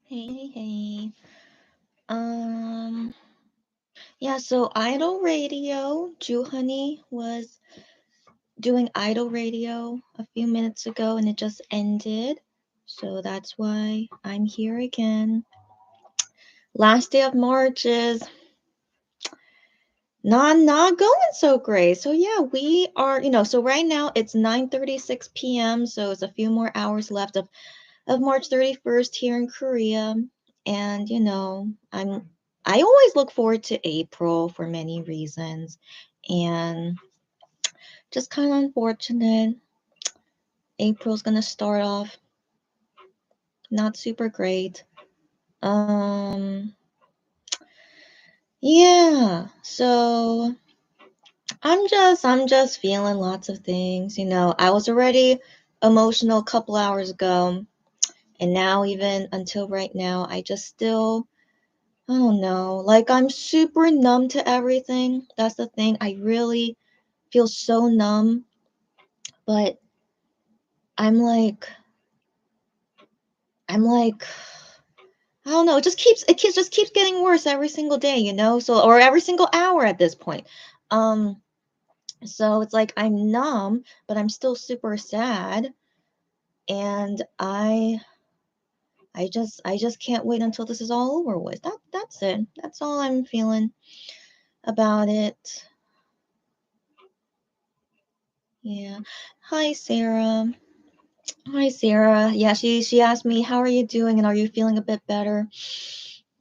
Hey. Um, yeah, so Idol Radio, Jew Honey was doing Idol Radio a few minutes ago and it just ended. So that's why I'm here again. Last day of March is not going so great. So yeah, we are, so right now it's 9:36 p.m. So it's a few more hours left of March 31st here in Korea. And I always look forward to April for many reasons. And just kind of unfortunate. April's gonna start off not super great. Um yeah, so I'm just feeling lots of things. I was already emotional a couple hours ago, and now even until right now, I just still I don't know. Like I'm super numb to everything. That's the thing. I really feel so numb, but I'm like I'm like I don't know. It just keeps getting worse every single day. So or every single hour at this point. Um so it's like I'm numb, but I'm still super sad and I just can't wait until this is all over with. That's it. That's all I'm feeling about it. Yeah. Hi, Sarah. Hi, Sarah. Yeah, she asked me, "How are you doing? And are you feeling a bit better?"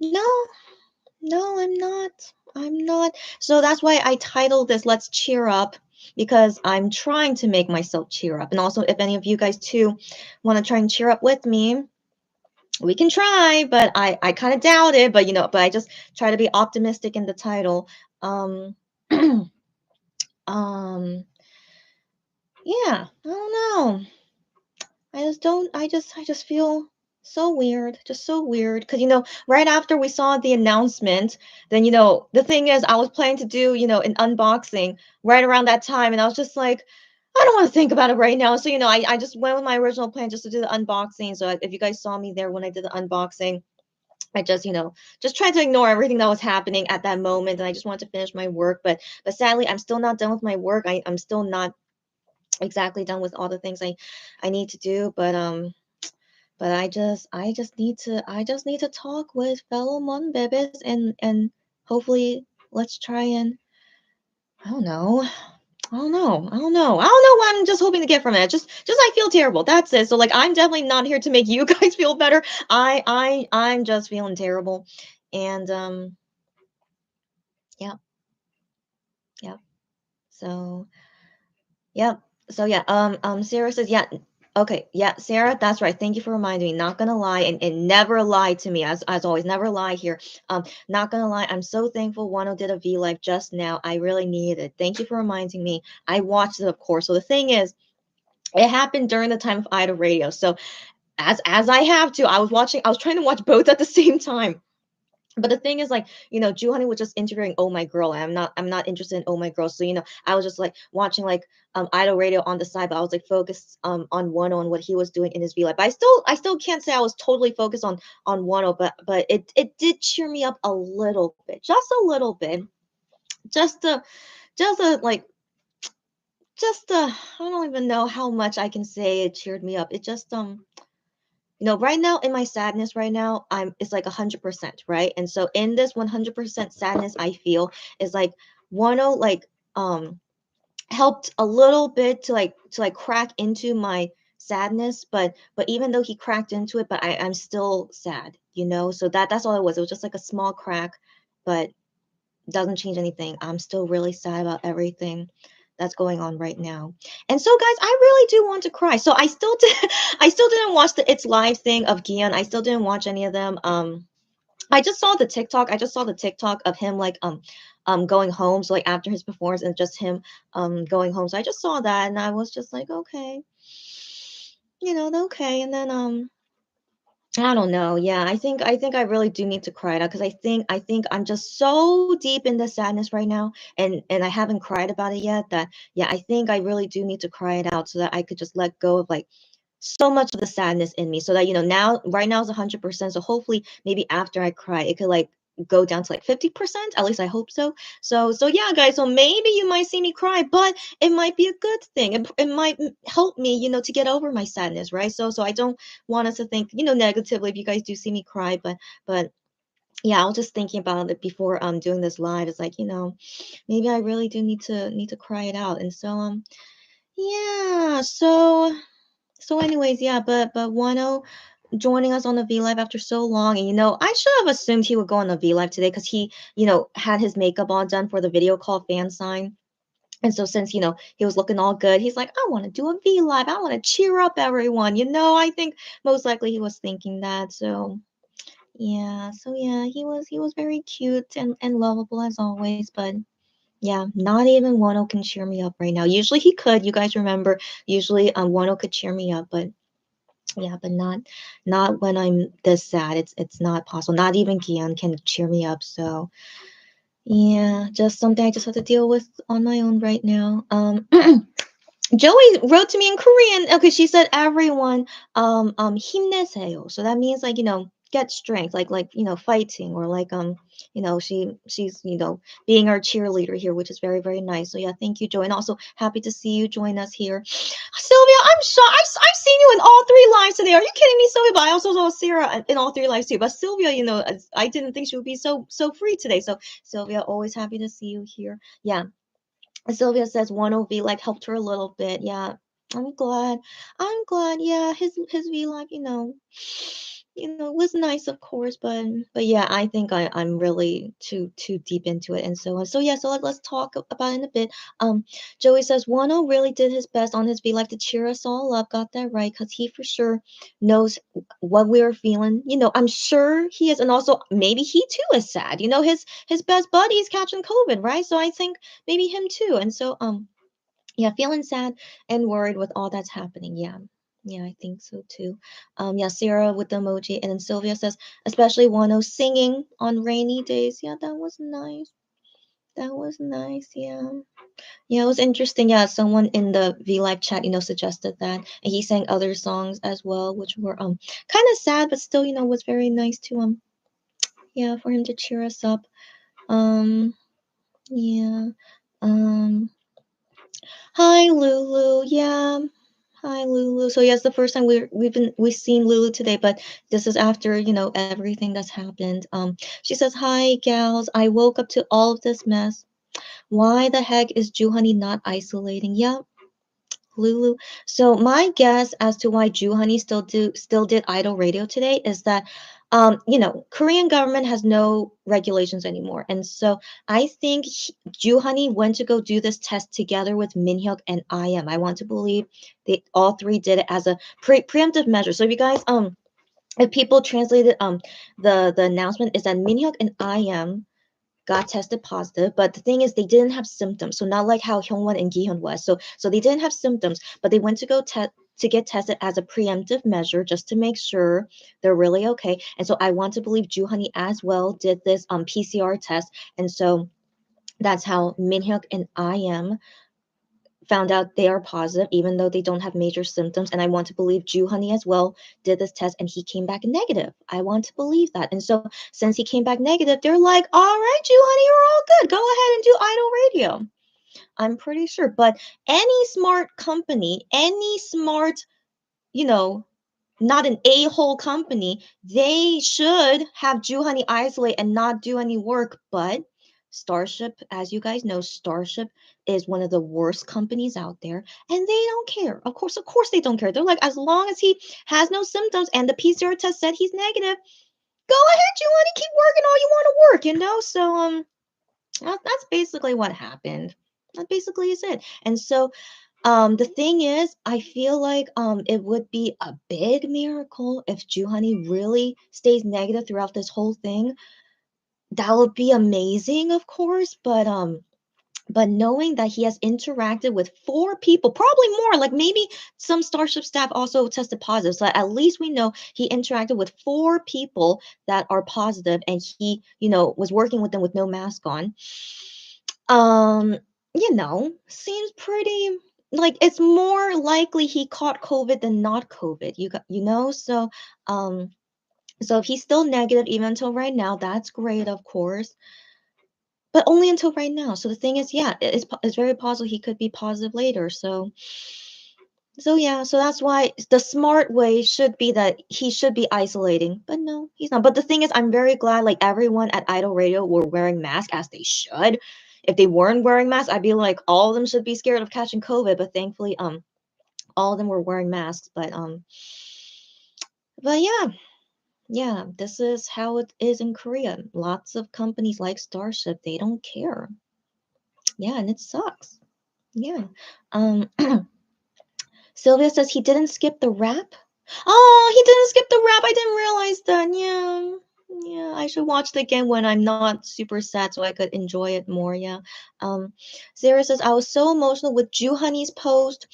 No, no, I'm not. I'm not. So that's why I titled this "Let's Cheer Up" because I'm trying to make myself cheer up. And also, if any of you guys too want to try and cheer up with me, we can try. But I kind of doubt it. But I just try to be optimistic in the title. Um, um, yeah. I don't know. I just don't I just feel so weird, just so weird. Because right after we saw the announcement, then the thing is I was planning to do, an unboxing right around that time, and I was just like, I don't want to think about it right now. So, I just went with my original plan just to do the unboxing. So if you guys saw me there when I did the unboxing, I just tried to ignore everything that was happening at that moment, and I just wanted to finish my work. But sadly, I'm still not done with my work. I'm still not exactly done with all the things I need to do. But I just need to talk with fellow Mon bebes and hopefully let's try and I don't know. I don't know. I don't know. I don't know what I'm just hoping to get from it. Just I feel terrible. That's it. So like I'm definitely not here to make you guys feel better. I'm just feeling terrible. And yeah, yeah. So Yep. So yeah, Sarah says, yeah, okay, yeah, Sarah, that's right. Thank you for reminding me. Not gonna lie, and never lie to me, as always, never lie here. Not gonna lie, I'm so thankful Wano did a V Live just now. I really needed it. Thank you for reminding me. I watched it, of course. So the thing is, it happened during the time of Ida Radio. So as I have to, I was trying to watch both at the same time. But the thing is, like, Juhani was just interviewing Oh My Girl, and I'm not interested in Oh My Girl. So, I was just like watching like Idol Radio on the side, but I was like focused on Wano and what he was doing in his V Live. But I still can't say I was totally focused on Wano, but it did cheer me up a little bit, just a little bit. Just a just a like just I don't even know how much I can say it cheered me up. It just right now in my sadness right now, it's like 100%, right? And so in this 100% sadness I feel is like Wano like um helped a little bit to like crack into my sadness, but even though he cracked into it, but I'm still sad. So that's all it was. It was just like a small crack, but doesn't change anything. I'm still really sad about everything that's going on right now. And so guys, I really do want to cry. So I still did I still didn't watch the It's Live thing of Gian. I still didn't watch any of them. I just saw the TikTok. I just saw the TikTok of him like going home. So like after his performance and just him going home. So I just saw that and I was just like, okay. Okay. And then I don't know. Yeah, I think I really do need to cry it out because I think I'm just so deep in the sadness right now, and I haven't cried about it yet. That yeah, I think I really do need to cry it out so that I could just let go of like so much of the sadness in me so that, now right now is 100%. So hopefully maybe after I cry, it could like go down to like 50%. At least I hope so. So yeah, guys. So maybe you might see me cry, but it might be a good thing. It might help me, to get over my sadness, right? So I don't want us to think, negatively if you guys do see me cry, but yeah, I was just thinking about it before doing this live. It's like, maybe I really do need to cry it out. And so yeah, so anyways, yeah, but Wano joining us on the V Live after so long. And I should have assumed he would go on the V Live today because he, had his makeup all done for the video call fan sign. And so since, he was looking all good, he's like, I want to do a V Live. I want to cheer up everyone. I think most likely he was thinking that. So yeah, he was very cute and lovable as always, but yeah, not even Wano can cheer me up right now. Usually he could. You guys remember, usually Wano could cheer me up, but yeah, but not when I'm this sad. It's not possible. Not even Gian can cheer me up. So yeah, just something I just have to deal with on my own right now. Joey wrote to me in Korean. Okay, she said everyone 힘내세요. So that means like, get strength, like, fighting, or like she's, being our cheerleader here, which is very, very nice. So yeah, thank you, Joey. And also happy to see you join us here. Sylvia, I'm shocked. I've seen you in all three lives today. Are you kidding me, Sylvia? But I also saw Sarah in all three lives too. But Sylvia, I didn't think she would be so free today. So Sylvia, always happy to see you here. Yeah. Sylvia says 1OV like helped her a little bit. Yeah, I'm glad. I'm glad. Yeah, his V like was nice, of course, but yeah, I think I'm really too deep into it, and so yeah. So let's talk about it in a bit. Joey says 10 really did his best on his V Live to cheer us all up. Got that right, because he for sure knows what we are feeling. I'm sure he is, and also maybe he too is sad. His best buddy's catching COVID, right? So I think maybe him too. And so yeah, feeling sad and worried with all that's happening. Yeah. Yeah, I think so too. Yeah, Sarah with the emoji, and then Sylvia says, especially Wano singing on rainy days. Yeah, that was nice. That was nice. Yeah. Yeah, it was interesting. Yeah, someone in the V Live chat, suggested that. And he sang other songs as well, which were kind of sad, but still, was very nice to yeah, for him to cheer us up. Um yeah. Um Hi, Lulu. Yeah. Hi, Lulu. So yeah, it's the first time we've seen Lulu today, but this is after, everything that's happened. She says, "Hi, gals. I woke up to all of this mess. Why the heck is Juhani not isolating?" Yeah, Lulu. So my guess as to why Honey still did idle radio today is that Korean government has no regulations anymore. And so I think Honey went to go do this test together with Minhyuk and IM. I want to believe they all three did it as a preemptive measure. So if you guys if people translated the announcement is that Minhyuk and IM got tested positive, but the thing is they didn't have symptoms. So not like how Hyungwon and Gihyun was. So they didn't have symptoms, but they went to go to get tested as a preemptive measure just to make sure they're really okay. And so I want to believe Juhani as well did this PCR test. And so that's how Minhyuk and IM found out they are positive, even though they don't have major symptoms. And I want to believe Honey as well did this test and he came back negative. I want to believe that. And so since he came back negative, they're like, all right, Honey, you're all good. Go ahead and do idle radio. I'm pretty sure. But any smart company, any smart, you know, not an a-hole company, they should have Honey isolate and not do any work. But Starship, as you guys know, Starship is one of the worst companies out there, and they don't care. Of course, they don't care. They're like, as long as he has no symptoms and the PCR test said he's negative, go ahead, Honey, keep working all you want to work. So that's basically what happened. That basically is it. And so the thing is, I feel like it would be a big miracle if Juhani really stays negative throughout this whole thing. That would be amazing, of course, but knowing that he has interacted with four people, probably more, like maybe some Starship staff also tested positive. So at least we know he interacted with four people that are positive and he, was working with them with no mask on. Um, seems pretty. like it's more likely he caught COVID than not COVID. You know, um so if he's still negative even until right now, that's great, of course, but only until right now. So the thing is, yeah, it's very possible he could be positive later. So yeah, so that's why the smart way should be that he should be isolating, but no, he's not. But the thing is, I'm very glad like everyone at Idol Radio were wearing masks as they should. If they weren't wearing masks, I'd be like all of them should be scared of catching COVID. But thankfully, all of them were wearing masks. But yeah, yeah, this is how it is in Korea. Lots of companies like Starship, they don't care. Yeah, and it sucks. Yeah. Um, Sylvia says he didn't skip the rap. Oh, he didn't skip the rap. I didn't realize that. Yeah. Yeah, I should watch it again when I'm not super sad so I could enjoy it more. Yeah. Um, Sarah says I was so emotional with Ju Honey's post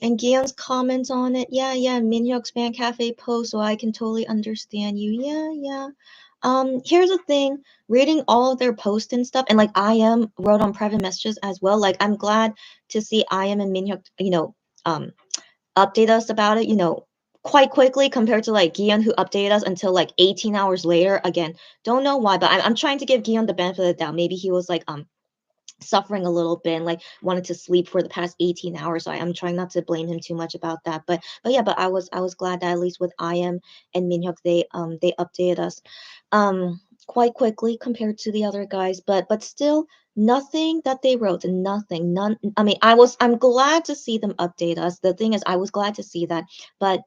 and Gion's comments on it. Yeah, yeah, Minhyuk's fan cafe post, so I can totally understand you. Yeah, yeah. Here's the thing, reading all of their posts and stuff, and like I am wrote on private messages as well. Like I'm glad to see I am and Minhyuk, um update us about it, quite quickly compared to like Gion who updated us until like 18 hours later. Again, don't know why, but I'm trying to give Gion the benefit of the doubt. Maybe he was like suffering a little bit and like wanted to sleep for the past 18 hours. So I'm trying not to blame him too much about that. But yeah, but I was glad that at least with IM and Minhyuk they updated us quite quickly compared to the other guys. But still nothing that they wrote, nothing, none. I mean, I'm glad to see them update us. The thing is, I was glad to see that, but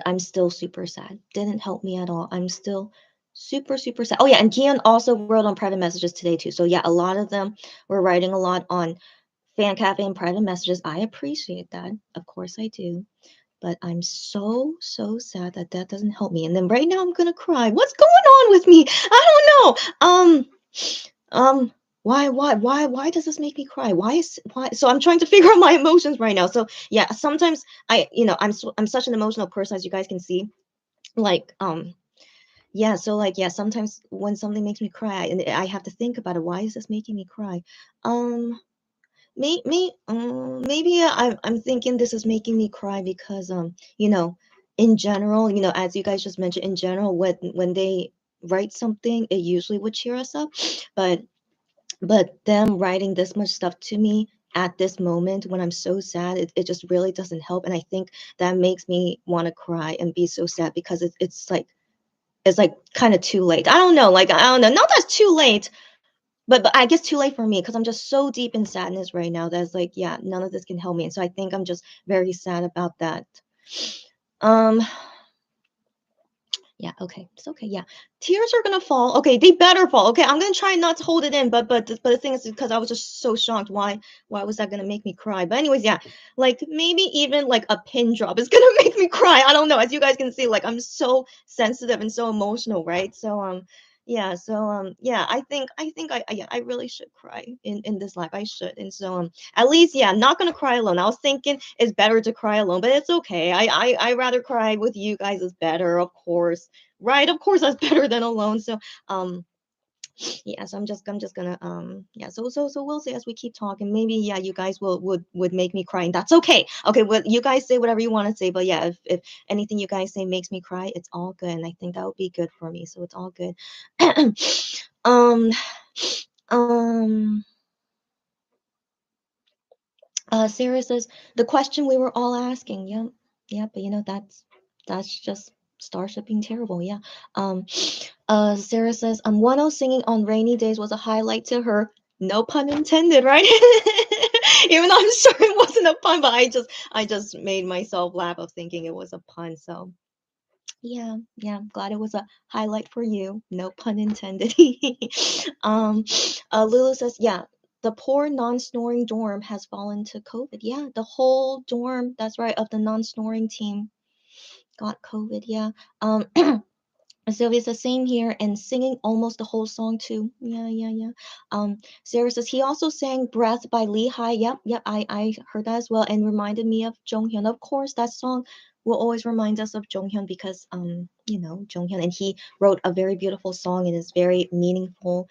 I'm still super sad. Didn't help me at all. I'm still super, super sad. Oh, yeah. And Kian also wrote on private messages today, too. So, yeah, a lot of them were writing a lot on Fan Cafe and private messages. I appreciate that. Of course, I do. But I'm so, so sad that that doesn't help me. And then right now I'm going to cry. What's going on with me? I don't know. Um, why does this make me cry? Why? So I'm trying to figure out my emotions right now. So yeah, sometimes I'm such an emotional person, as you guys can see. Like, yeah, so like, yeah, sometimes when something makes me cry and I have to think about it, why is this making me cry? Um, maybe I'm thinking this is making me cry because in general, as you guys just mentioned, in general, when they write something, it usually would cheer us up, but them writing this much stuff to me at this moment when I'm so sad, it just really doesn't help. And I think that makes me want to cry and be so sad because it's like kind of too late. I don't know, like I don't know, not that's too late, but I guess too late for me because I'm just so deep in sadness right now that's like, yeah, none of this can help me. And so I think I'm just very sad about that. Um, Yeah, okay. It's okay. Yeah. Tears are gonna fall. Okay, they better fall. Okay, I'm gonna try not to hold it in, but the thing is because I was just so shocked. Why was that gonna make me cry? But anyways, yeah, like maybe even like a pin drop is gonna make me cry. I don't know. As you guys can see, like I'm so sensitive and so emotional, right? Yeah, yeah, I really should cry in this life. I should. And so at least yeah, I'm not gonna cry alone. I was thinking it's better to cry alone, but it's okay. I rather cry with you guys is better, of course. Right, of course that's better than alone. So um yeah, so I'm just gonna yeah, so we'll see as we keep talking. Maybe yeah, you guys would make me cry, and that's okay. Okay, well you guys say whatever you want to say, but yeah, if anything you guys say makes me cry, it's all good. And I think that would be good for me. So it's all good. um um Sarah says the question we were all asking. Yep. Yeah, but that's just Starship being terrible. Yeah. Um Sarah says, Wano singing on rainy days was a highlight to her. No pun intended, right? Even though I'm sure it wasn't a pun, but I just made myself laugh of thinking it was a pun. So yeah, yeah, I'm glad it was a highlight for you. No pun intended. um, Lulu says, yeah, the poor non-snoring dorm has fallen to COVID. Yeah, the whole dorm, that's right, of the non-snoring team got COVID. Yeah. Um, Sylvia says same here and singing almost the whole song too. Yeah, yeah, yeah. Sarah says he also sang "Breath" by Lee Hi. Yep, yep. I heard that as well and reminded me of Jonghyun. Of course, that song will always remind us of Jonghyun because Jonghyun, and he wrote a very beautiful song and is very meaningful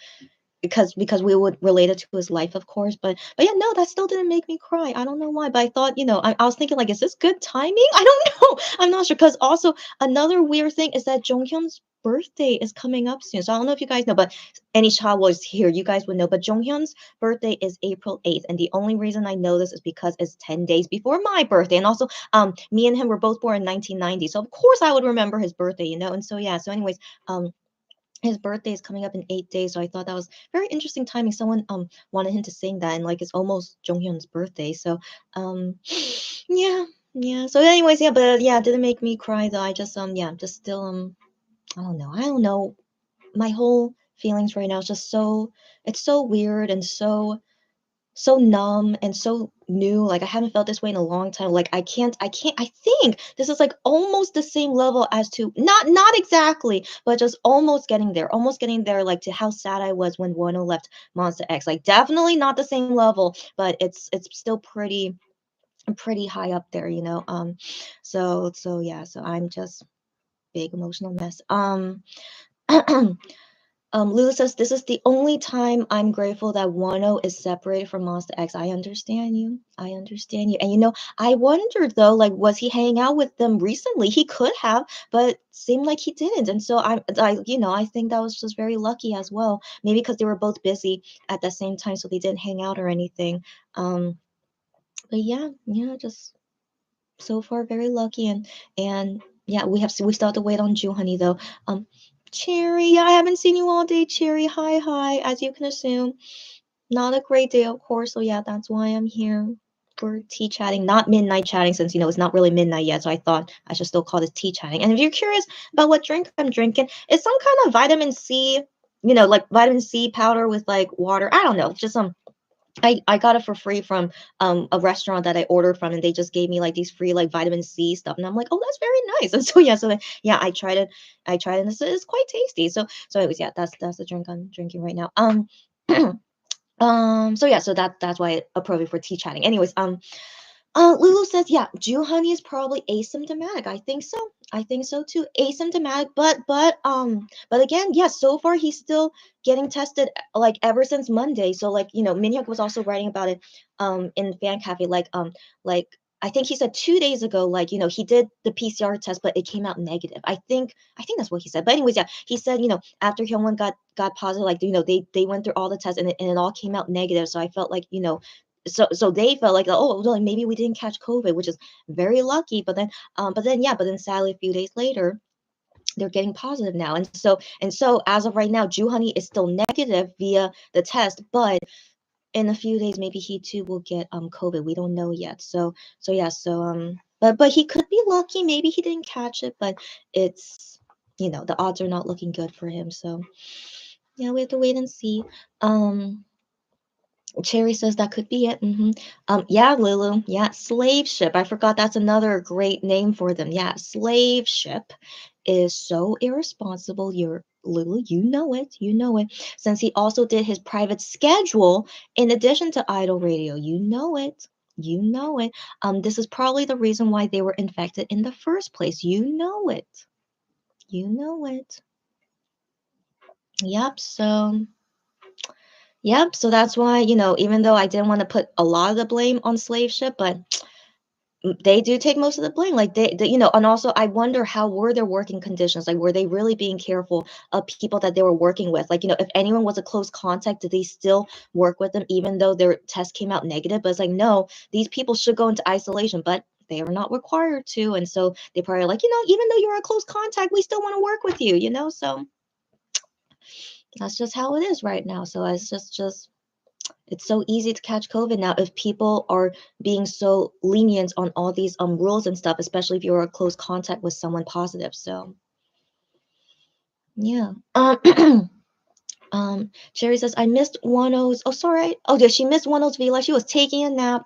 because we would relate it to his life, of course. But yeah, no, that still didn't make me cry. I don't know why, but I thought, I was thinking like, is this good timing? I don't know. I'm not sure. Because also another weird thing is that Jonghyun's birthday is coming up soon. So I don't know if you guys know, but any child was here, you guys would know. But Jonghyun's birthday is April 8th, and the only reason I know this is because it's 10 days before my birthday. And also, me and him were both born in 1990, so of course I would remember his birthday. And so yeah. So anyways, his birthday is coming up in 8 days, so I thought that was very interesting timing. Someone wanted him to sing that, and like it's almost Jonghyun's birthday, so um, yeah, yeah. So anyways, yeah, but yeah, it didn't make me cry though. I just yeah, just still I don't know. My whole feelings right now is just it's so weird and so numb and so new. Like I haven't felt this way in a long time. Like I can't I think this is like almost the same level as to not exactly, but just almost getting there. Almost getting there like to how sad I was when Wano left Monster X. Like definitely not the same level, but it's still pretty high up there. So yeah, so I'm just big emotional mess. Lulu says, "This is the only time I'm grateful that Wano is separated from Monster X." I understand you. I understand you. And I wondered though, like, was he hanging out with them recently? He could have, but seemed like he didn't. And so I think that was just very lucky as well. Maybe because they were both busy at the same time, so they didn't hang out or anything. Um, but yeah, yeah, just so far very lucky. And yeah, we still have to wait on Jew Honey though. Cherry, yeah, I haven't seen you all day, Cherry. Hi, as you can assume. Not a great day, of course. So yeah, that's why I'm here for tea chatting, not midnight chatting, since it's not really midnight yet. So I thought I should still call this tea chatting. And if you're curious about what drink I'm drinking, it's some kind of vitamin C, like vitamin C powder with like water. I don't know, just some. I got it for free from a restaurant that I ordered from, and they just gave me like these free like vitamin C stuff, and I'm like, oh, that's very nice. And so yeah, yeah, I tried it, and it's quite tasty. So anyways, yeah, that's the drink I'm drinking right now. So yeah, so that's why appropriate for tea chatting. Anyways, Lulu says, yeah, Jew honey is probably asymptomatic. I think so. I think so too. Asymptomatic, but again, yeah, so far he's still getting tested like ever since Monday. So like, Minhyuk was also writing about it in Fan Cafe, like I think he said 2 days ago, like, he did the PCR test, but it came out negative. I think that's what he said. But anyways, yeah, he said, after Hyungwon got positive, like, they went through all the tests and it all came out negative. So I felt like, so they felt like, oh well, maybe we didn't catch COVID, which is very lucky. But then sadly a few days later they're getting positive now, and so as of right now, Ju Honey is still negative via the test, but in a few days maybe he too will get COVID. We don't know yet. So yeah, but he could be lucky. Maybe he didn't catch it, but it's the odds are not looking good for him. So yeah, we have to wait and see. Cherry says that could be it. Yeah, Lulu. Yeah, slave ship. I forgot that's another great name for them. Yeah, slave ship is so irresponsible. You're Lulu, you know it. You know it. Since he also did his private schedule in addition to Idol Radio. You know it. You know it. This is probably the reason why they were infected in the first place. You know it. You know it. Yep. So that's why, even though I didn't want to put a lot of the blame on slave ship, but they do take most of the blame. Like and also I wonder how were their working conditions? Like, were they really being careful of people that they were working with? Like, if anyone was a close contact, did they still work with them even though their test came out negative? But it's like, no, these people should go into isolation, but they are not required to. And so they probably like, even though you're a close contact, we still want to work with you. So that's just how it is right now. So it's just it's so easy to catch COVID now if people are being so lenient on all these rules and stuff, especially if you're a close contact with someone positive. So yeah. Sherry says I missed Wano's. Oh, sorry. Oh, did she miss Wano's villa? She was taking a nap.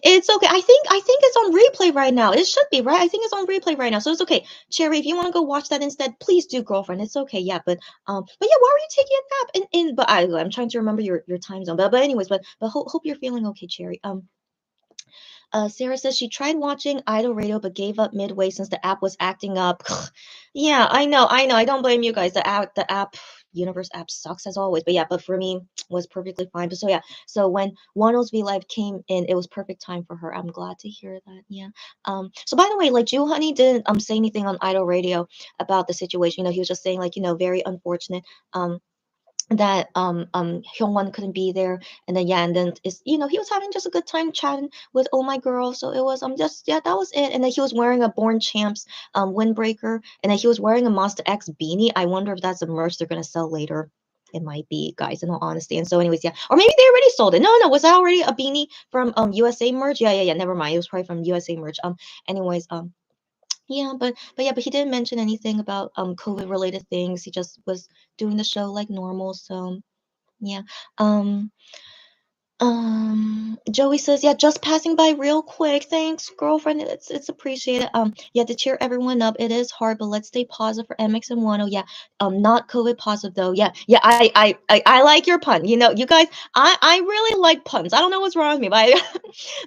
It's okay. I think it's on replay right now. It should be, right? I think it's on replay right now. So it's okay. Cherry, if you want to go watch that instead, please do, girlfriend. It's okay. Yeah, but yeah, why were you taking a nap? But I'm trying to remember your time zone. But anyways, but hope you're feeling okay, Cherry. Sarah says she tried watching Idol Radio but gave up midway since the app was acting up. Yeah, I know. I don't blame you guys. The app Universe app sucks as always. But yeah, but for me was perfectly fine. But so yeah, so when Wano's V Live came in, it was perfect time for her. I'm glad to hear that. Yeah. So by the way, like Jewel Honey didn't say anything on Idol Radio about the situation. He was just saying like, very unfortunate. That Hyungwon couldn't be there, and then yeah, and then is he was having just a good time chatting with all my girls, so it was just yeah, that was it. And then he was wearing a Born Champs windbreaker, and then he was wearing a Monster X beanie. I wonder if that's a merch they're gonna sell later. It might be, guys, in all honesty. And so anyways, yeah, or maybe they already sold it. No, was that already a beanie from USA merch? Yeah, never mind, it was probably from USA merch. Anyways, yeah, but he didn't mention anything about COVID related things. He just was doing the show like normal. So yeah. Um Joey says, yeah, just passing by real quick. Thanks, girlfriend. It's appreciated. Yeah, to cheer everyone up. It is hard, but let's stay positive for MX and Wano. Yeah. Not COVID positive though. Yeah, I like your pun. You guys, I really like puns. I don't know what's wrong with me, but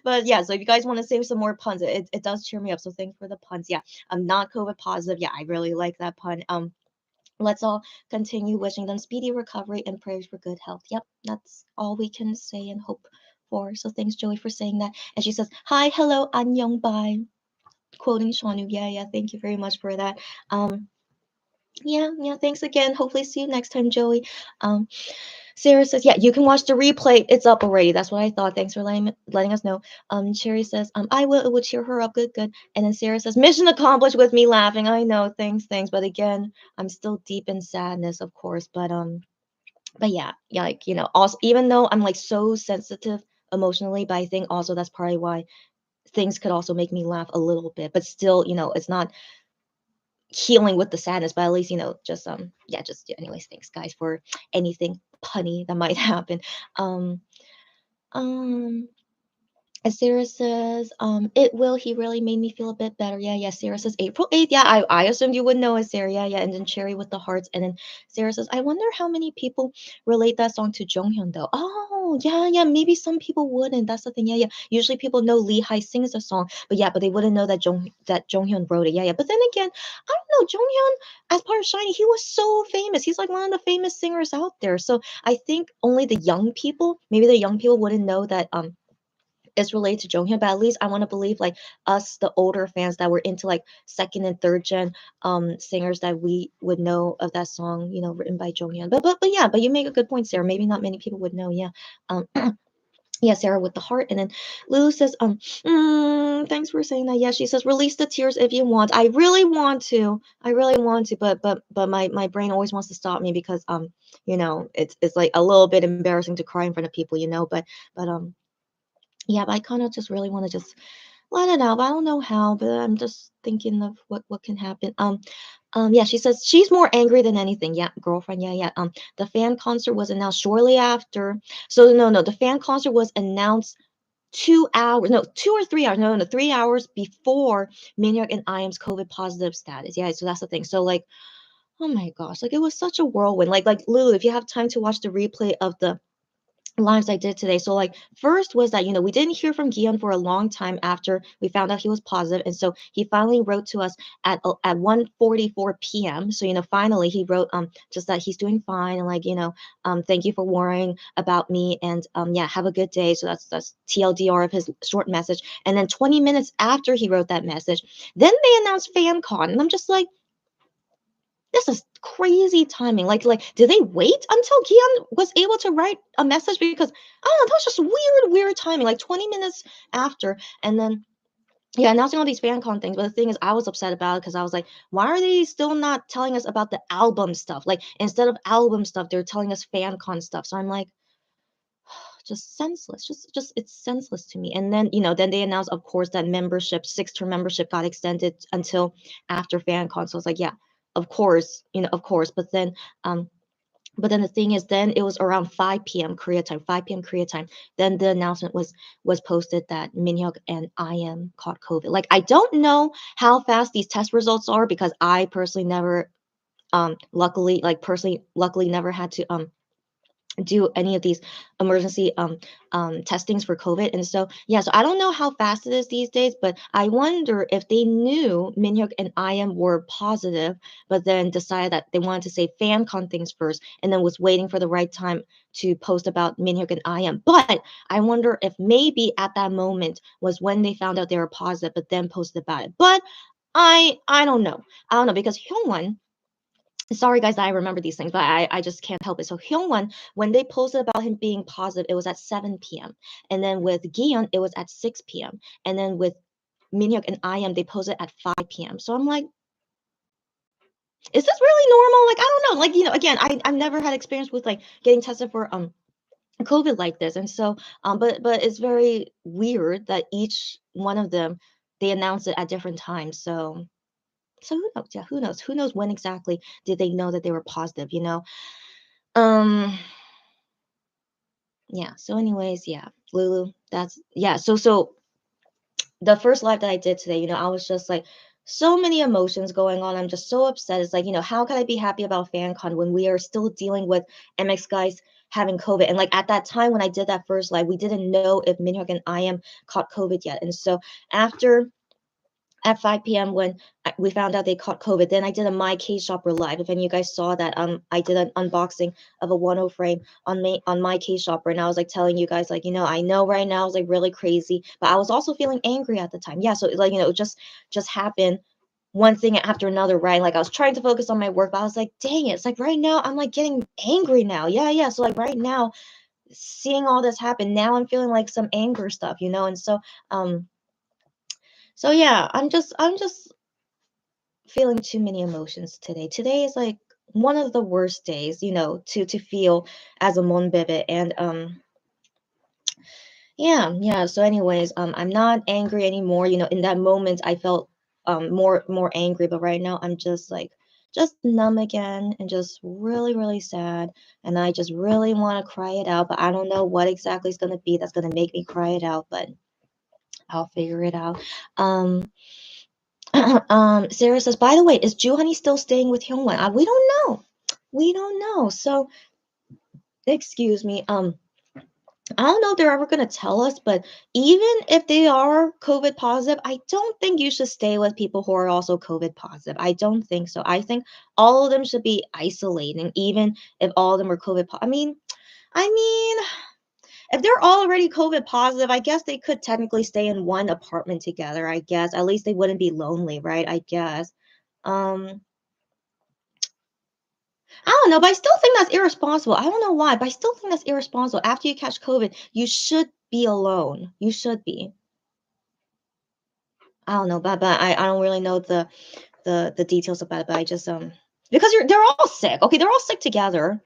but yeah, so if you guys want to save some more puns, it does cheer me up. So thanks for the puns. Yeah. I'm not COVID positive. Yeah, I really like that pun. Let's all continue wishing them speedy recovery and prayers for good health. Yep, that's all we can say and hope for. So thanks, Joey, for saying that. And she says, "Hi, hello, 안녕, bye." Quoting Shonu. Yeah. Thank you very much for that. Yeah. Thanks again. Hopefully, see you next time, Joey. Um, Sarah says, yeah, you can watch the replay. It's up already. That's what I thought. Thanks for letting us know. Cherry says, I will. It will cheer her up. Good. And then Sarah says, mission accomplished with me laughing. I know. Thanks. But again, I'm still deep in sadness, of course. But yeah, like, also, even though I'm like so sensitive emotionally, but I think also that's probably why things could also make me laugh a little bit. But still, it's not healing with the sadness, but at least just yeah, just yeah, anyways, thanks guys for anything punny that might happen. um um as Sarah says, it will. He really made me feel a bit better. Yeah. Sarah says April 8th. Yeah, I assumed you would know it, Sarah. Yeah. And then Cherry with the hearts. And then Sarah says, I wonder how many people relate that song to Jonghyun though. Oh, yeah. Maybe some people wouldn't. That's the thing. Yeah. Usually people know Lee Hai sings the song, but they wouldn't know that Jonghyun wrote it. Yeah. But then again, I don't know. Jonghyun, as part of Shiny, he was so famous. He's like one of the famous singers out there. So I think only maybe the young people wouldn't know that is related to Jonghyun, but at least I want to believe like us, the older fans that were into like second and third gen singers, that we would know of that song, written by Jonghyun. But yeah, but you make a good point, Sarah. Maybe not many people would know. Yeah. Um yeah, Sarah with the heart. And then Lulu says, thanks for saying that. Yeah, she says, release the tears if you want. I really want to. But my brain always wants to stop me because it's like a little bit embarrassing to cry in front of people, but yeah, but I kind of just really want to just let it out. But I don't know how, but I'm just thinking of what can happen. Yeah, she says she's more angry than anything. Yeah, girlfriend. Yeah. The fan concert was announced shortly after. So no, the fan concert was announced 2 hours, no, 2 or 3 hours, no, 3 hours before Minhyuk and IM's COVID positive status. Yeah, so that's the thing. So like, oh my gosh, like it was such a whirlwind. Like Lulu, if you have time to watch the replay of the lives I did today. So like first was that we didn't hear from Gion for a long time after we found out he was positive, and so he finally wrote to us at 1:44 p.m. So finally he wrote just that he's doing fine, and like thank you for worrying about me, and yeah, have a good day. So that's TLDR of his short message. And then 20 minutes after he wrote that message, then they announced FanCon, and I'm just like, this is crazy timing. Like, did they wait until Gian was able to write a message? Because I don't know, that was just weird timing. Like 20 minutes after, and then yeah, announcing all these fan con things. But the thing is, I was upset about it because I was like, why are they still not telling us about the album stuff? Like instead of album stuff, they're telling us fan con stuff. So I'm like, just senseless. Just it's senseless to me. And then then they announced, of course, that membership, 6-term membership, got extended until after FanCon. So I was like, yeah, of course, of course. Um but then the thing is, then it was around 5 p.m. Korea time, 5 p.m. Korea time. Then the announcement was posted that Minhyuk and IM caught COVID. Like I don't know how fast these test results are because I personally never luckily never had to do any of these emergency testings for COVID. And so yeah, so I don't know how fast it is these days, but I wonder if they knew Minhyuk and IM were positive, but then decided that they wanted to say FanCon things first, and then was waiting for the right time to post about Minhyuk and IM. But I wonder if maybe at that moment was when they found out they were positive, but then posted about it. But I don't know. I don't know because Hyungwon, sorry guys that I remember these things, but I just can't help it. So Hyungwon, when they posted about him being positive, it was at 7 p.m. And then with Gion, it was at 6 p.m. And then with Minhyuk and IM, they posted at 5 p.m. So I'm like, is this really normal? Like, I don't know. Like, again, I've never had experience with like getting tested for COVID like this. And so but it's very weird that each one of them they announce it at different times. So who knows? Yeah, who knows? Who knows when exactly did they know that they were positive? Um, yeah. So anyways, yeah. Lulu, that's yeah. So the first live that I did today, I was just like so many emotions going on. I'm just so upset. It's like, how can I be happy about FanCon when we are still dealing with MX guys having COVID? And like at that time when I did that first live, we didn't know if Minhyuk and IM caught COVID yet. And so after at 5 p.m. when we found out they caught COVID. Then I did a My K Shopper live. If any of you guys saw that, I did an unboxing of a 1.0 frame on My K Shopper, and I was like telling you guys like, I know right now is like really crazy, but I was also feeling angry at the time. Yeah, so like it just happened. One thing after another, right? Like I was trying to focus on my work, but I was like, dang it, it's like right now I'm like getting angry now. Yeah, yeah. So like right now, seeing all this happen, now I'm feeling like some anger stuff. And so yeah, I'm just feeling too many emotions today. Today is like one of the worst days, to feel as a monbebe. And yeah, yeah. So anyways, I'm not angry anymore. In that moment I felt more angry, but right now I'm just like just numb again and just really, really sad. And I just really want to cry it out, but I don't know what exactly is gonna be that's gonna make me cry it out, but I'll figure it out. Um Sarah says, by the way, is Honey still staying with Hyungwon? We don't know. We don't know. So, excuse me. I don't know if they're ever gonna tell us, but even if they are COVID positive, I don't think you should stay with people who are also COVID positive. I don't think so. I think all of them should be isolating, even if all of them are COVID. I mean, if they're already COVID positive, I guess they could technically stay in one apartment together. I guess at least they wouldn't be lonely, right? I guess. Um, I don't know, but I still think that's irresponsible. I don't know why, but I still think that's irresponsible. After you catch COVID, you should be alone. You should be. I don't know, but I don't really know the details about it. But I just because they're all sick. Okay, they're all sick together,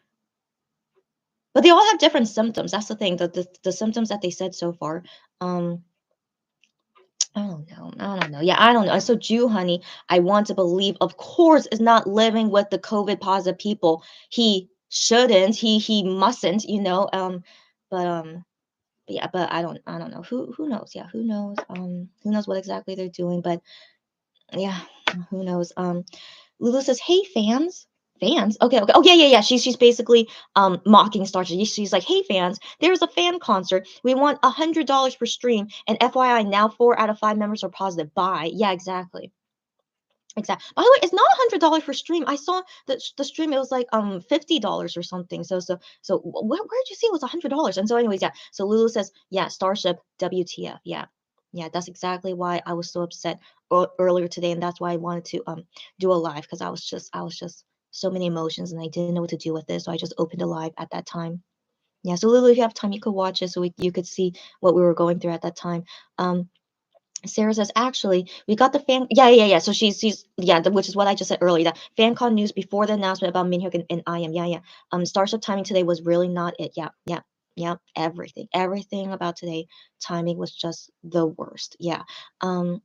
but they all have different symptoms. That's the thing. The symptoms that they said so far. Um, I don't know. I don't know. Yeah, I don't know. So Jew Honey, I want to believe, of course, is not living with the COVID positive people. He shouldn't. He mustn't. But yeah, but I don't know. Who knows? Yeah, who knows? Who knows what exactly they're doing? But yeah, who knows? Lulu says, "Hey fans." Fans? Okay, okay. Oh yeah, yeah, yeah. She's basically mocking Star Trek. She's like, "Hey fans, there's a fan concert. We want $100 per stream, and FYI, now 4 out of 5 members are positive. Bye." Yeah, exactly. Exactly. By the way, it's not $100 per stream. I saw the stream. It was like $50 or something. So where did you see it was $100? And so anyways, yeah. So Lulu says, yeah, Starship WTF. Yeah, yeah. That's exactly why I was so upset earlier today, and that's why I wanted to do a live because I was just so many emotions and I didn't know what to do with this. So I just opened a live at that time. Yeah. So Lulu, if you have time, you could watch it so you could see what we were going through at that time. Um, Sarah says, actually, we got the fan. Yeah, yeah, yeah. So she's yeah, which is what I just said earlier. That FanCon news before the announcement about Minhyuk and IM. Yeah, yeah. Starship timing today was really not it. Yeah, yeah, yeah. Everything about today timing was just the worst. Yeah. Um,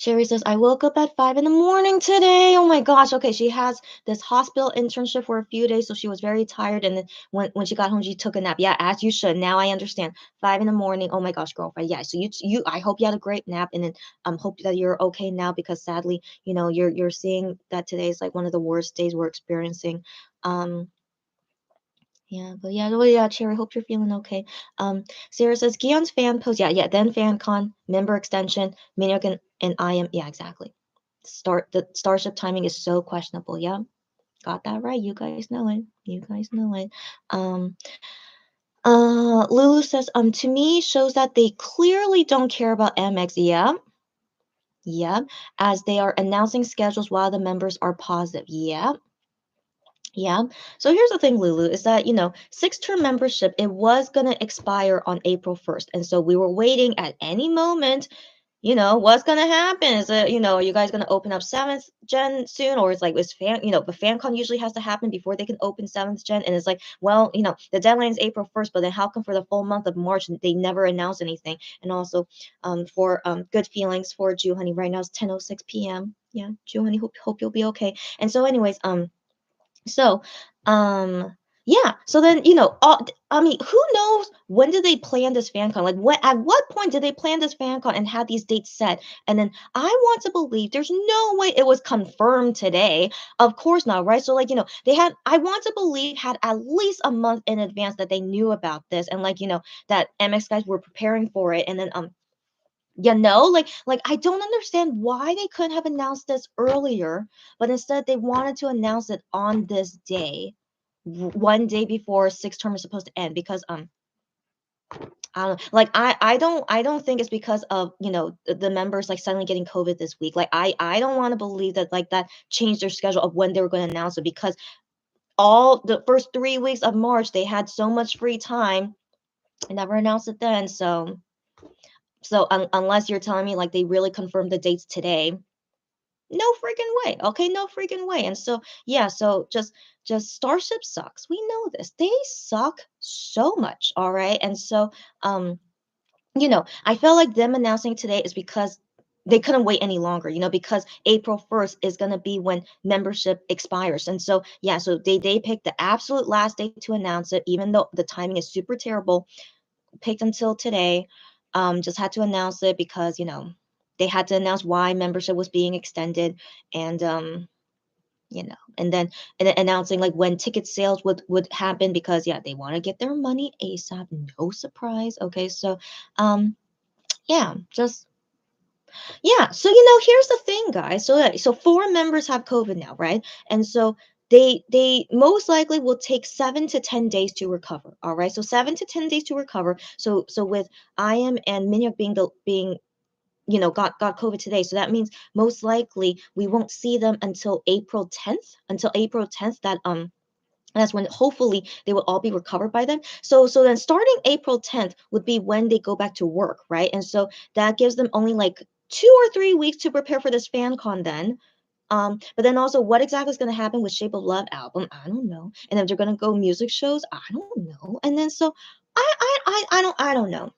Sherry says, I woke up at 5 in the morning today. Oh my gosh. Okay. She has this hospital internship for a few days. So she was very tired. And then when she got home, she took a nap. Yeah, as you should. Now I understand. 5 in the morning. Oh my gosh, girlfriend. Yeah. So I hope you had a great nap and then hope that you're okay now because sadly, you're seeing that today is like one of the worst days we're experiencing. Um, Yeah, but yeah, well, yeah, Cherry, hope you're feeling okay. Sarah says Gion's fan post. Yeah, yeah, then FanCon, member extension, Minhyuk and I am. Yeah, exactly. The Starship timing is so questionable. Yeah, got that right. You guys know it. You guys know it. Um, Lulu says, to me shows that they clearly don't care about MX. Yeah, yeah, as they are announcing schedules while the members are positive. Yeah, yeah. So here's the thing, Lulu, is that, six-term membership, it was going to expire on April 1st. And so we were waiting at any moment, what's going to happen? Is it, are you guys going to open up seventh gen soon? Or it's like, the FanCon usually has to happen before they can open seventh gen. And it's like, well, the deadline is April 1st, but then how come for the full month of March, they never announced anything? And also, for good feelings for Jew Honey, right now it's 10:06 p.m. Yeah, Jew Honey, hope you'll be okay. And so anyways, so, yeah. So then, I mean, who knows when did they plan this fan con? Like, at what point did they plan this fan con and have these dates set? And then I want to believe there's no way it was confirmed today. Of course not, right? So, like, I want to believe had at least a month in advance that they knew about this and like, that MX guys were preparing for it. And then, like I don't understand why they couldn't have announced this earlier, but instead they wanted to announce it on this day, one day before sixth term is supposed to end. Because I don't know, like I don't think it's because of the members like suddenly getting COVID this week. Like I don't want to believe that like that changed their schedule of when they were going to announce it, because all the first 3 weeks of March they had so much free time and never announced it then. So unless you're telling me like they really confirmed the dates today, no freaking way. Okay, no freaking way. And so yeah, so just Starship sucks. We know this. They suck so much, all right? And so I felt like them announcing today is because they couldn't wait any longer, because April 1st is going to be when membership expires. And so yeah, so they picked the absolute last day to announce it, even though the timing is super terrible. Picked until today. Just had to announce it because they had to announce why membership was being extended. And and then announcing like when ticket sales would happen, because yeah, they want to get their money ASAP. No surprise. Okay, so yeah, just yeah. So here's the thing, guys. So four members have COVID now, right? And so they most likely will take 7 to 10 days to recover. All right, so 7 to 10 days to recover. So with I am and Minhyuk being got COVID today. So that means most likely we won't see them until April 10th. Until April 10th, that's when hopefully they will all be recovered by then. So then starting April 10th would be when they go back to work, right? And so that gives them only like 2 or 3 weeks to prepare for this fan con then. But then also what exactly is gonna happen with Shape of Love album? I don't know. And if they're gonna go music shows, I don't know. And then so I don't know.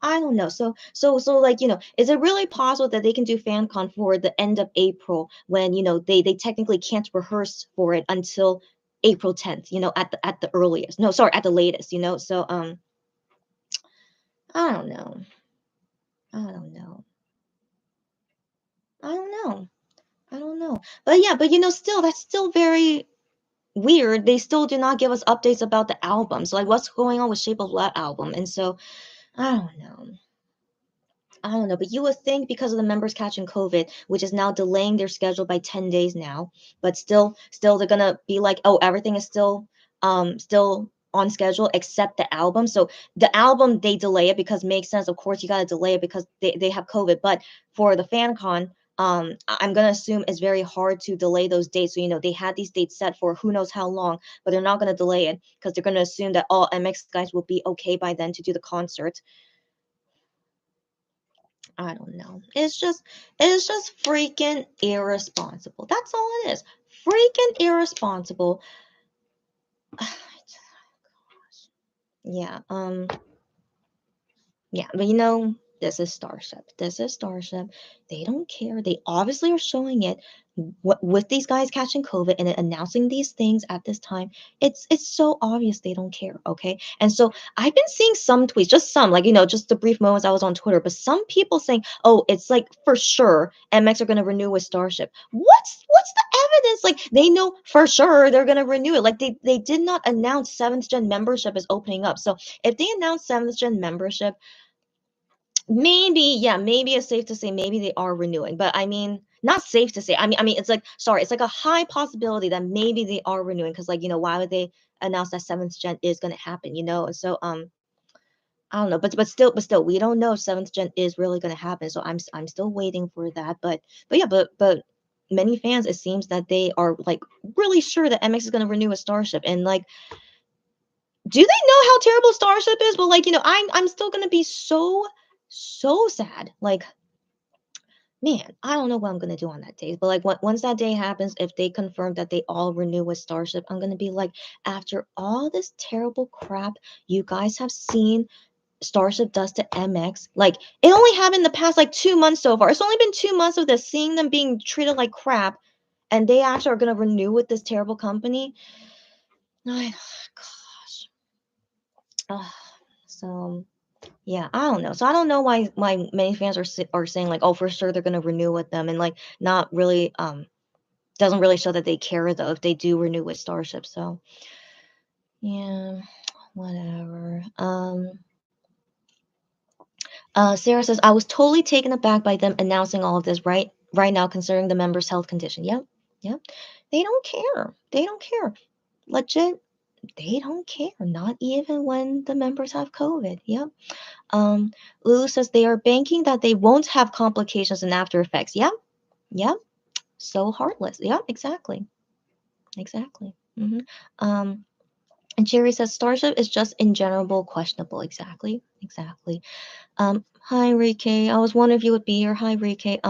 I don't know. So like, is it really possible that they can do FanCon for the end of April when, they technically can't rehearse for it until April 10th, at the earliest. No, sorry, at the latest. So I don't know. I don't know. I don't know. I don't know. But yeah, but still that's still very weird. They still do not give us updates about the album. So like what's going on with Shape of Love album? And so I don't know. I don't know, but you would think because of the members catching COVID, which is now delaying their schedule by 10 days now, but still they're gonna be like, oh, everything is still on schedule except the album. So the album they delay it because makes sense. Of course, you gotta delay it because they have COVID. But for the fan con, I'm gonna assume it's very hard to delay those dates. So they had these dates set for who knows how long, but they're not gonna delay it because they're gonna assume that all MX guys will be okay by then to do the concert. I don't know. It's just freaking irresponsible. That's all it is. Freaking irresponsible. Yeah. Yeah, but this is Starship. This is Starship. They don't care. They obviously are showing it with these guys catching COVID and announcing these things at this time. It's so obvious they don't care. Okay, and so I've been seeing some tweets, just some, like just the brief moments I was on Twitter, but some people saying, "Oh, it's like for sure MX are going to renew with Starship." What's the evidence? Like they know for sure they're going to renew it. Like they did not announce seventh gen membership is opening up. So if they announce seventh gen membership, maybe, yeah, maybe it's safe to say maybe they are renewing. But I mean, not safe to say. I mean, it's like, sorry, it's like a high possibility that maybe they are renewing because, like, why would they announce that seventh gen is going to happen? So I don't know, but still, we don't know if seventh gen is really going to happen. So I'm still waiting for that. But yeah, but many fans, it seems that they are like really sure that MX is going to renew a Starship, and like, do they know how terrible Starship is? But like, I'm still going to be so sad. Like, man, I don't know what I'm gonna do on that day. But like, once that day happens, if they confirm that they all renew with Starship, I'm gonna be like, after all this terrible crap you guys have seen Starship does to MX, like it only happened the past like 2 months so far. It's only been 2 months of this, seeing them being treated like crap, and they actually are gonna renew with this terrible company. I, gosh, Ugh. So yeah, I don't know. So I don't know why many fans are saying like, oh, for sure they're gonna renew with them, and like not really doesn't really show that they care though if they do renew with Starship. So yeah, whatever. Sarah says I was totally taken aback by them announcing all of this right now, considering the members' health condition. Yep, yep. They don't care. They don't care. Legit, they don't care. Not even when the members have COVID. Yep. Lulu says they are banking that they won't have complications and after effects. Yep, yep. So heartless. Yep, exactly. Exactly. Um, and Jerry says Starship is just in general questionable. Exactly. Exactly. Hi Rike. I was wondering if you would be here. Hi Rike.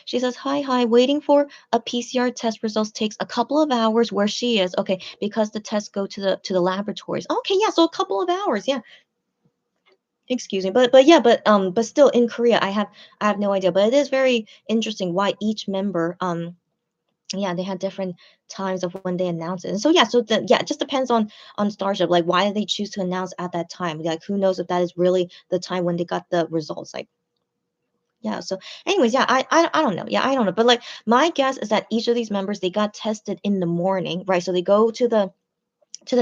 She says hi. Waiting for a PCR test results takes a couple of hours where she is. Okay, because the tests go to the laboratories. Okay, yeah, so a couple of hours. Yeah. Excuse me. But still in Korea, I have no idea. But it is very interesting why each member yeah, they had different times of when they announce it. And so yeah, it just depends on Starship. Like, why did they choose to announce at that time? Like, who knows if that is really the time when they got the results? Like, yeah. So, anyways, yeah, I don't know. Yeah, I don't know. But like, my guess is that each of these members, they got tested in the morning, right? So they go to the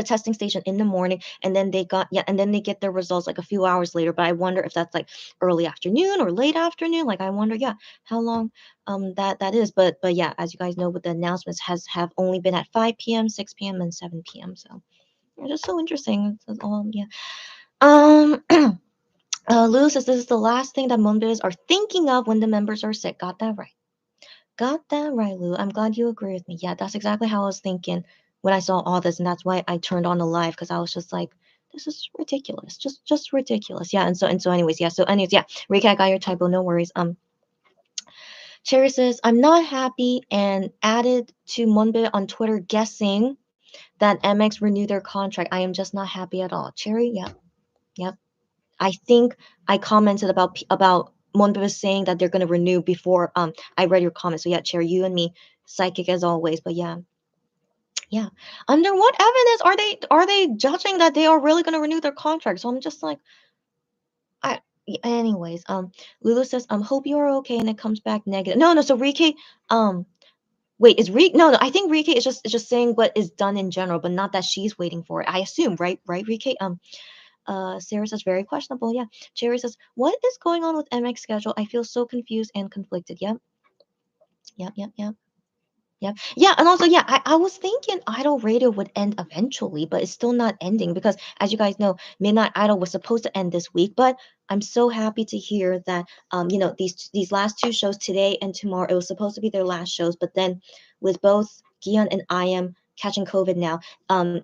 testing station in the morning, and then they get their results like a few hours later. But I wonder if that's like early afternoon or late afternoon. Like, I wonder, yeah, how long that is. But yeah, as you guys know, with the announcements have only been at 5 p.m., 6 p.m., and 7 p.m. So it's just so interesting. Yeah. um Lou says this is the last thing that Mondays are thinking of when the members are sick. Got that right. Got that right, Lou. I'm glad you agree with me. Yeah, that's exactly how I was thinking when I saw all this, and that's why I turned on the live, because I was just like, this is ridiculous. Just ridiculous. Yeah, and so anyways, yeah. So anyways, yeah. Rika, I got your typo, no worries. Cherry says, I'm not happy and added to Monbit on Twitter guessing that MX renewed their contract. I am just not happy at all. Cherry, yeah, yeah. I think I commented about Monbebe saying that they're gonna renew before I read your comments. So yeah, Cherry, you and me, psychic as always. But yeah, yeah. Under what evidence are they judging that they are really gonna renew their contract? So I'm just like, anyways, Lulu says, hope you are okay, and it comes back negative. No, no. So Rike, um, wait, is Rike? No, no. I think Rike is just saying what is done in general, but not that she's waiting for it. I assume, right, Rike? Sarah says very questionable. Yeah. Cherry says, what is going on with MX schedule? I feel so confused and conflicted. Yep. Yep. Yep. Yeah. And also, yeah, I was thinking Idol Radio would end eventually, but it's still not ending because, as you guys know, Midnight Idol was supposed to end this week. But I'm so happy to hear that, these last two shows, today and tomorrow, it was supposed to be their last shows. But then with both Gion and I am catching COVID now,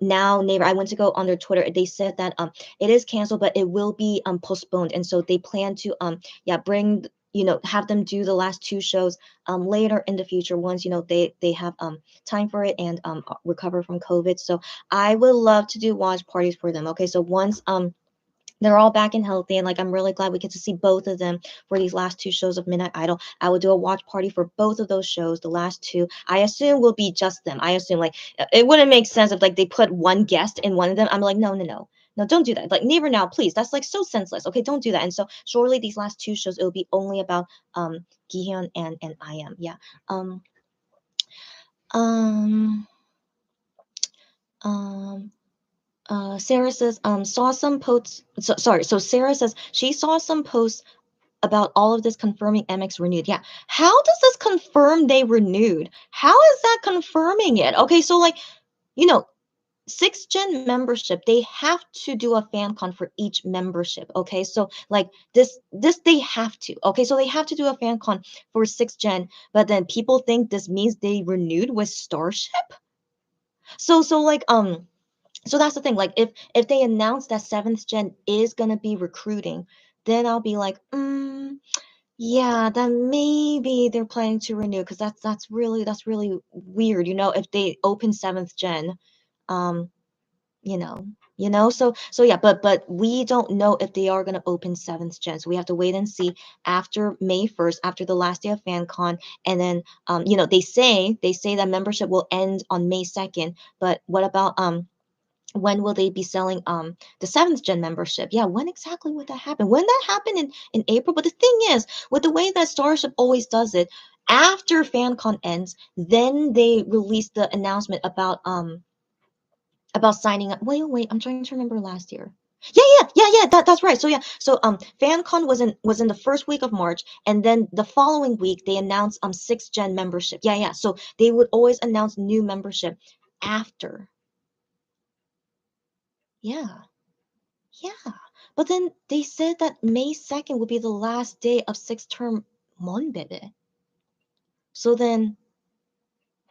now Neighbor, I went to go on their Twitter. They said that it is canceled, but it will be postponed. And so they plan to bring, have them do the last two shows later in the future, once they have time for it and recover from COVID. So I would love to do watch parties for them. Okay, so once they're all back and healthy, and like I'm really glad we get to see both of them for these last two shows of Midnight Idol. I will do a watch party for both of those shows. The last two, I assume, will be just them. I assume like it wouldn't make sense if like they put one guest in one of them. I'm like, no, no, no. No, don't do that. Like, never now, please. That's like so senseless. Okay, don't do that. And so, surely these last two shows, it will be only about Gihyun and I am. Yeah. Um. Um. Um. Sarah says, saw some posts. Sorry. So Sarah says she saw some posts about all of this confirming MX renewed. Yeah. How does this confirm they renewed? How is that confirming it? Okay, so like, you know, 6th gen membership, they have to do a fan con for each membership. Okay, so like this they have to. Okay, so they have to do a fan con for 6th gen, but then people think this means they renewed with Starship. So like so that's the thing. Like if they announce that 7th gen is gonna be recruiting, then I'll be like, yeah, then maybe they're planning to renew because that's really weird, if they open 7th gen, um, you know, so yeah, but we don't know if they are gonna open 7th gen. So we have to wait and see after May 1st, after the last day of FanCon, and then they say that membership will end on May 2nd, but what about when will they be selling the 7th gen membership? Yeah, when exactly would that happen? When that happen in April? But the thing is, with the way that Starship always does it, after FanCon ends, then they release the announcement about signing up. Wait, I'm trying to remember last year. Yeah. That's right. So yeah, so FanCon was in the first week of March, and then the following week they announced 6th gen membership. Yeah. So they would always announce new membership after. Yeah. Yeah, but then they said that May 2nd would be the last day of sixth term Monbebe. So then,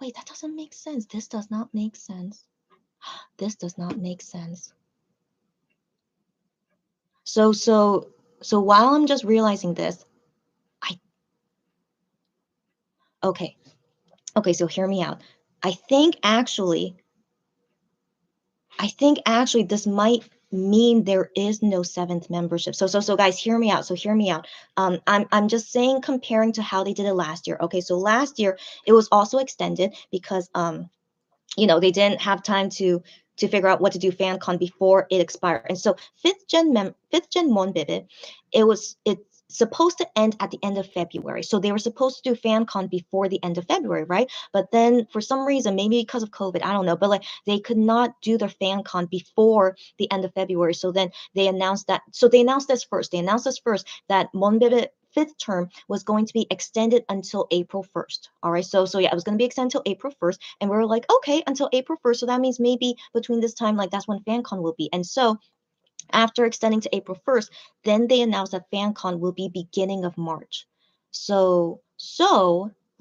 wait, that doesn't make sense. This does not make sense. This does not make sense. So while I'm just realizing this, I okay. Okay, so hear me out. I think actually this might mean there is no seventh membership. So guys, hear me out. So hear me out. I'm just saying comparing to how they did it last year. Okay, so last year it was also extended because they didn't have time to figure out what to do FanCon before it expired. And so fifth gen Monbebe, it's supposed to end at the end of February. So they were supposed to do FanCon before the end of February, right? But then for some reason, maybe because of COVID, I don't know, but like they could not do their FanCon before the end of February. So then they announced that. So they announced this first. They announced this first that Monbebe fifth term was going to be extended until April 1st. All right. So yeah, it was going to be extended until April 1st. And we were like, okay, until April 1st. So that means maybe between this time, like that's when FanCon will be. And so after extending to April 1st, then they announced that FanCon will be beginning of March. So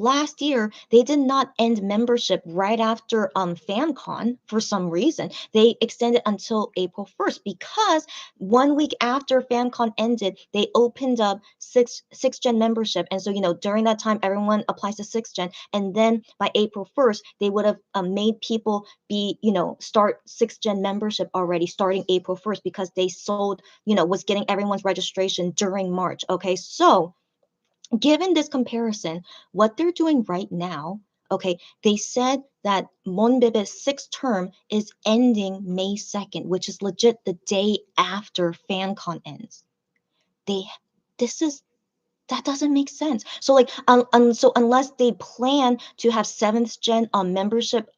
last year they did not end membership right after FanCon for some reason. They extended until April 1st because 1 week after FanCon ended, they opened up six gen membership. And so, during that time, everyone applies to 6th gen. And then by April 1st, they would have made people start 6th gen membership already starting April 1st because they sold, was getting everyone's registration during March. Okay. So given this comparison, what they're doing right now, okay, they said that Monbebe's sixth term is ending May 2nd, which is legit the day after FanCon ends. They, this is that doesn't make sense. So like, so unless they plan to have 7th gen membership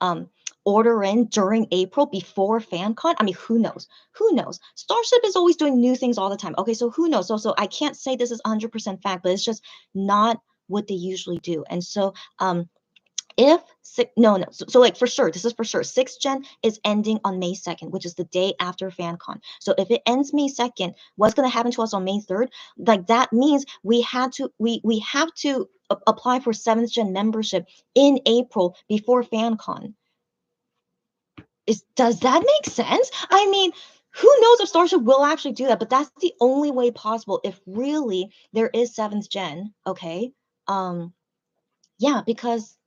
order in during April before FanCon, I mean, who knows? Who knows? Starship is always doing new things all the time. Okay, so who knows? So I can't say this is 100% fact, but it's just not what they usually do. And so if no, so like for sure, this is for sure, 6th gen is ending on May 2nd, which is the day after FanCon. So if it ends May 2nd, what's going to happen to us on May 3rd? Like that means we have to apply for 7th gen membership in April before FanCon. Does that make sense? I mean, who knows if Starship will actually do that, but that's the only way possible if really there is 7th gen. Okay. Yeah, because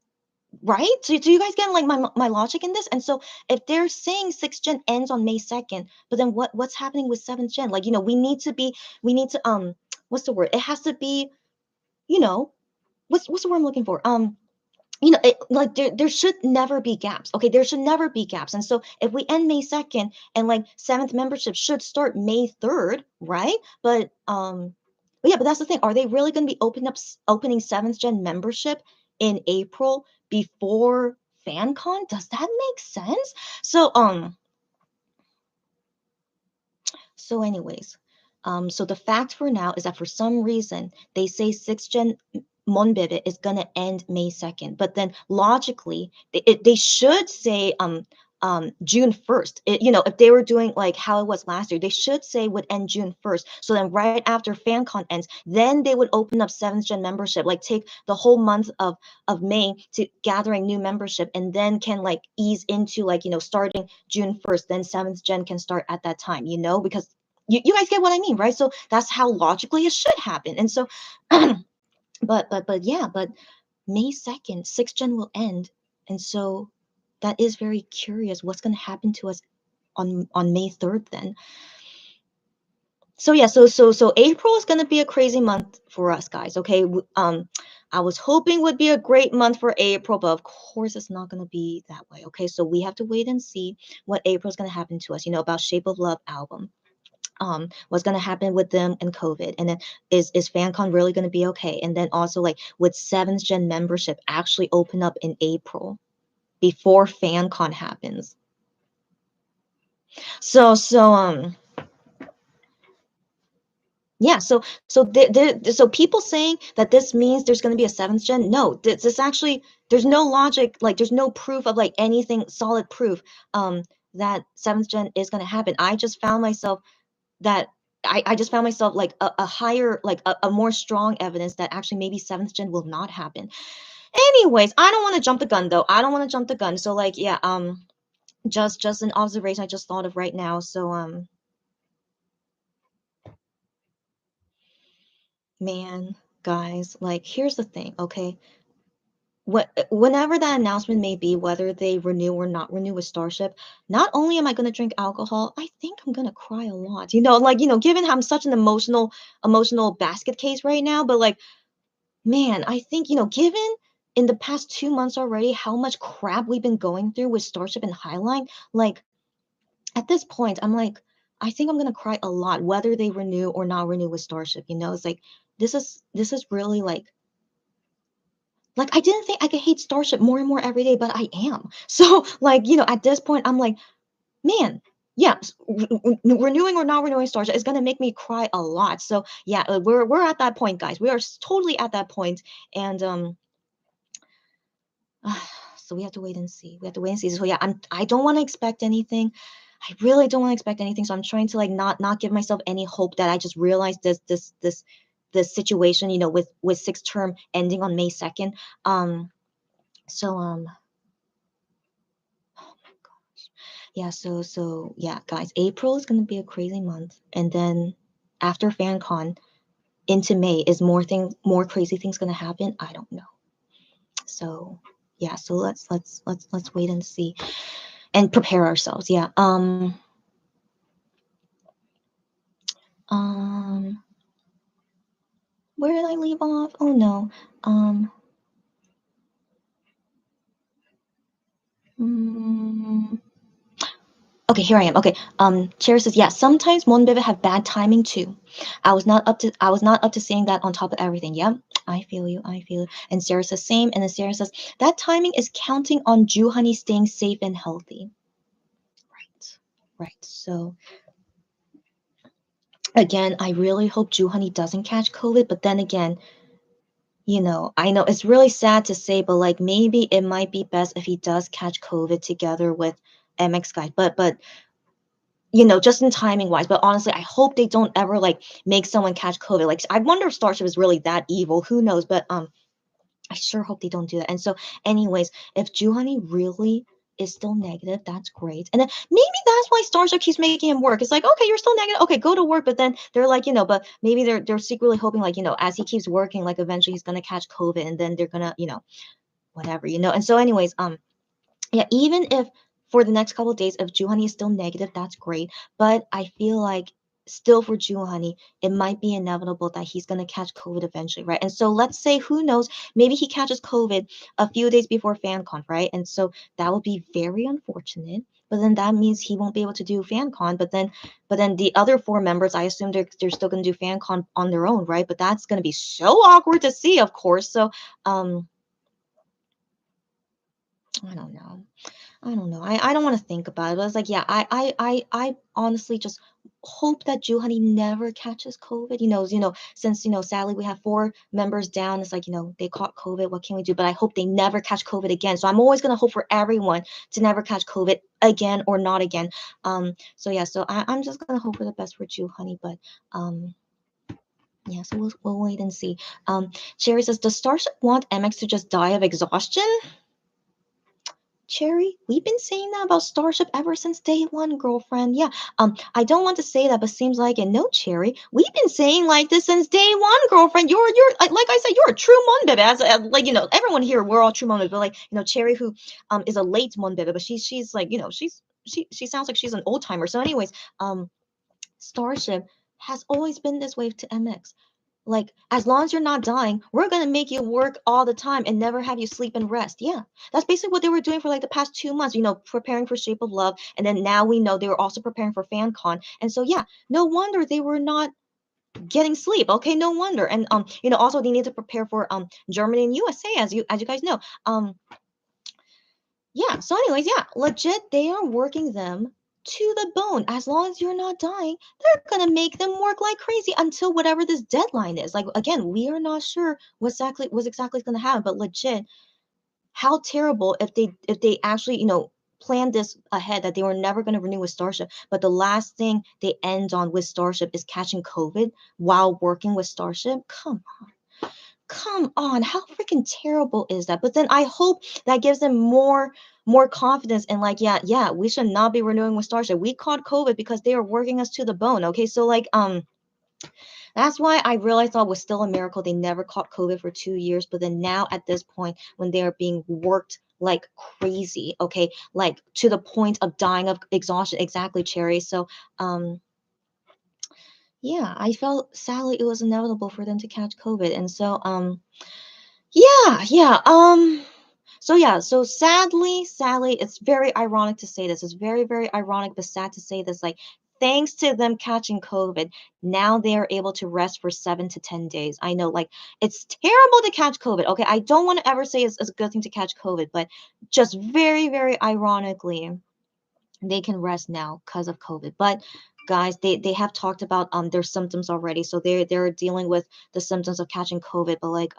right? So do you guys get like my logic in this? And so if they're saying 6th gen ends on May 2nd, but then what's happening with 7th gen? Like, we need to what's the word? It has to be, you know, what's the word I'm looking for? Like there should never be gaps. Okay, there should never be gaps. And so if we end May 2nd and like 7th membership should start May 3rd, right? But yeah, but that's the thing. Are they really going to be opening 7th gen membership in April before FanCon? Does that make sense? So anyways, so the fact for now is that for some reason they say 6th gen Monbebe is gonna end May 2nd, but then logically they should say June 1st. If they were doing like how it was last year, they should say would end June 1st. So then right after FanCon ends, then they would open up 7th gen membership, like take the whole month of May to gathering new membership, and then can like ease into like starting June 1st, then 7th gen can start at that time, because you guys get what I mean, right? So that's how logically it should happen. And so but May 2nd, 6th gen will end. And so that is very curious. What's going to happen to us on May 3rd then? So yeah, so April is going to be a crazy month for us guys, okay? I was hoping would be a great month for April, but of course it's not going to be that way, okay? So we have to wait and see what April is going to happen to us, about Shape of Love album. What's going to happen with them and COVID, and then is FanCon really going to be okay? And then also like would 7th gen membership actually open up in April before FanCon happens? So yeah, so people saying that this means there's going to be a 7th gen, no, this actually, there's no logic, like there's no proof of like anything solid proof that 7th gen is going to happen. That I just found myself like a higher, like a more strong evidence that actually maybe 7th gen will not happen. Anyways, I don't want to jump the gun though. I don't want to jump the gun. So like, yeah, just an observation I just thought of right now. So man, guys, like here's the thing, okay? Whenever that announcement may be, whether they renew or not renew with Starship, not only am I going to drink alcohol, I think I'm going to cry a lot. Like, given I'm such an emotional basket case right now, but like, man, I think, given in the past 2 months already how much crap we've been going through with Starship and Highline, like at this point, I'm like, I think I'm going to cry a lot, whether they renew or not renew with Starship. It's like, this is really like I didn't think I could hate Starship more and more every day, but I am. So like, at this point, I'm like, man, yeah, renewing or not renewing Starship is gonna make me cry a lot. So yeah, we're at that point, guys. We are totally at that point, and so we have to wait and see. We have to wait and see. So yeah, I don't want to expect anything. I really don't want to expect anything. So I'm trying to like not give myself any hope that I just realized this situation, with sixth term ending on May 2nd. So oh my gosh. Yeah, so yeah, guys, April is gonna be a crazy month. And then after FanCon into May, is more crazy things gonna happen? I don't know. So yeah, so let's wait and see and prepare ourselves. Yeah. Um where did I leave off? Oh no. Um mm, Okay, here I am. Okay. Cherry says, yeah, sometimes Monbebe have bad timing too. I was not up to seeing that on top of everything. Yeah, I feel you. I feel you. And Sarah says same. And then Sarah says that timing is counting on Juhani staying safe and healthy. Right. Right. So again, I really hope Juhani doesn't catch COVID, but then again, I know it's really sad to say, but like maybe it might be best if he does catch COVID together with MX guy. But just in timing wise. But honestly, I hope they don't ever like make someone catch COVID. Like, I wonder if Starship is really that evil. Who knows? But I sure hope they don't do that. And so, anyways, if Juhani really is still negative, that's great. And then maybe that's why Starship keeps making him work. It's like, okay, you're still negative. Okay, go to work. But then they're like, but maybe they're secretly hoping like, as he keeps working, like eventually he's gonna catch COVID, and then they're gonna, whatever, and so anyways, yeah, even if for the next couple of days, if Juhani is still negative, that's great. But I feel like still for Juhani, it might be inevitable that he's gonna catch COVID eventually, right? And so let's say, who knows, maybe he catches COVID a few days before FanCon, right? And so that would be very unfortunate. But then that means he won't be able to do FanCon. But then the other four members, I assume they're still gonna do FanCon on their own, right? But that's gonna be so awkward to see, of course. So I don't know. I don't know. I don't want to think about it. But it's like, yeah, I honestly just hope that Juhani never catches COVID. Since sadly we have four members down. It's like, they caught COVID. What can we do? But I hope they never catch COVID again. So I'm always gonna hope for everyone to never catch COVID again or not again. So yeah, so I'm just gonna hope for the best for Juhani. But yeah, so we'll wait and see. Cherry says, does Starship want MX to just die of exhaustion? Cherry, we've been saying that about Starship ever since day one, girlfriend. Yeah. I don't want to say that, but seems like it. No, Cherry, we've been saying like this since day one, girlfriend. You're like I said, you're a true Monbebe. As like everyone here, we're all true Monbebe. But like Cherry, who is a late Monbebe, but she's like she sounds like she's an old timer. So, anyways, Starship has always been this way to MX. Like, as long as you're not dying, we're gonna make you work all the time and never have you sleep and rest. Yeah, that's basically what they were doing for like the past 2 months. Preparing for Shape of Love, and then now we know they were also preparing for FanCon. And so yeah, no wonder they were not getting sleep. Okay, no wonder. And also they need to prepare for Germany and USA, as you guys know. Yeah, so anyways, yeah, legit, they are working them to the bone. As long as you're not dying, they're gonna make them work like crazy until whatever this deadline is. Like, again, we are not sure what's exactly gonna happen, but legit, how terrible if they actually, planned this ahead that they were never gonna renew with Starship, but the last thing they end on with Starship is catching COVID while working with Starship. Come on, how freaking terrible is that? But then I hope that gives them more confidence and like, yeah, we should not be renewing with Starship. We caught COVID because they are working us to the bone. Okay, so like that's why I really thought it was still a miracle they never caught COVID for 2 years. But then now at this point, when they are being worked like crazy, okay, like to the point of dying of exhaustion. Exactly, Cherry. So yeah, I felt sadly it was inevitable for them to catch COVID. And so yeah. So sadly, it's very ironic to say this. It's very, very ironic, but sad to say this. Like, thanks to them catching COVID, now they are able to rest for 7 to 10 days. I know, like, it's terrible to catch COVID. Okay, I don't want to ever say it's a good thing to catch COVID, but just very, very ironically, they can rest now because of COVID. But guys, they have talked about their symptoms already, so they're dealing with the symptoms of catching COVID. But like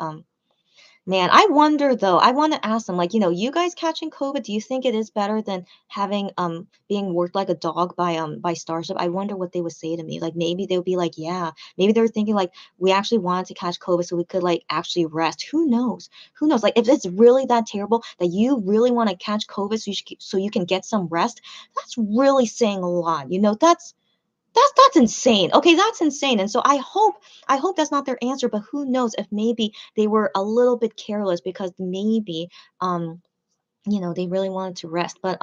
man, I wonder though. I want to ask them, like, you guys catching COVID, do you think it is better than having being worked like a dog by Starship? I wonder what they would say to me. Like maybe they would be like, yeah. Maybe they were thinking like we actually wanted to catch COVID so we could like actually rest. Who knows? Who knows? Like if it's really that terrible that you really want to catch COVID so you can get some rest, that's really saying a lot. That's insane. Okay, that's insane. And so I hope that's not their answer, but who knows if maybe they were a little bit careless because maybe they really wanted to rest. But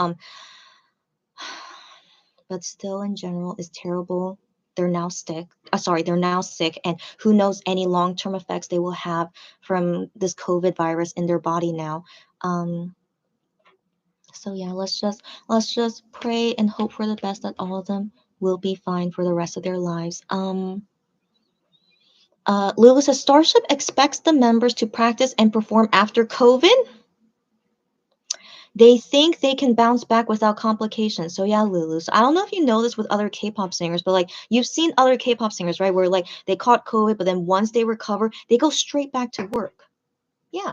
still in general is terrible. They're now sick. They're now sick, and who knows any long-term effects they will have from this COVID virus in their body now. Um so yeah, let's just pray and hope for the best that all of them will be fine for the rest of their lives. Lulu says Starship expects the members to practice and perform after COVID. They think they can bounce back without complications. So yeah, Lulu. So I don't know if you know this with other K-pop singers, but like you've seen other K-pop singers, right? Where like they caught COVID, but then once they recover, they go straight back to work. Yeah.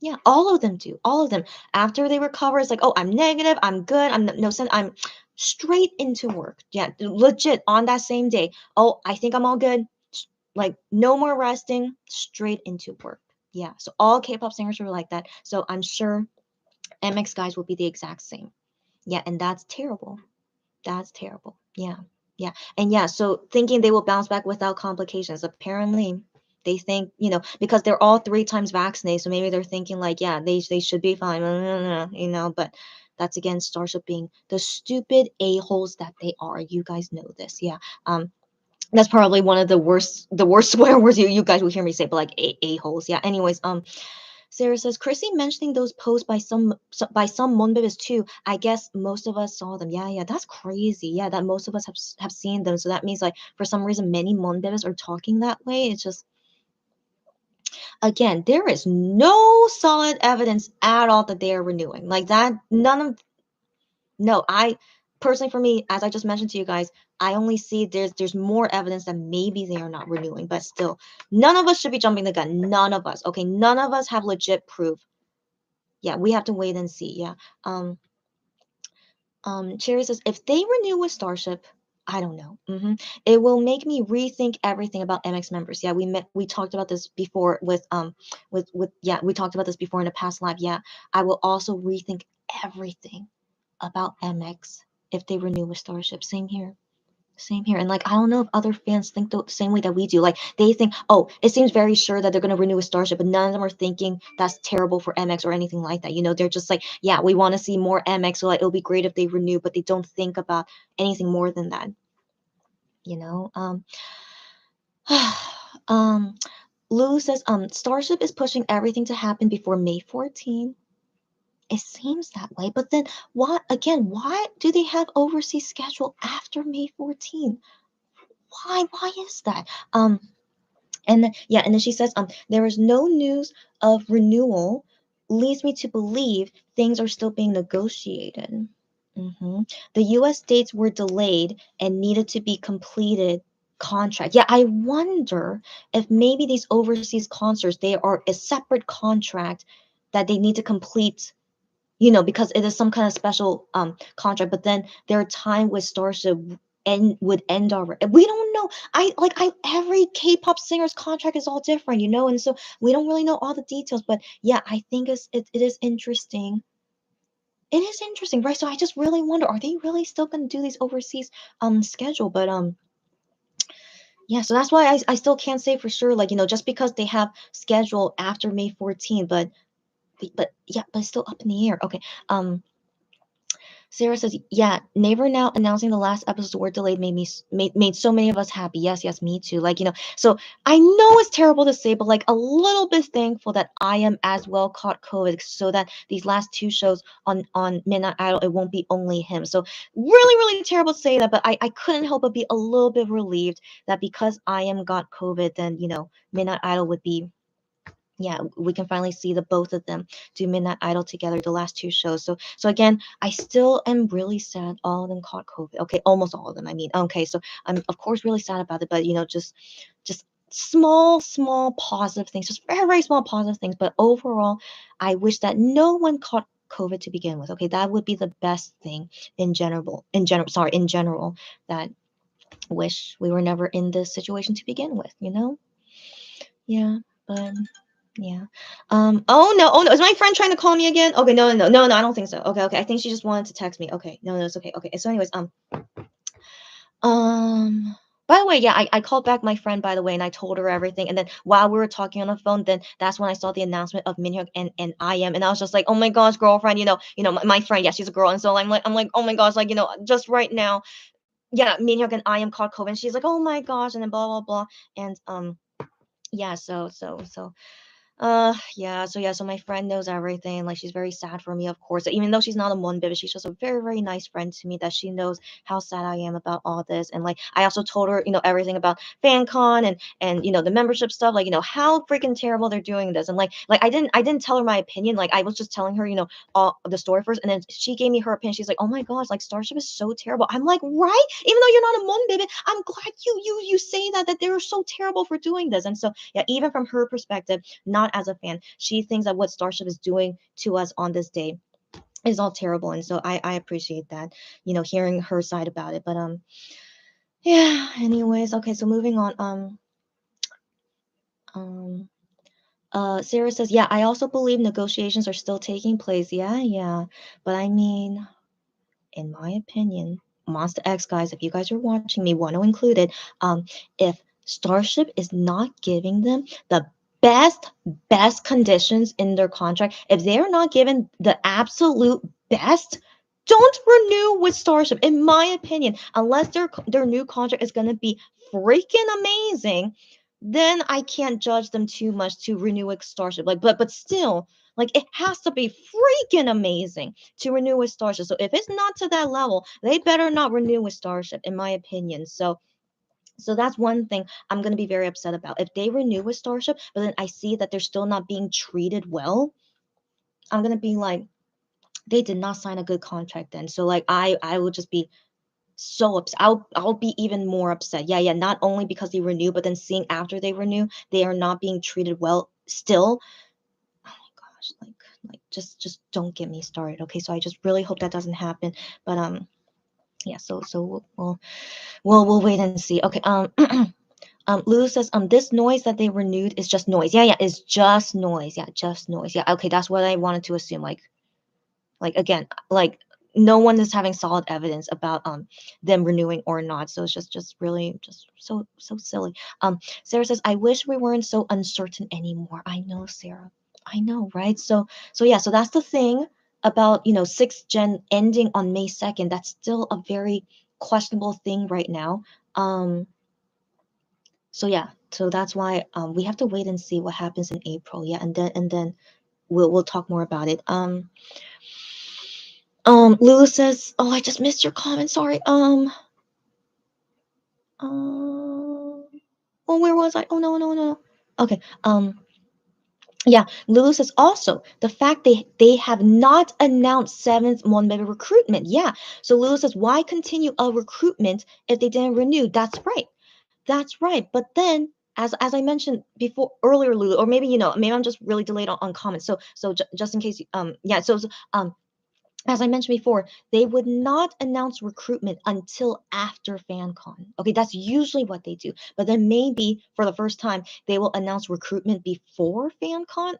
Yeah, all of them do. All of them. After they recover, it's like, oh, I'm negative. I'm good. I'm no sense. I'm straight into work. Yeah, legit on that same day. Oh, I think I'm all good. Like no more resting. Straight into work. Yeah. So all K-pop singers are like that. So I'm sure MX guys will be the exact same. Yeah, and that's terrible. That's terrible. Yeah. Yeah. And yeah, so thinking they will bounce back without complications. Apparently, They think, because they're all 3 times vaccinated, so maybe they're thinking like, yeah, they should be fine, but that's again Starship being the stupid a-holes that they are. You guys know this, yeah. That's probably one of the worst swear words you guys will hear me say, but like a-holes, yeah. Anyways, Sarah says, Chrissy mentioning those posts by some Monbibis too. I guess most of us saw them. Yeah, yeah, that's crazy. Yeah, that most of us have seen them. So that means like for some reason many Monbibis are talking that way. It's just, again, there is no solid evidence at all that they are renewing. Like that, none of no, I personally, for me, as I just mentioned to you guys, I only see there's more evidence that maybe they are not renewing, but still, none of us should be jumping the gun. None of us. Okay, none of us have legit proof. Yeah, we have to wait and see. Yeah. Cherry says, if they renew with Starship, I don't know. It will make me rethink everything about MX members. Yeah, we talked about this before with yeah, we talked about this before in a past live. Yeah, I will also rethink everything about MX if they renew with Starship. Same here. Same here. And like, I don't know if other fans think the same way that we do. Like, they think, oh, it seems very sure that they're going to renew with Starship, but none of them are thinking that's terrible for MX or anything like that. They're just like, yeah, we want to see more MX. So like, it'll be great if they renew, but they don't think about anything more than that. You know, um, Lou says, Starship is pushing everything to happen before May 14. It seems that way, but then why do they have overseas schedule after May 14? Why is that? And then she says, there is no news of renewal, leads me to believe things are still being negotiated. The U.S. dates were delayed and needed to be completed contract. Yeah, I wonder if maybe these overseas concerts, they are a separate contract that they need to complete, because it is some kind of special contract. But then their time with Starship would end already. We don't know. I every K-pop singer's contract is all different, and so we don't really know all the details. But yeah, I think it is interesting. It is interesting, right? So I just really wonder, are they really still gonna do these overseas schedule? But yeah, so that's why I still can't say for sure, like, just because they have schedule after May 14, but yeah, but it's still up in the air. Okay. Sarah says, "Yeah, Naver now announcing the last episodes were delayed made so many of us happy. Yes, yes, me too. Like, so I know it's terrible to say, but like a little bit thankful that I am as well caught COVID, so that these last 2 shows on Midnight Idol, it won't be only him. So really, really terrible to say that, but I couldn't help but be a little bit relieved that because I am got COVID, then Midnight Idol would be." Yeah, we can finally see the both of them do Midnight Idol together, the last 2 shows. So again, I still am really sad all of them caught COVID. Okay, almost all of them. I mean, okay, so I'm of course really sad about it, but just small positive things, just very, very small positive things. But overall, I wish that no one caught COVID to begin with. Okay, that would be the best thing in general, that wish we were never in this situation to begin with. Yeah, but yeah. Oh no, is my friend trying to call me again? Okay, no, I don't think so. Okay, I think she just wanted to text me. Okay, no, it's okay. Okay, so anyways, by the way, yeah, I called back my friend, by the way, and I told her everything. And then while we were talking on the phone, then that's when I saw the announcement of Minhyuk and I.M. And I was just like, oh my gosh, girlfriend, my friend, yeah, she's a girl, and so I'm like, oh my gosh, like, just right now, yeah, Minhyuk and I.M called COVID, and she's like, oh my gosh, and then blah blah blah, and yeah, so my friend knows everything. Like, she's very sad for me, of course. Even though she's not a Monbib, she's just a very, very nice friend to me, that she knows how sad I am about all this. And like, I also told her, everything about FanCon and the membership stuff, like, how freaking terrible they're doing this. And like I didn't tell her my opinion. Like, I was just telling her, all the story first, and then she gave me her opinion. She's like, oh my gosh, like Starship is so terrible. I'm like, right? Even though you're not a Monbib, I'm glad you say that they're so terrible for doing this. And so yeah, even from her perspective, not as a fan, she thinks that what Starship is doing to us on this day is all terrible. And so I appreciate that, hearing her side about it. But yeah, anyways, okay, so moving on. Um Sarah says, yeah, I also believe negotiations are still taking place. Yeah, but I mean, in my opinion, Monster X guys, if you guys are watching me, Wano included, if Starship is not giving them the best best conditions in their contract. If they're not given the absolute best, don't renew with Starship, in my opinion, unless their new contract is going to be freaking amazing. Then I can't judge them too much to renew with Starship. Like, but still, like, it has to be freaking amazing to renew with Starship. So if it's not to that level, they better not renew with Starship, in my opinion. So that's one thing I'm going to be very upset about. If they renew with Starship, but then I see that they're still not being treated well, I'm going to be like, they did not sign a good contract then. So like I will just be so upset. I'll be even more upset. Yeah, yeah, not only because they renew, but then seeing after they renew, they are not being treated well still. Oh my gosh, like just don't get me started. Okay? So I just really hope that doesn't happen. But yeah, so we'll wait and see. Okay. Lulu says, this noise that they renewed is just noise. Yeah, yeah, it's just noise. Yeah, just noise. Yeah, okay, that's what I wanted to assume. Like again, like no one is having solid evidence about them renewing or not. So it's just really just so silly. Sarah says, I wish we weren't so uncertain anymore. I know, Sarah. I know, right? So yeah, so that's the thing about sixth gen ending on May 2nd. That's still a very questionable thing right now. So yeah, so that's why we have to wait and see what happens in April. Yeah, and then we'll talk more about it. Lulu says, "Oh, I just missed your comment. Sorry. Um, oh, where was I? Oh no, no, no. Okay. Yeah, Lulu says also the fact they have not announced seventh member recruitment. Yeah, so Lulu says, why continue a recruitment if they didn't renew? That's right. That's right. But then, as I mentioned before earlier, Lulu, or maybe I'm just really delayed on comments. So just in case, yeah. So as I mentioned before, they would not announce recruitment until after FanCon. Okay, that's usually what they do. But then maybe for the first time, they will announce recruitment before FanCon.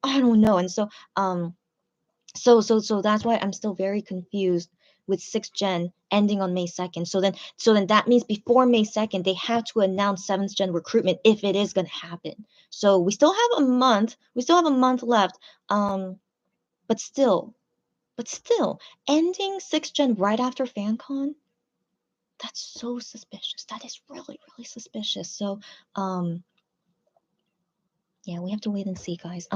I don't know. And so that's why I'm still very confused with sixth gen ending on May 2nd. So then that means before May 2nd, they have to announce seventh gen recruitment if it is gonna happen. So we still have a month. We still have a month left. But still, ending sixth gen right after FanCon, that's so suspicious. That is really, really suspicious. So yeah, we have to wait and see, guys.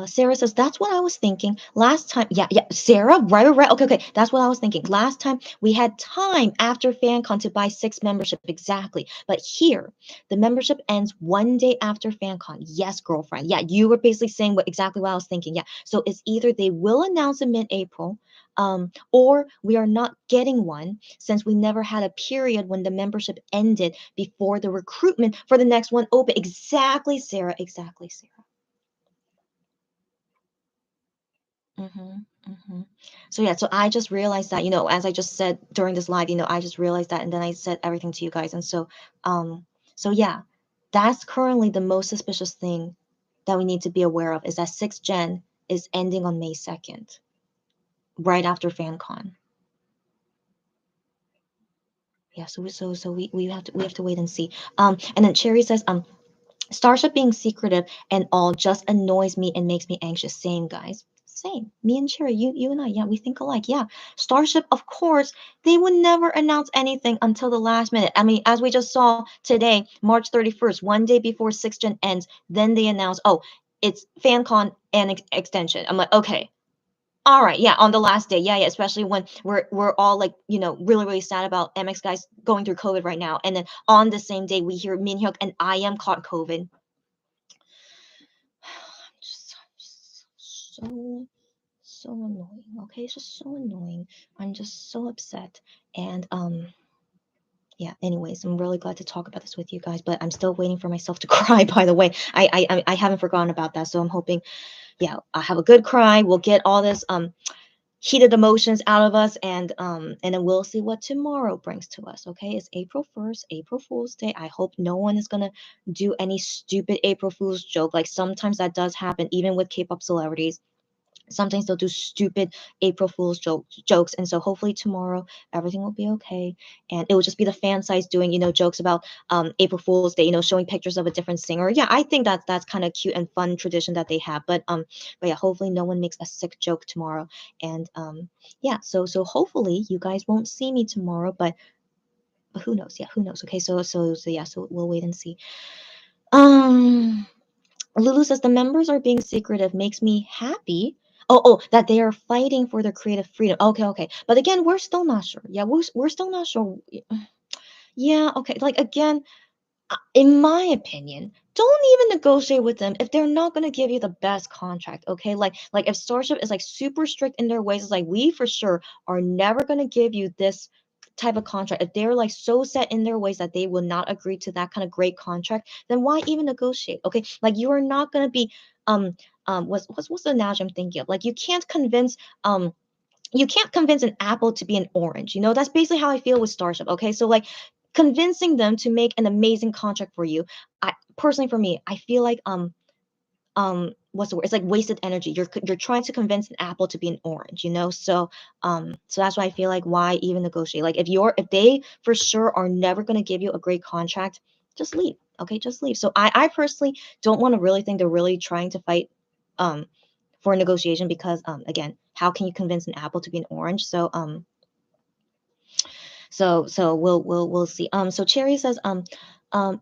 Sarah says, that's what I was thinking. Last time, yeah, yeah, Sarah, right. Okay, okay. That's what I was thinking. Last time we had time after FanCon to buy 6 membership, exactly. But here, the membership ends one day after FanCon. Yes, girlfriend. Yeah, you were basically saying exactly what I was thinking. Yeah. So it's either they will announce in mid-April, or we are not getting one since we never had a period when the membership ended before the recruitment for the next one open. Exactly, Sarah. Exactly, Sarah. Mhm, mhm. So yeah, so I just realized that, as I just said during this live, I just realized that, and then I said everything to you guys. And um, so yeah, that's currently the most suspicious thing that we need to be aware of is that sixth gen is ending on May 2nd, right after FanCon. Yeah, so we have to wait and see. And then Cherry says, Starship being secretive and all just annoys me and makes me anxious. Same, guys. Same. Me and Cherry, you and I, yeah, we think alike. Yeah. Starship, of course, they would never announce anything until the last minute. I mean, as we just saw today, March 31st, one day before 6th Gen ends, then they announce, oh, it's FanCon and extension. I'm like, okay, all right, yeah, on the last day, yeah, yeah, especially when we're all like, really, really sad about MX guys going through COVID right now, and then on the same day we hear Minhyuk and I am caught COVID. I'm just so annoying. Okay, it's just so annoying. I'm just so upset, and yeah. Anyways, I'm really glad to talk about this with you guys, but I'm still waiting for myself to cry. By the way, I haven't forgotten about that, so I'm hoping, yeah, I have a good cry. We'll get all this heated emotions out of us, and then we'll see what tomorrow brings to us. Okay, it's April 1st, April Fool's Day. I hope no one is gonna do any stupid April Fool's joke. Like sometimes that does happen even with K-pop celebrities. sometimes they'll do stupid April Fool's jokes, and so hopefully tomorrow everything will be okay, and it will just be the fan sites doing, jokes about April Fool's Day, showing pictures of a different singer. Yeah, I think that's kind of cute and fun tradition that they have. But yeah, hopefully no one makes a sick joke tomorrow, and yeah, so hopefully you guys won't see me tomorrow, but who knows? Yeah, who knows? Okay, so yeah, so we'll wait and see. Um. Lulu says the members are being secretive makes me happy. That they are fighting for their creative freedom. Okay, okay. But again, we're still not sure. Yeah, we're still not sure. Yeah, okay. Like again, in my opinion, don't even negotiate with them if they're not going to give you the best contract, okay? Like if Starship is like super strict in their ways, it's like we for sure are never going to give you this type of contract. If they're like so set in their ways that they will not agree to that kind of great contract, then why even negotiate? Okay? Like you are not going to be what's the analogy I'm thinking of? Like you can't convince an apple to be an orange. That's basically how I feel with Starship. Okay, so like convincing them to make an amazing contract for you. I personally, for me, I feel like what's the word? It's like wasted energy. You're trying to convince an apple to be an orange. So that's why I feel like why even negotiate? Like if they for sure are never going to give you a great contract, just leave. Okay, just leave. So I personally don't want to really think they're really trying to fight um for a negotiation because again, how can you convince an apple to be an orange? So we'll see. So Cherry says,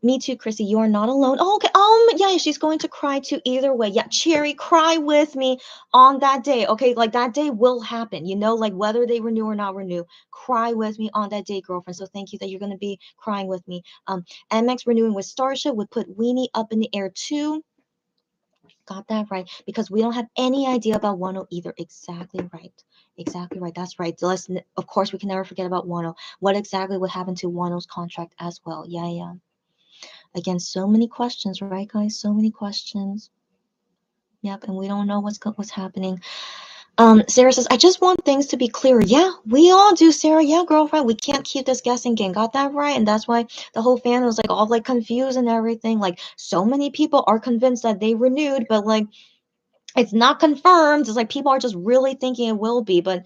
me too, Chrissy. You are not alone. Oh, okay. Yeah, she's going to cry too. Either way, yeah, Cherry, cry with me on that day. Okay, like that day will happen. Like whether they renew or not renew, cry with me on that day, girlfriend. So thank you that you're gonna be crying with me. MX renewing with Starship would put Weenie up in the air too. Got that right. Because we don't have any idea about Wano either. Exactly right. Exactly right. That's right. Of course, we can never forget about Wano. What exactly would happen to Wano's contract as well? Yeah, yeah. Again, so many questions, right, guys? So many questions. Yep, and we don't know what's happening. Sarah says, I just want things to be clear. Yeah, we all do, Sarah. Yeah, girlfriend. We can't keep this guessing game. Got that right? And that's why the whole fan was like all like confused and everything. Like so many people are convinced that they renewed, but like it's not confirmed. It's like people are just really thinking it will be, but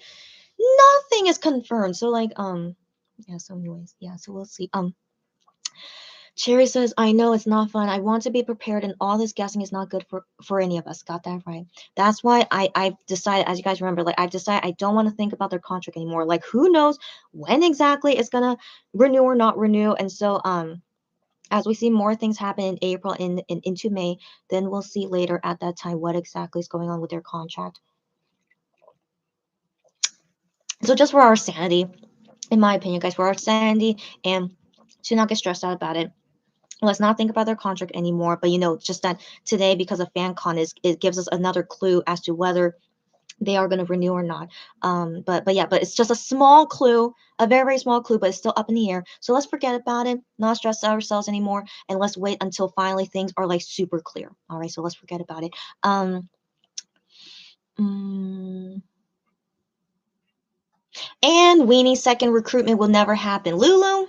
nothing is confirmed. So like yeah, so anyways, yeah, so we'll see. Cherry says, I know it's not fun. I want to be prepared, and all this guessing is not good for any of us. Got that right. That's why I've decided, as you guys remember, like I've decided I don't want to think about their contract anymore. Like who knows when exactly it's gonna renew or not renew. And so as we see more things happen in April into May, then we'll see later at that time what exactly is going on with their contract. So just for our sanity, in my opinion, guys, for our sanity and to not get stressed out about it, let's not think about their contract anymore. But just that today, because of FanCon, it gives us another clue as to whether they are going to renew or not. But it's just a small clue, a very, very small clue, but it's still up in the air. So let's forget about it, not stress ourselves anymore, and let's wait until finally things are like super clear. All right, so let's forget about it. Mm, and Weenie's second recruitment will never happen. Lulu,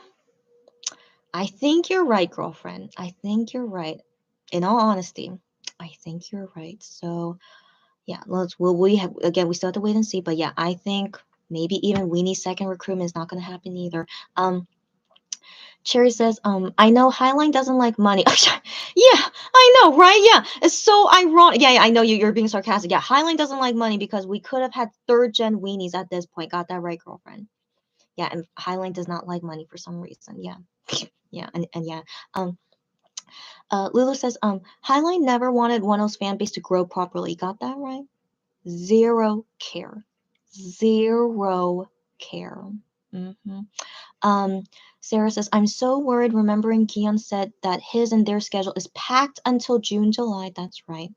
I think you're right, girlfriend. I think you're right. In all honesty, I think you're right. So yeah, we have again we still have to wait and see. But yeah, I think maybe even Weenie's second recruitment is not gonna happen either. Cherry says, I know Highline doesn't like money. Yeah, I know, right? Yeah. It's so ironic. Yeah, I know you're being sarcastic. Yeah, Highline doesn't like money because we could have had third gen weenies at this point. Got that right, girlfriend. Yeah, and Highline does not like money for some reason. Yeah. Yeah, and yeah. Um Lulu says, Highline never wanted Oneo's fan base to grow properly. Got that right? Zero care. Zero care. Mm-hmm. Sarah says, I'm so worried remembering Keon said that his and their schedule is packed until June, July. That's right.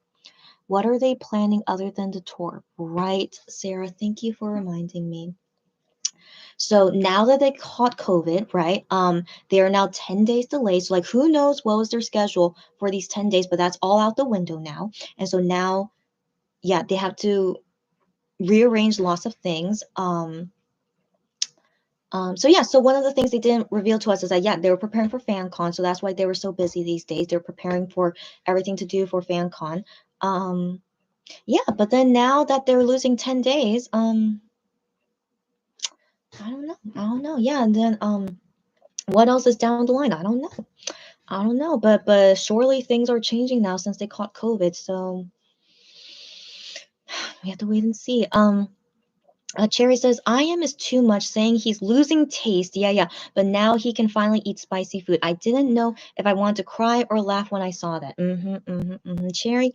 What are they planning other than the tour? Right, Sarah. Thank you for reminding me. So now that they caught COVID, right? They are now 10 days delayed. So like who knows what was their schedule for these 10 days, but that's all out the window now. And so now, yeah, they have to rearrange lots of things. So yeah, so one of the things they didn't reveal to us is that yeah, they were preparing for FanCon, so that's why they were so busy these days. They're preparing for everything to do for FanCon. Um, Yeah, but then now that they're losing 10 days, I don't know. I don't know. Yeah, and then what else is down the line? I don't know. I don't know, but surely things are changing now since they caught COVID, so we have to wait and see. Cherry says, I am is too much, saying he's losing taste. Yeah, yeah. But now he can finally eat spicy food. I didn't know if I wanted to cry or laugh when I saw that. Cherry,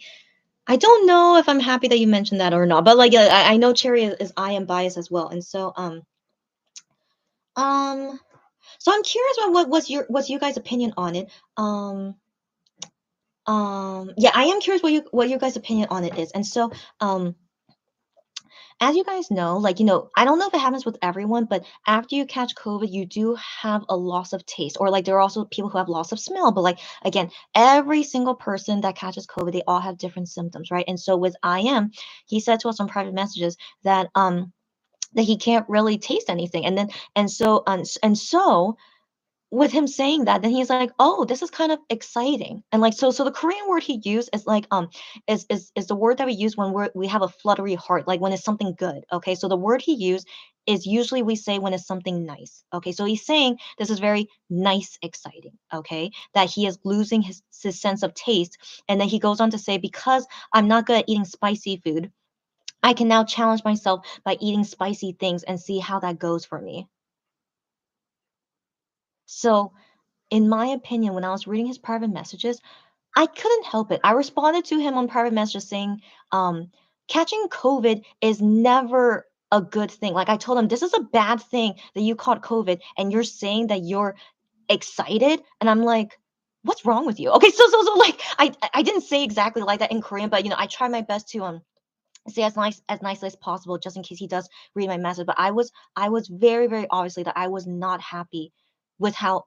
I don't know if I'm happy that you mentioned that or not. But like, yeah, I know Cherry is I am biased as well. And so, um, so I'm curious about what's you guys' opinion on it. Um, yeah, I am curious what your guys' opinion on it is. And so, um, as you guys know, like, I don't know if it happens with everyone, but after you catch COVID, you do have a loss of taste, or like there are also people who have loss of smell. But like, again, every single person that catches COVID, they all have different symptoms, right? And so with IM, he said to us on private messages that he can't really taste anything. And so with him saying that, then he's like, "Oh, this is kind of exciting." And like, so the Korean word he used is like is the word that we use when we have a fluttery heart, like when it's something good. Okay, so the word he used is usually we say when it's something nice. Okay, so he's saying this is very nice, exciting. Okay, that he is losing his sense of taste, and then he goes on to say, because I'm not good at eating spicy food, I can now challenge myself by eating spicy things and see how that goes for me. So in my opinion, when I was reading his private messages, I couldn't help it. I responded to him on private messages saying, catching COVID is never a good thing. Like I told him, this is a bad thing that you caught COVID and you're saying that you're excited. And I'm like, what's wrong with you? Okay, so like I didn't say exactly like that in Korean, but I try my best to say as nicely as possible just in case he does read my message. But I was very, very obviously that I was not happy with how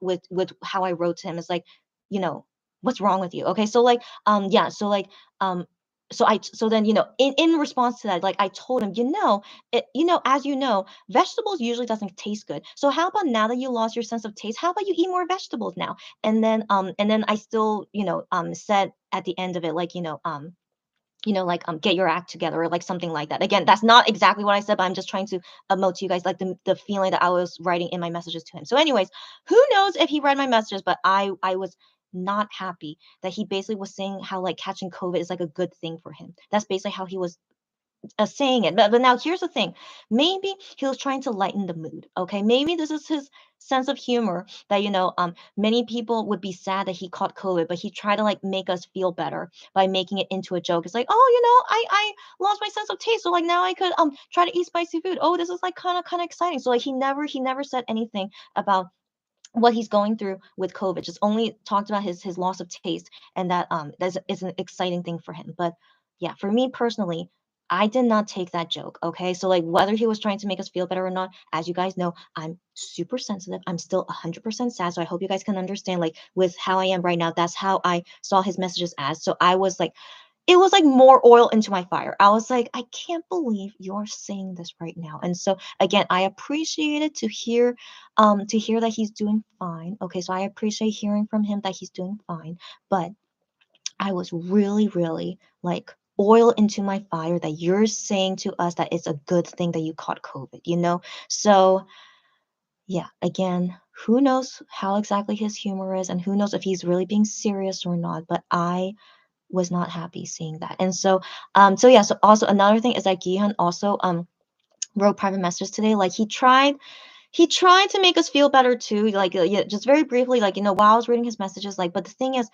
I wrote to him. It's like, you know, what's wrong with you? Okay, so like yeah, so like so then in response to that, like I told him, as vegetables usually doesn't taste good. So how about now that you lost your sense of taste, how about you eat more vegetables now? And then I still said at the end of it, like like get your act together or like something like that. Again, that's not exactly what I said, but I'm just trying to emote to you guys like the feeling that I was writing in my messages to him. So anyways, who knows if he read my messages, but I was not happy that he basically was saying how like catching COVID is like a good thing for him. That's basically how he was saying it. But now here's the thing. Maybe he was trying to lighten the mood. Okay. Maybe this is his sense of humor that, many people would be sad that he caught COVID, but he tried to like make us feel better by making it into a joke. It's like, oh, I lost my sense of taste. So like now I could try to eat spicy food. Oh, this is like kind of exciting. So like he never said anything about what he's going through with COVID. Just only talked about his loss of taste and that that is an exciting thing for him. But yeah, for me personally, I did not take that joke. Okay, so like whether he was trying to make us feel better or not, as you guys know, I'm super sensitive. I'm still 100% sad. So I hope you guys can understand. Like with how I am right now, that's how I saw his messages as. So I was like it was like more oil into my fire. I was like, I can't believe you're saying this right now. And so again, I appreciated to hear that he's doing fine. Okay, so I appreciate hearing from him that he's doing fine. But I was really, really like oil into my fire that you're saying to us that it's a good thing that you caught COVID. So yeah, again, who knows how exactly his humor is and who knows if he's really being serious or not, but I was not happy seeing that. And so yeah, so also another thing is that Gihan also wrote private messages today. Like he tried to make us feel better too, like, yeah, just very briefly, like, while I was reading his messages, like, but the thing is,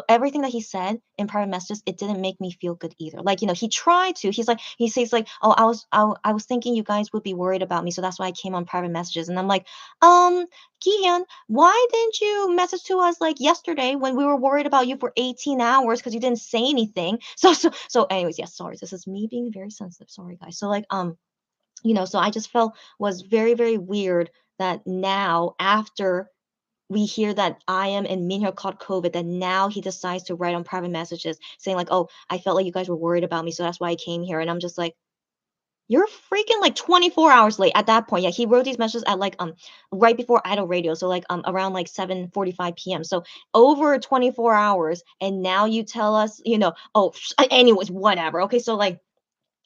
everything that he said in private messages, it didn't make me feel good either. Like, he tried to. He says like, "Oh, I was thinking you guys would be worried about me, so that's why I came on private messages." And I'm like, Gihan, why didn't you message to us like yesterday when we were worried about you for 18 hours because you didn't say anything? So anyways, yes, sorry. This is me being very sensitive. Sorry, guys. So like, so I just felt was very, very weird that now after we hear that I am and Minho caught COVID, that now he decides to write on private messages saying like, "Oh, I felt like you guys were worried about me, so that's why I came here." And I'm just like, You're freaking like 24 hours late at that point. Yeah, he wrote these messages at like right before Idol Radio, so like around like 7:45 p.m. So over 24 hours, and now you tell us, oh, anyways, whatever. Okay, so like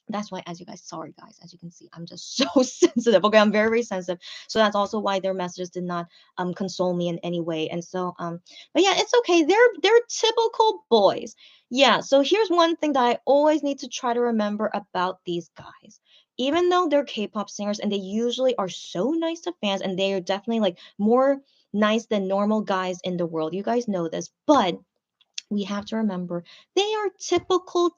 that's why, as you guys, sorry guys, as you can see, I'm just so sensitive. Okay, I'm very, very sensitive. So that's also why their messages did not console me in any way. And so but yeah, it's okay. They're typical boys. Yeah, so here's one thing that I always need to try to remember about these guys. Even though they're K-pop singers and they usually are so nice to fans, and they are definitely like more nice than normal guys in the world. You guys know this, but we have to remember they are typical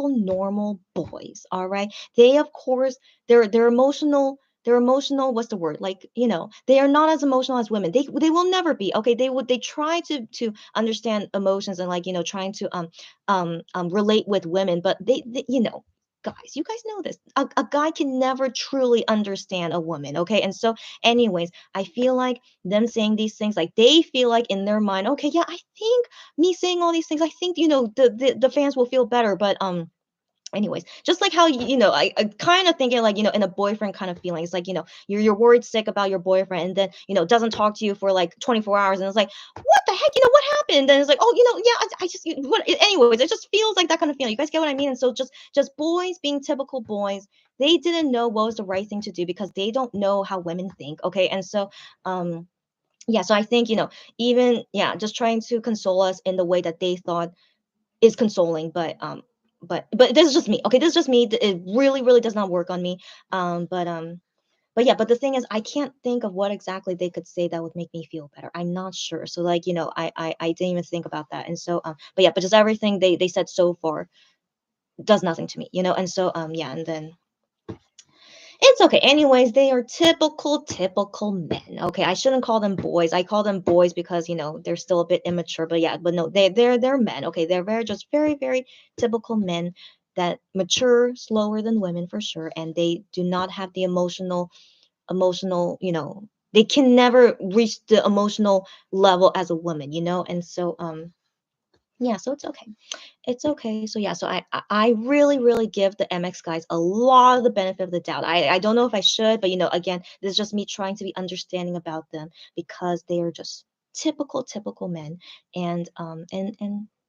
normal boys, all right? They, of course, they're emotional. They're emotional, what's the word, like, they are not as emotional as women. They will never be. Okay, they try to understand emotions, and like, trying to relate with women, but they guys, you guys know this, a guy can never truly understand a woman. Okay, and so anyways, I feel like them saying these things, like they feel like in their mind, okay, yeah, I think me saying all these things, I think, the fans will feel better. But anyways, just like how I kind of thinking, like, in a boyfriend kind of feeling. It's like, you're worried sick about your boyfriend, and then doesn't talk to you for like 24 hours, and it's like, what the heck, what happened? And then it's like, oh, yeah, I just anyways, it just feels like that kind of feeling. You guys get what I mean? And so just boys being typical boys, they didn't know what was the right thing to do because they don't know how women think. Okay, and so yeah, so I think, even, yeah, just trying to console us in the way that they thought is consoling. But but this is just me. Okay, this is just me. It really, really does not work on me. But yeah, but the thing is, I can't think of what exactly they could say that would make me feel better. I'm not sure. So like, I didn't even think about that. And so but yeah, but just everything they said so far does nothing to me. And so yeah, and then it's okay. Anyways, they are typical men. Okay, I shouldn't call them boys. I call them boys because they're still a bit immature. But yeah, but no, they're men. Okay, they're very, very typical men that mature slower than women for sure, and they do not have the emotional. They can never reach the emotional level as a woman. And so yeah, so it's okay. It's okay. So yeah, so I really, really give the MX guys a lot of the benefit of the doubt. I don't know if I should, but again, this is just me trying to be understanding about them because they are just typical men. And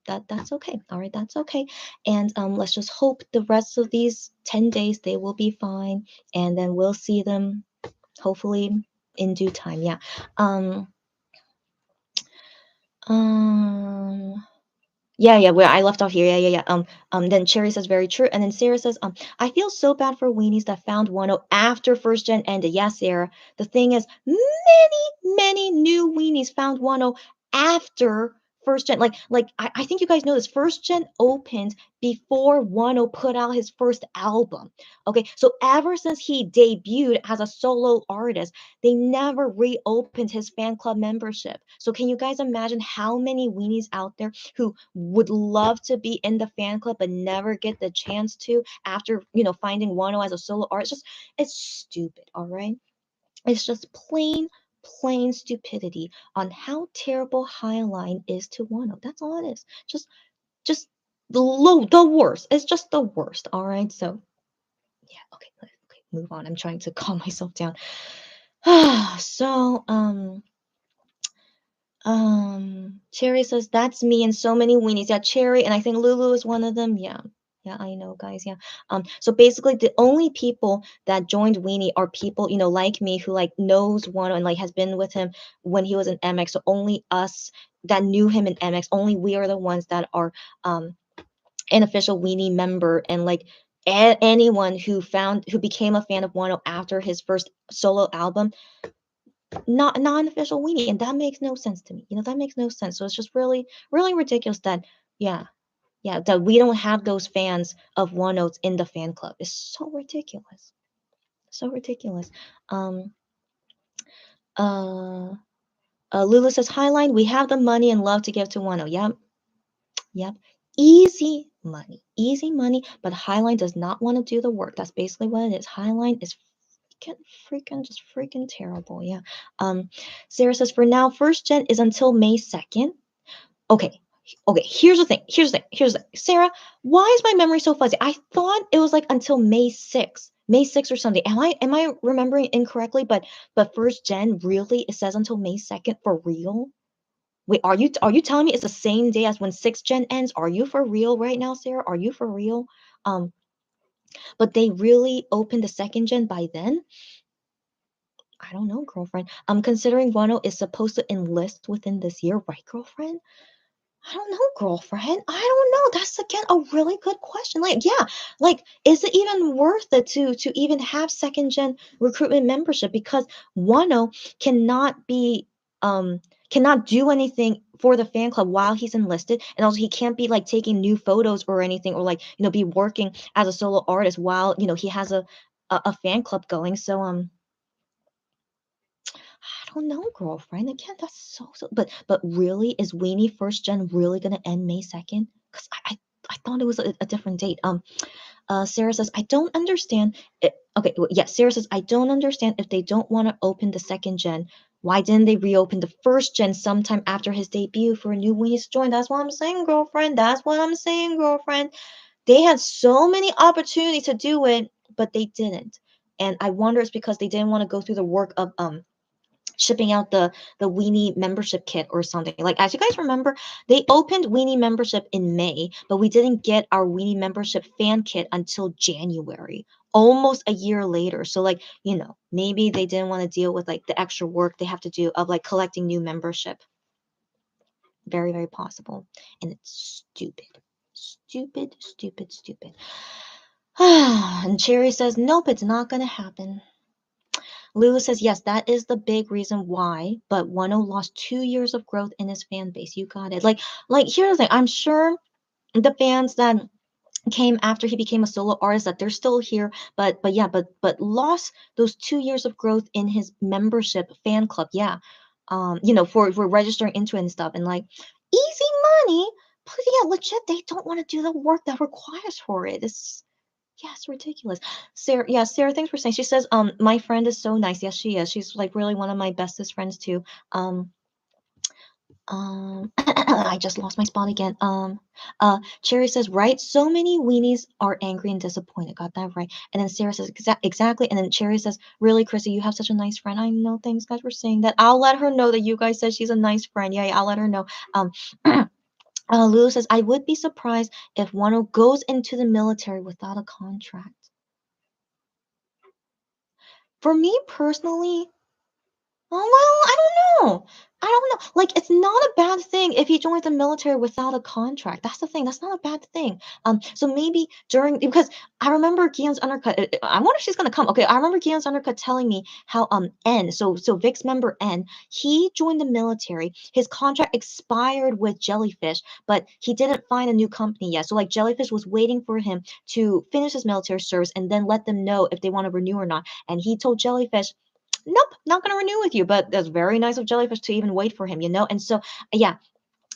that's okay. All right, that's okay. And let's just hope the rest of these 10 days they will be fine, and then we'll see them hopefully in due time. Yeah. Um um yeah, where I left off here. Yeah. Then Cherry says very true, and then Sarah says, I feel so bad for weenies that found 1.0 after first gen ended. Yeah, Sarah. The thing is, many new weenies found 1.0 after first gen. Like I think you guys know this. First gen opened before 1.0 put out his first album. Okay, so ever since he debuted as a solo artist, they never reopened his fan club membership. So can you guys imagine how many weenies out there who would love to be in the fan club but never get the chance to after finding Wano as a solo artist? It's stupid, all right? It's just plain stupidity on how terrible Highline is to Wano. That's all it is. Just the worst. It's just the worst, all right? So yeah, okay, move on. I'm trying to calm myself down. So Cherry says that's me and so many weenies. Yeah, Cherry, and I think Lulu is one of them. Yeah. Yeah, I know, guys. Yeah. So basically the only people that joined Weenie are people, like me, who like knows one and like has been with him when he was in MX. So only us that knew him in MX, only we are the ones that are an official Weenie member. And like anyone who became a fan of Wano after his first solo album, not non-official weenie, and that makes no sense to me. That makes no sense. So it's just really, really ridiculous that, yeah, that we don't have those fans of One Notes in the fan club. It's so ridiculous, so ridiculous. Um, uh, Lulu says, Highline, we have the money and love to give to One. Yep, easy money, but Highline does not want to do the work. That's basically what it is. Highline is just freaking terrible. Yeah. Sarah says, for now, first gen is until May 2nd. Okay. Okay, here's the thing. Sarah, why is my memory so fuzzy? I thought it was like until May 6th. May 6th or something. Am I remembering incorrectly? But first gen really it says until May 2nd for real? Wait, are you telling me it's the same day as when 6th gen ends? Are you for real right now, Sarah? Are you for real? Um, but they really opened the second gen by then? I don't know, girlfriend. Considering Wano is supposed to enlist within this year, right, girlfriend? I don't know, girlfriend. I don't know. That's again a really good question. Like, yeah, like, is it even worth it to even have second gen recruitment membership? Because Wano cannot be cannot do anything for the fan club while he's enlisted, and also he can't be like taking new photos or anything, or like be working as a solo artist while he has a fan club going. So I don't know, girlfriend. Again, that's so. But really, is Weenie first gen really gonna end May 2nd? Because I thought it was a different date. Sarah says I don't understand. It, okay, yeah. Sarah says I don't understand if they don't want to open the second gen. Why didn't they reopen the first gen sometime after his debut for a new Weenies to join? That's what I'm saying, girlfriend. That's what I'm saying, girlfriend. They had so many opportunities to do it, but they didn't. And I wonder it's because they didn't want to go through the work of shipping out the Weenie membership kit or something. Like, as you guys remember, they opened Weenie membership in May, but we didn't get our Weenie membership fan kit until January, almost a year later. So like, maybe they didn't want to deal with like the extra work they have to do of like collecting new membership. Very, very possible. And it's stupid. Stupid, stupid, stupid. And Cherry says, nope, it's not going to happen. Lulu says, yes, that is the big reason why, but Wano lost 2 years of growth in his fan base. You got it. Like here's the thing. I'm sure the fans that came after he became a solo artist that they're still here, but yeah, but lost those 2 years of growth in his membership fan club. Yeah. For registering into it and stuff. And like easy money. But yeah, legit, they don't want to do the work that requires for it. It's Yes, ridiculous. Sarah, yeah, Sarah, thanks for saying. She says, my friend is so nice. Yes, she is. She's like really one of my bestest friends too. I just lost my spot again. Cherry says, right? So many weenies are angry and disappointed. Got that right. And then Sarah says, exactly. And then Cherry says, really, Chrissy, you have such a nice friend. I know. Thanks, guys, for saying that. I'll let her know that you guys said she's a nice friend. Yeah, I'll let her know. Lulu says, I would be surprised if Wano goes into the military without a contract. For me personally, well, I don't know. I don't know. Like, it's not a bad thing if he joins the military without a contract. That's the thing. That's not a bad thing. So maybe because I remember Gion's undercut. I wonder if she's gonna come. Okay, I remember Gion's undercut telling me how N. So Vic's member N. He joined the military. His contract expired with Jellyfish, but he didn't find a new company yet. So like Jellyfish was waiting for him to finish his military service and then let them know if they want to renew or not. And he told Jellyfish, nope, not going to renew with you. But that's very nice of Jellyfish to even wait for him. And so, yeah,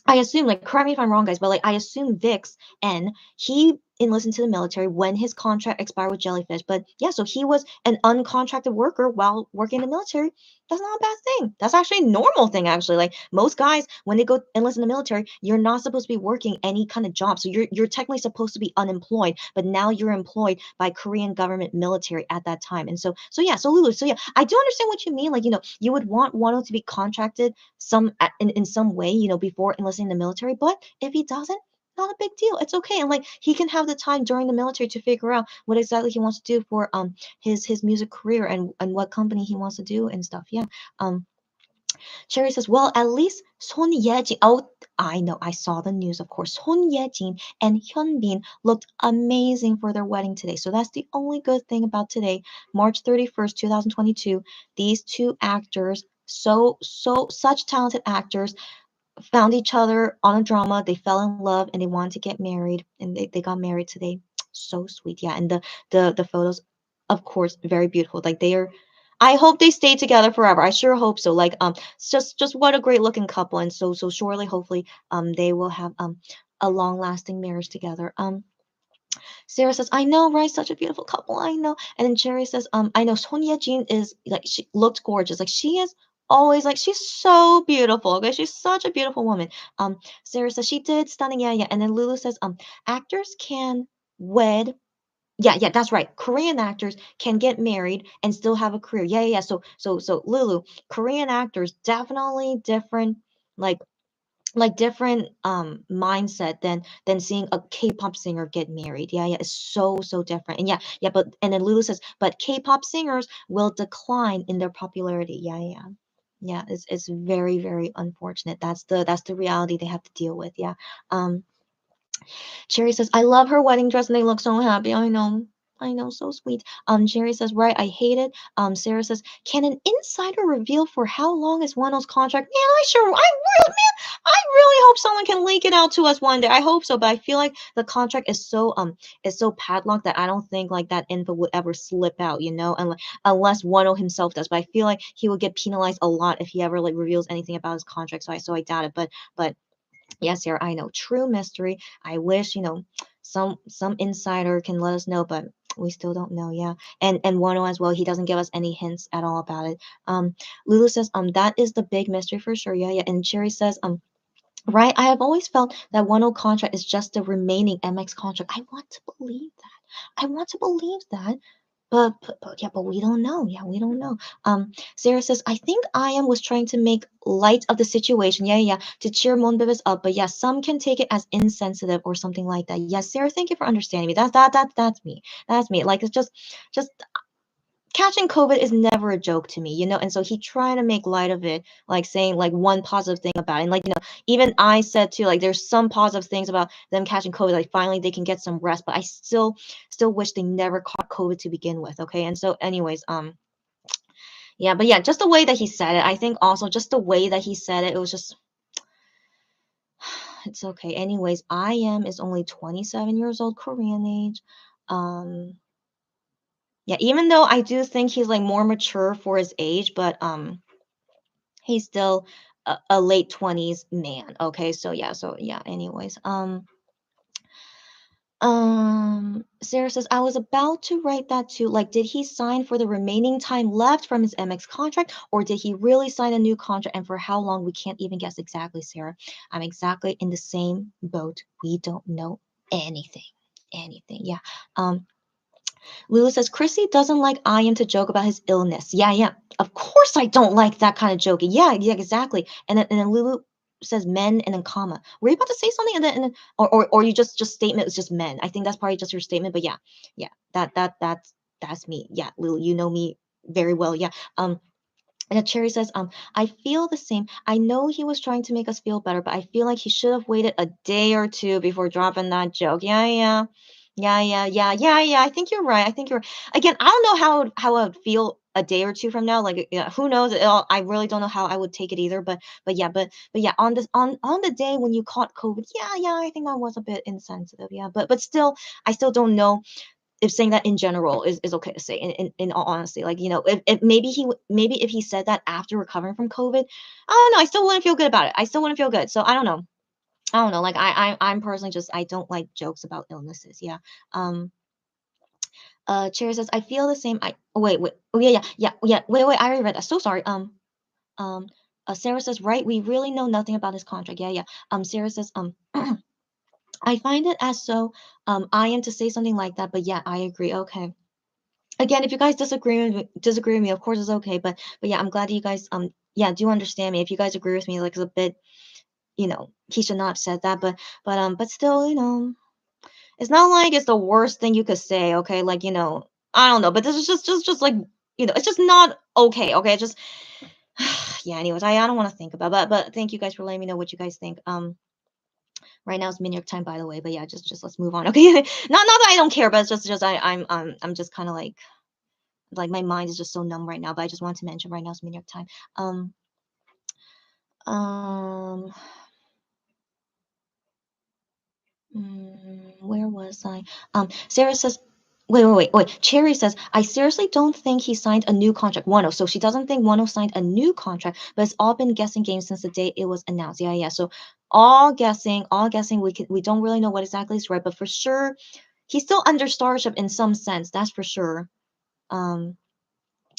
I assume, like, correct me if I'm wrong, guys, but like, I assume Vix and he enlisted to the military when his contract expired with Jellyfish. But yeah, so he was an uncontracted worker while working in the military. That's not a bad thing. That's actually a normal thing, actually. Like most guys, when they go enlist in the military, you're not supposed to be working any kind of job. So you're technically supposed to be unemployed, but now you're employed by Korean government military at that time. And so yeah, so Lulu, so yeah, I do understand what you mean. Like, you would want Wano to be contracted in some way, before enlisting in the military. But if he doesn't, not a big deal. It's okay. And like he can have the time during the military to figure out what exactly he wants to do for his music career and what company he wants to do and stuff. Yeah. Um Cherry says, well, at least Son Ye-jin. Oh, I know. I saw the news, of course. Son Ye-jin and Hyunbin looked amazing for their wedding today. So that's the only good thing about today, March 31st, 2022. These two actors, such talented actors, found each other on a drama. They fell in love and they wanted to get married, and they got married today. So sweet. Yeah. And the photos, of course, very beautiful. Like they are, I hope they stay together forever. I sure hope so. Like it's just what a great looking couple. And so surely, hopefully, they will have a long lasting marriage together. Sarah says, I know, right? Such a beautiful couple. I know. And then Cherry says, I know Son Ye-jin is like, she looked gorgeous. Like she is always like, she's so beautiful. Okay. She's such a beautiful woman. Sarah says she did stunning. Yeah. Yeah. And then Lulu says, actors can wed Yeah, that's right. Korean actors can get married and still have a career. Yeah. So Lulu, Korean actors definitely different, like different mindset than seeing a K-pop singer get married. Yeah, it's so different. And yeah, but and then Lulu says, but K-pop singers will decline in their popularity. Yeah. Yeah, it's very unfortunate. That's the reality they have to deal with. Yeah. Um Cherry says, I love her wedding dress and they look so happy. I know. I know, so sweet. Cherry says, right, I hate it. Sarah says, can an insider reveal for how long is Wano's contract? Man, I really hope someone can leak it out to us one day. I hope so, but I feel like the contract is so padlocked that I don't think like that info would ever slip out, unless Wano himself does. But I feel like he would get penalized a lot if he ever like reveals anything about his contract. So I doubt it. But yes, Sarah, I know. True mystery. I wish, some insider can let us know, but we still don't know. Yeah. And Wano as well, he doesn't give us any hints at all about it. Lulu says, that is the big mystery for sure. Yeah. And Cherry says, right, I have always felt that Wano contract is just the remaining MX contract. I want to believe that. I want to believe that. But we don't know. Yeah, we don't know. Sarah says, I think Iam was trying to make light of the situation. Yeah, to cheer Monbibis up. But yeah, some can take it as insensitive or something like that. Yes, Sarah, thank you for understanding me. That's me. That's me. Like it's just catching COVID is never a joke to me, and so he trying to make light of it, like saying like one positive thing about it. And like, even I said too, like there's some positive things about them catching COVID, like finally they can get some rest, but I still wish they never caught COVID to begin with. Okay. And so anyways, yeah, but yeah, just the way that he said it, I think also just the way that he said it was just it's okay. Anyways, Im is only 27 years old, Korean age. Um yeah, even though I do think he's like more mature for his age, but he's still a late 20s man. Okay, so yeah, anyways. Sarah says, I was about to write that too. Like, did he sign for the remaining time left from his MX contract, or did he really sign a new contract and for how long? We can't even guess exactly, Sarah. I'm exactly in the same boat. We don't know anything. Anything. Yeah. Um, Lulu says, Chrissy doesn't like Ian to joke about his illness. Yeah. Of course I don't like that kind of joking. Yeah, exactly. And then Lulu says men and then comma. Were you about to say something? Or you just statement is just men. I think that's probably just your statement. But yeah. That's me. Yeah, Lulu, you know me very well. Yeah. And then Cherry says, I feel the same. I know he was trying to make us feel better, but I feel like he should have waited a day or two before dropping that joke. Yeah. Yeah. I think you're right. I think you're again. I don't know how I would feel a day or two from now. Like, yeah, who knows? I really don't know how I would take it either. But yeah. On the day when you caught COVID, yeah. I think that was a bit insensitive. Yeah, but still, I still don't know if saying that in general is okay to say in all honesty. Like, if maybe if he said that after recovering from COVID, I don't know, I still wouldn't feel good about it. I still wouldn't feel good. So I don't know, like I'm personally just I don't like jokes about illnesses. Yeah. um Cherry says, I feel the same. I oh, wait oh yeah wait, I already read that, so sorry. Um Sarah says, right, we really know nothing about his contract. Yeah. Sarah says, I find it as so I am to say something like that, but yeah, I agree. Okay. Again, if you guys disagree with me, of course it's okay. But yeah, I'm glad that you guys yeah, do understand me. If you guys agree with me, like it's a bit, he should not have said that. But still, it's not like it's the worst thing you could say. Okay, like, I don't know, but this is just like, it's just not okay. Okay, just yeah. Anyways, I don't want to think about, but thank you guys for letting me know what you guys think. Right now it's New York time, by the way. But yeah, just let's move on. Okay, not that I don't care, but it's just I'm just kind of like my mind is just so numb right now. But I just wanted to mention right now it's New York time. Um, um, where was I? Sarah says, wait. Cherry says, I seriously don't think he signed a new contract. Wano. So she doesn't think Wano signed a new contract, but it's all been guessing games since the day it was announced. Yeah. So all guessing. We don't really know what exactly is right, but for sure, he's still under Starship in some sense. That's for sure. Um,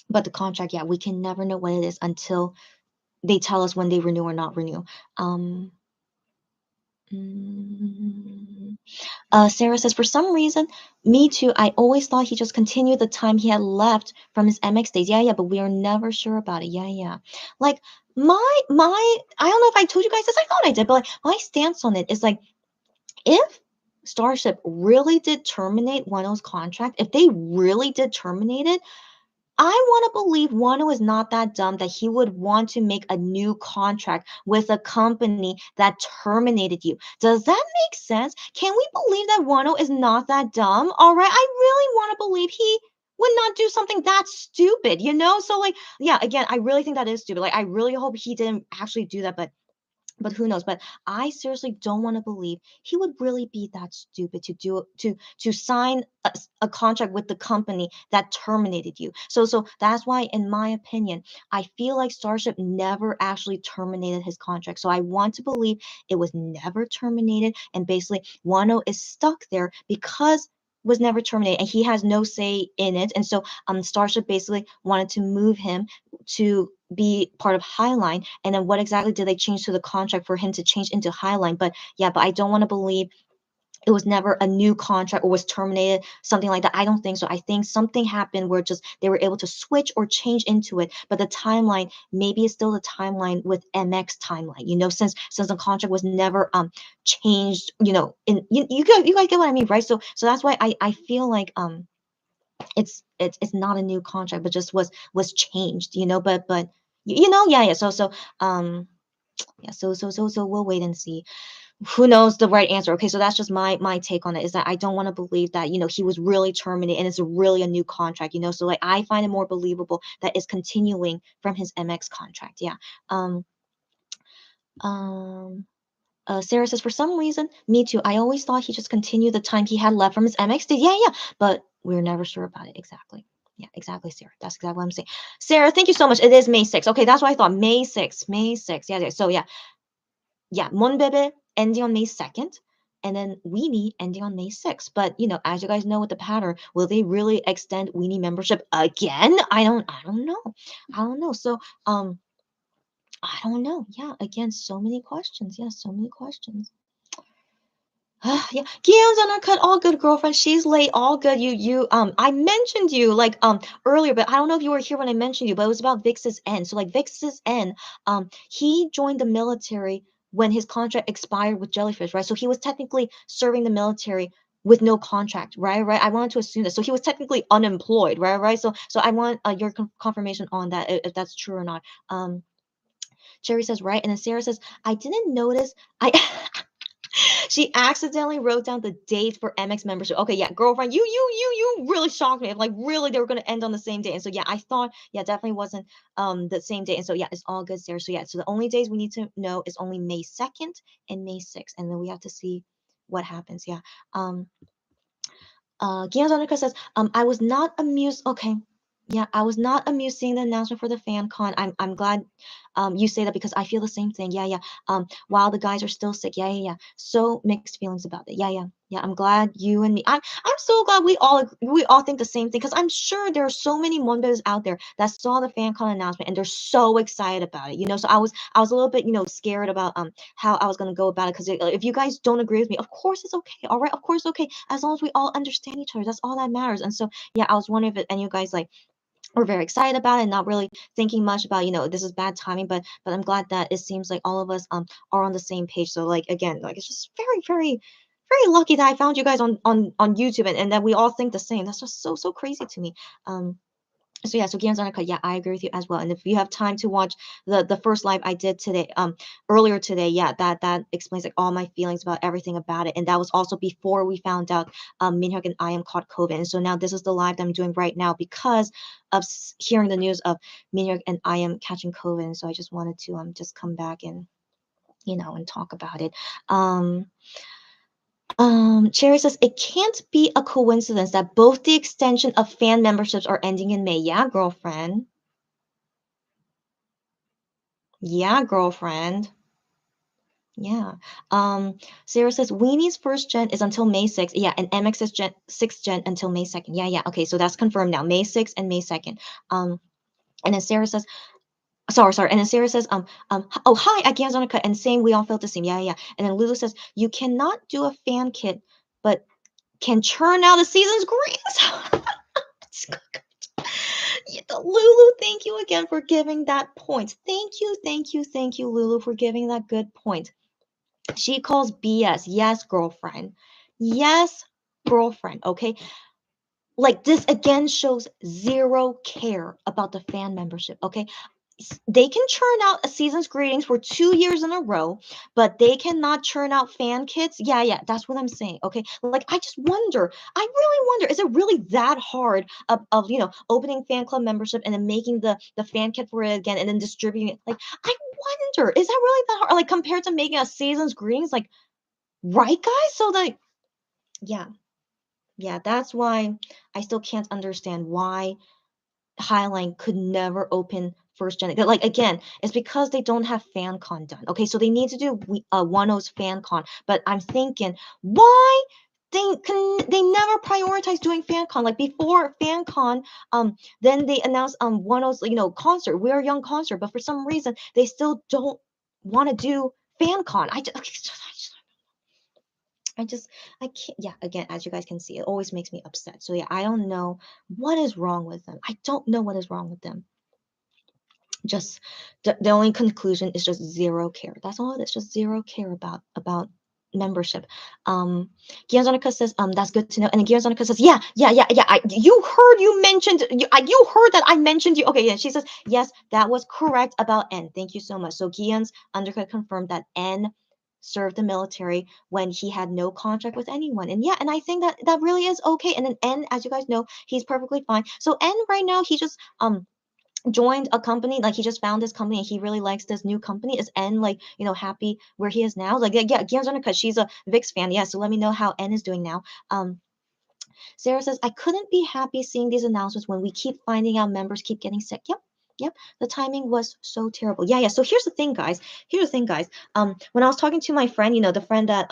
but the contract, yeah, we can never know what it is until they tell us when they renew or not renew. Um, mm, Sarah says, for some reason, me too. I always thought he just continued the time he had left from his MX days. Yeah, yeah, but we are never sure about it. Yeah, yeah. Like I don't know if I told you guys this. I thought I did, but like my stance on it is like if Starship really did terminate Wano's contract, if they really did terminate it, I want to believe Wano is not that dumb that he would want to make a new contract with a company that terminated you. Does that make sense? Can we believe that Wano is not that dumb? All right. I really want to believe he would not do something that stupid, you know? So, like, yeah, again, I really think that is stupid. Like, I really hope he didn't actually do that, but who knows? But I seriously don't want to believe he would really be that stupid to do to sign a contract with the company that terminated you. So that's why, in my opinion, I feel like Starship never actually terminated his contract. So I want to believe it was never terminated, and basically Wano is stuck there because was never terminated and he has no say in it. And so Starship basically wanted to move him to be part of Highline. And then what exactly did they change to the contract for him to change into Highline? But yeah, but I don't want to believe it was never a new contract or was terminated, something like that. I don't think so. I think something happened where just they were able to switch or change into it. But the timeline maybe is still the timeline with MX timeline, since the contract was never changed, in you guys get what I mean, right? So that's why I feel like it's not a new contract, but just was changed, but yeah, yeah. Um yeah, so we'll wait and see. Who knows the right answer? Okay, so that's just my take on it, is that I don't want to believe that, he was really terminated and it's really a new contract, so like I find it more believable that it's continuing from his MX contract. Yeah. um um Sarah says, for some reason, me too. I always thought he just continued the time he had left from his MX days. Yeah, yeah, but we're never sure about it. Exactly. Yeah, exactly, Sarah. That's exactly what I'm saying. Sarah, thank you so much. It is May 6th. Okay, that's what I thought. May 6th. May 6th. Yeah, yeah. So yeah, yeah. Monbebe ending on May 2nd, and then Weenie ending on May 6th. But as you guys know with the pattern, will they really extend Weenie membership again? I don't know. I don't know. So I don't know. Yeah, again, so many questions. Yeah, so many questions. Yeah, Guillaume's on our cut. All good, girlfriend. She's late. All good. I mentioned you like earlier, but I don't know if you were here when I mentioned you. But it was about Vix's N. So like Vix's N, he joined the military when his contract expired with Jellyfish, right? So he was technically serving the military with no contract, right? Right. I wanted to assume that. So he was technically unemployed, right? Right. So I want your confirmation on that, if that's true or not. Um, Cherry says right, and then Sarah says I didn't notice. I She accidentally wrote down the date for MX membership. Okay, yeah, girlfriend, you really shocked me. Like really, they were gonna end on the same day. And so yeah, I thought yeah, definitely wasn't the same day. And so yeah, it's all good there. So yeah, so the only days we need to know is only May 2nd and May 6th, and then we have to see what happens. Yeah. Um Gian Donica says, I was not amused. Okay. Yeah, I was not amused seeing the announcement for the fan con. I'm glad you say that because I feel the same thing. Yeah, yeah. While the guys are still sick. Yeah, yeah, yeah. So mixed feelings about it. Yeah, yeah. Yeah, I'm glad you and me. I'm so glad we all think the same thing because I'm sure there are so many Monbos out there that saw the fan con announcement and they're so excited about it. So I was a little bit scared about how I was gonna go about it because if you guys don't agree with me, of course it's okay. All right, of course it's okay as long as we all understand each other. That's all that matters. And so yeah, I was wondering if any of you guys like were very excited about it, not really thinking much about this is bad timing, but I'm glad that it seems like all of us are on the same page. So like again, like it's just very very very lucky that I found you guys on YouTube and that we all think the same. That's just so crazy to me. Um, so yeah, so Games on a Cut, yeah, I agree with you as well. And if you have time to watch the first live I did today, earlier today, yeah, that explains like all my feelings about everything about it. And that was also before we found out Minhyuk and I am caught COVID. And so now this is the live that I'm doing right now because of hearing the news of Minhyuk and I am catching COVID. And so I just wanted to just come back and and talk about it. Um Cherry says it can't be a coincidence that both the extension of fan memberships are ending in May. Yeah, girlfriend. Yeah, girlfriend. Yeah. Sarah says Weenie's first gen is until May 6th. Yeah, and MX's gen 6th gen until May 2nd. Yeah, yeah. Okay, so that's confirmed now. May 6th and May 2nd. Um, and then Sarah says, sorry. And then Sarah says, oh hi, I can't on a cut. And same, we all felt the same. Yeah, yeah. And then Lulu says, you cannot do a fan kit but can churn out a season's greens. Lulu, thank you again for giving that point. Thank you, Lulu, for giving that good point. She calls BS. Yes, girlfriend. Yes, girlfriend. Okay. Like this again shows zero care about the fan membership. Okay. They can churn out a season's greetings for 2 years in a row, but they cannot churn out fan kits. Yeah, that's what I'm saying. Okay, like I just wonder. I really wonder. Is it really that hard of opening fan club membership and then making the fan kit for it again and then distributing it? Like I wonder. Is that really that hard? Like compared to making a season's greetings, like right, guys? So like yeah, yeah. That's why I still can't understand why Highline could never open first gen. Like again, it's because they don't have FanCon done. Okay, so they need to do Wano's FanCon. But I'm thinking, why they never prioritize doing FanCon? Like before FanCon, then they announced Wano's concert, We Are Young concert. But for some reason, they still don't want to do FanCon. I can't. Yeah, again, as you guys can see, it always makes me upset. So yeah, I don't know what is wrong with them. I don't know what is wrong with them. Just the only conclusion is just zero care. That's all it is. Just zero care about membership. Gianzonica says, that's good to know. And then Gianzonica says, yeah. You heard that I mentioned you. Okay, yeah. She says, yes, that was correct about N. Thank you so much. So Gian's undercut confirmed that N served the military when he had no contract with anyone. And yeah, and I think that really is okay. And then N, as you guys know, he's perfectly fine. So N right now, he just joined a company, like he just found this company and he really likes this new company. Is N like happy where he is now? Like yeah, because she's a VIX fan. Yeah, so let me know how N is doing now. Sarah says, I couldn't be happy seeing these announcements when we keep finding out members keep getting sick. Yep, the timing was so terrible. Yeah, so here's the thing, guys. When I was talking to my friend, the friend that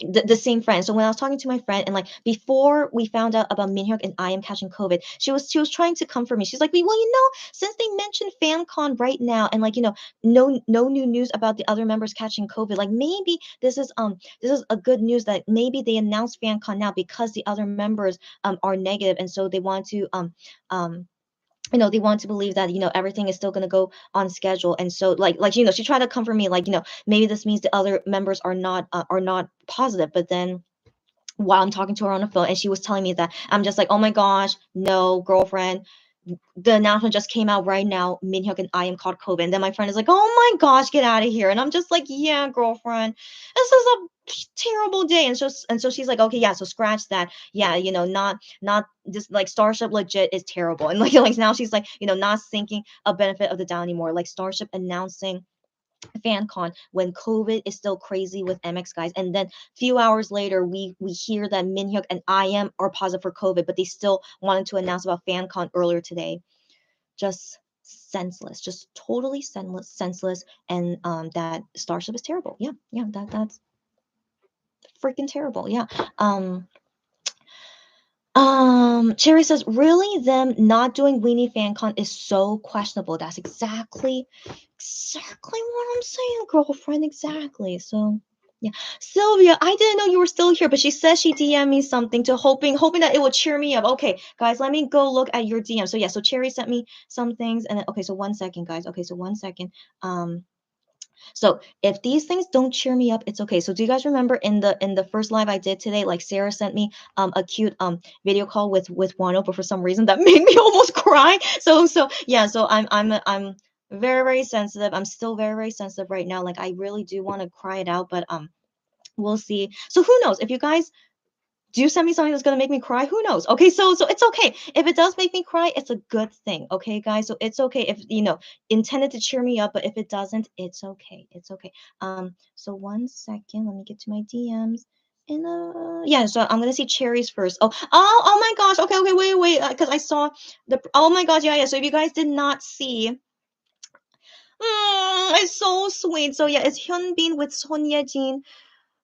the same friend. So when I was talking to my friend and like before we found out about Minhyuk and I am catching COVID, she was trying to comfort me. She's like, well, since they mentioned FanCon right now and like no new news about the other members catching COVID, like maybe this is a good news that maybe they announced FanCon now because the other members are negative and so they want to um they want to believe that everything is still going to go on schedule. And so like she tried to comfort me like maybe this means the other members are not positive. But then while I'm talking to her on the phone and she was telling me that, I'm just like, oh my gosh, no, girlfriend, the announcement just came out right now. Minhyuk and I am caught COVID. And then my friend is like, oh my gosh, get out of here. And I'm just like, yeah, girlfriend, this is a terrible day. And so she's like, okay, yeah, so scratch that. Yeah, not just like Starship legit is terrible. And like now she's like, not thinking a benefit of the doubt anymore. Like Starship announcing FanCon when COVID is still crazy with MX guys, and then few hours later we hear that Minhyuk and IM are positive for COVID, but they still wanted to announce about FanCon earlier today. Just senseless, just totally senseless, and that Starship is terrible. Yeah, that's freaking terrible. Yeah. Cherry says, really, them not doing Weenie FanCon is so questionable. That's exactly what I'm saying, girlfriend. Exactly. So, yeah. Sylvia, I didn't know you were still here, but she says she DM'd me something to hoping that it would cheer me up. Okay, guys, let me go look at your DM. So yeah, so Cherry sent me some things, and then, okay, so 1 second, guys. Okay, so 1 second. So if these things don't cheer me up, it's okay. So do you guys remember in the first live I did today, like Sarah sent me a cute video call with Wano, but for some reason that made me almost cry. So yeah, so I'm very, very sensitive. I'm still very, very sensitive right now. Like I really do want to cry it out, but we'll see. So who knows if you guys do send me something that's gonna make me cry, who knows? Okay, so it's okay. If it does make me cry, it's a good thing. Okay, guys. So it's okay if intended to cheer me up, but if it doesn't, it's okay. It's okay. So 1 second, let me get to my DMs. And yeah, so I'm gonna see cherries first. Oh my gosh. Okay, wait, because I saw oh my gosh, yeah. So if you guys did not see, it's so sweet. So yeah, it's Hyunbin with Son Ye-jin.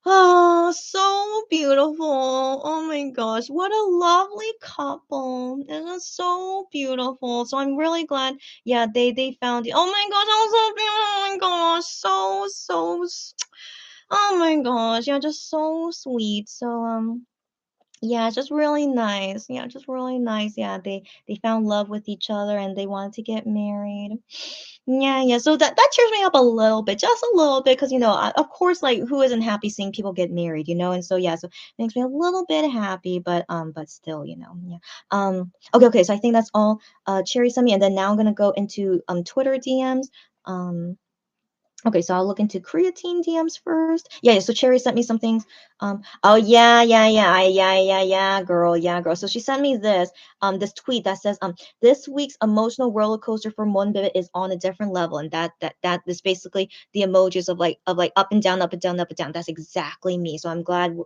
Oh, so beautiful. Oh my gosh, what a lovely couple. It is so beautiful. So I'm really glad, yeah, they found it. Oh my gosh, I'm so beautiful. Oh my gosh, so Oh my gosh, yeah, just so sweet. So yeah, just really nice. Yeah, just really nice. Yeah, they found love with each other and they wanted to get married. Yeah, yeah. So that cheers me up a little bit, just a little bit, because of course, like who isn't happy seeing people get married, And so yeah, so it makes me a little bit happy, but still, yeah. Okay. So I think that's all. Cherry sent me, and then now I'm gonna go into Twitter DMs. Um, Okay, so I'll look into creatine DMs first. Yeah, yeah, so Cherry sent me some things. Oh yeah, girl, yeah, girl. So she sent me this tweet that says, this week's emotional roller coaster for Monbebe is on a different level, and that is basically the emojis of like up and down, up and down, up and down. That's exactly me. So I'm glad,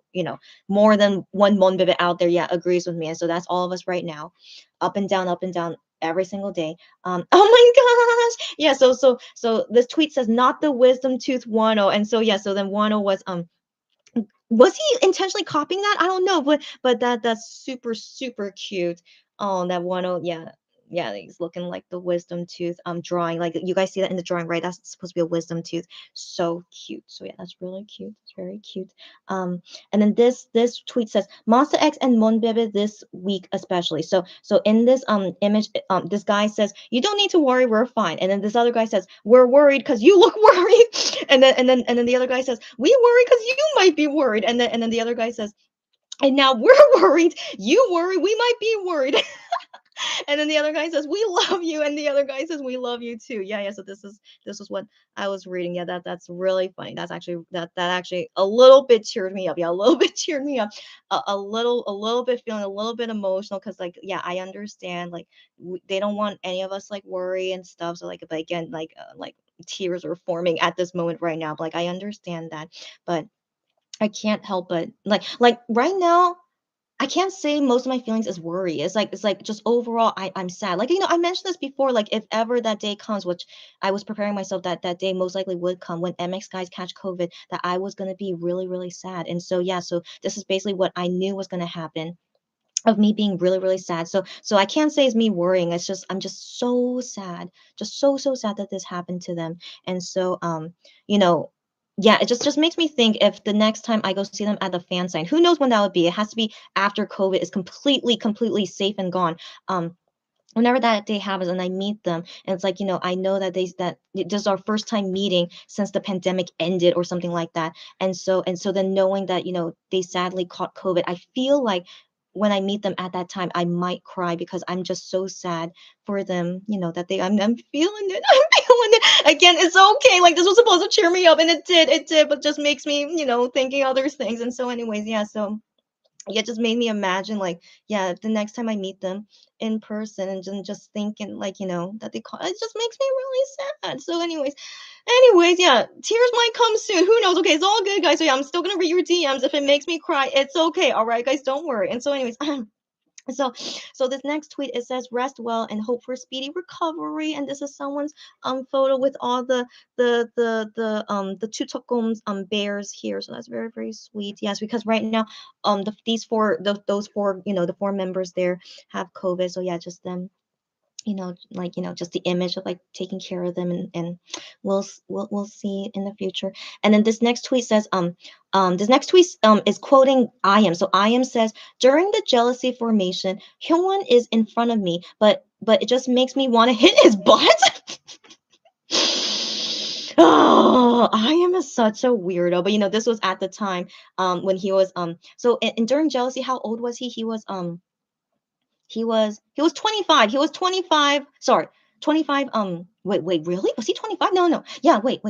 more than one Monbebe out there, yeah, agrees with me, and so that's all of us right now, up and down every single day. Oh my gosh, yeah. So this tweet says not the wisdom tooth Wano, and so yeah. So then Wano was he intentionally copying that? I don't know, but that's super super cute. Oh, that Wano, yeah. Yeah, he's looking like the wisdom tooth drawing. Like you guys see that in the drawing, right? That's supposed to be a wisdom tooth. So cute. So yeah, that's really cute. It's very cute. And then this tweet says Monster X and Monbebe this week especially. So in this image, this guy says you don't need to worry, we're fine. And then this other guy says we're worried because you look worried. And then the other guy says we worry because you might be worried. And then the other guy says and now we're worried. You worry, we might be worried. And then the other guy says we love you, and the other guy says we love you too. Yeah, yeah. So this is what I was reading. Yeah, that's really funny. That actually a little bit cheered me up. Yeah, a little bit cheered me up. A little bit feeling a little bit emotional because like yeah, I understand like they don't want any of us like worry and stuff. So like but again like tears are forming at this moment right now. But, like I understand that, but I can't help but like right now I can't say most of my feelings is worry. It's like just overall I'm sad. Like I mentioned this before. Like if ever that day comes, which I was preparing myself that day most likely would come when MX guys catch COVID, that I was gonna be really really sad. And so yeah, so this is basically what I knew was gonna happen of me being really really sad. So I can't say it's me worrying. It's just I'm just so sad, just so sad that this happened to them. And so you know yeah, it just makes me think if the next time I go see them at the fan sign, who knows when that would be. It has to be after COVID is completely safe and gone. Whenever that day happens and I meet them and it's like I know that this is our first time meeting since the pandemic ended or something like that. And so then knowing that they sadly caught COVID, I feel like when I meet them at that time I might cry because I'm just so sad for them, that I'm feeling it. I'm feeling it again. It's okay, like this was supposed to cheer me up and it did, but just makes me thinking other things. And so anyways, yeah, so it just made me imagine like yeah the next time I meet them in person and just thinking like that they call it just makes me really sad. So anyways, yeah, tears might come soon, who knows. Okay, it's all good guys. So yeah, I'm still gonna read your DMs. If it makes me cry, it's okay, all right guys, don't worry. And so anyways so this next tweet, it says rest well and hope for speedy recovery. And this is someone's photo with all the tutokum's bears here. So that's very very sweet. Yes, because right now those four the four members there have COVID. So yeah, just them, like just the image of like taking care of them. And we'll see in the future. And then this next tweet is quoting IM. So IM says during the jealousy formation, Hyungwon is in front of me, but it just makes me want to hit his butt. Oh, I am such a weirdo. But this was at the time when he was so and during jealousy, how old was he? He was 25. He was 25. Sorry, 25. Wait, really? Was he 25? No, no. Yeah, wait.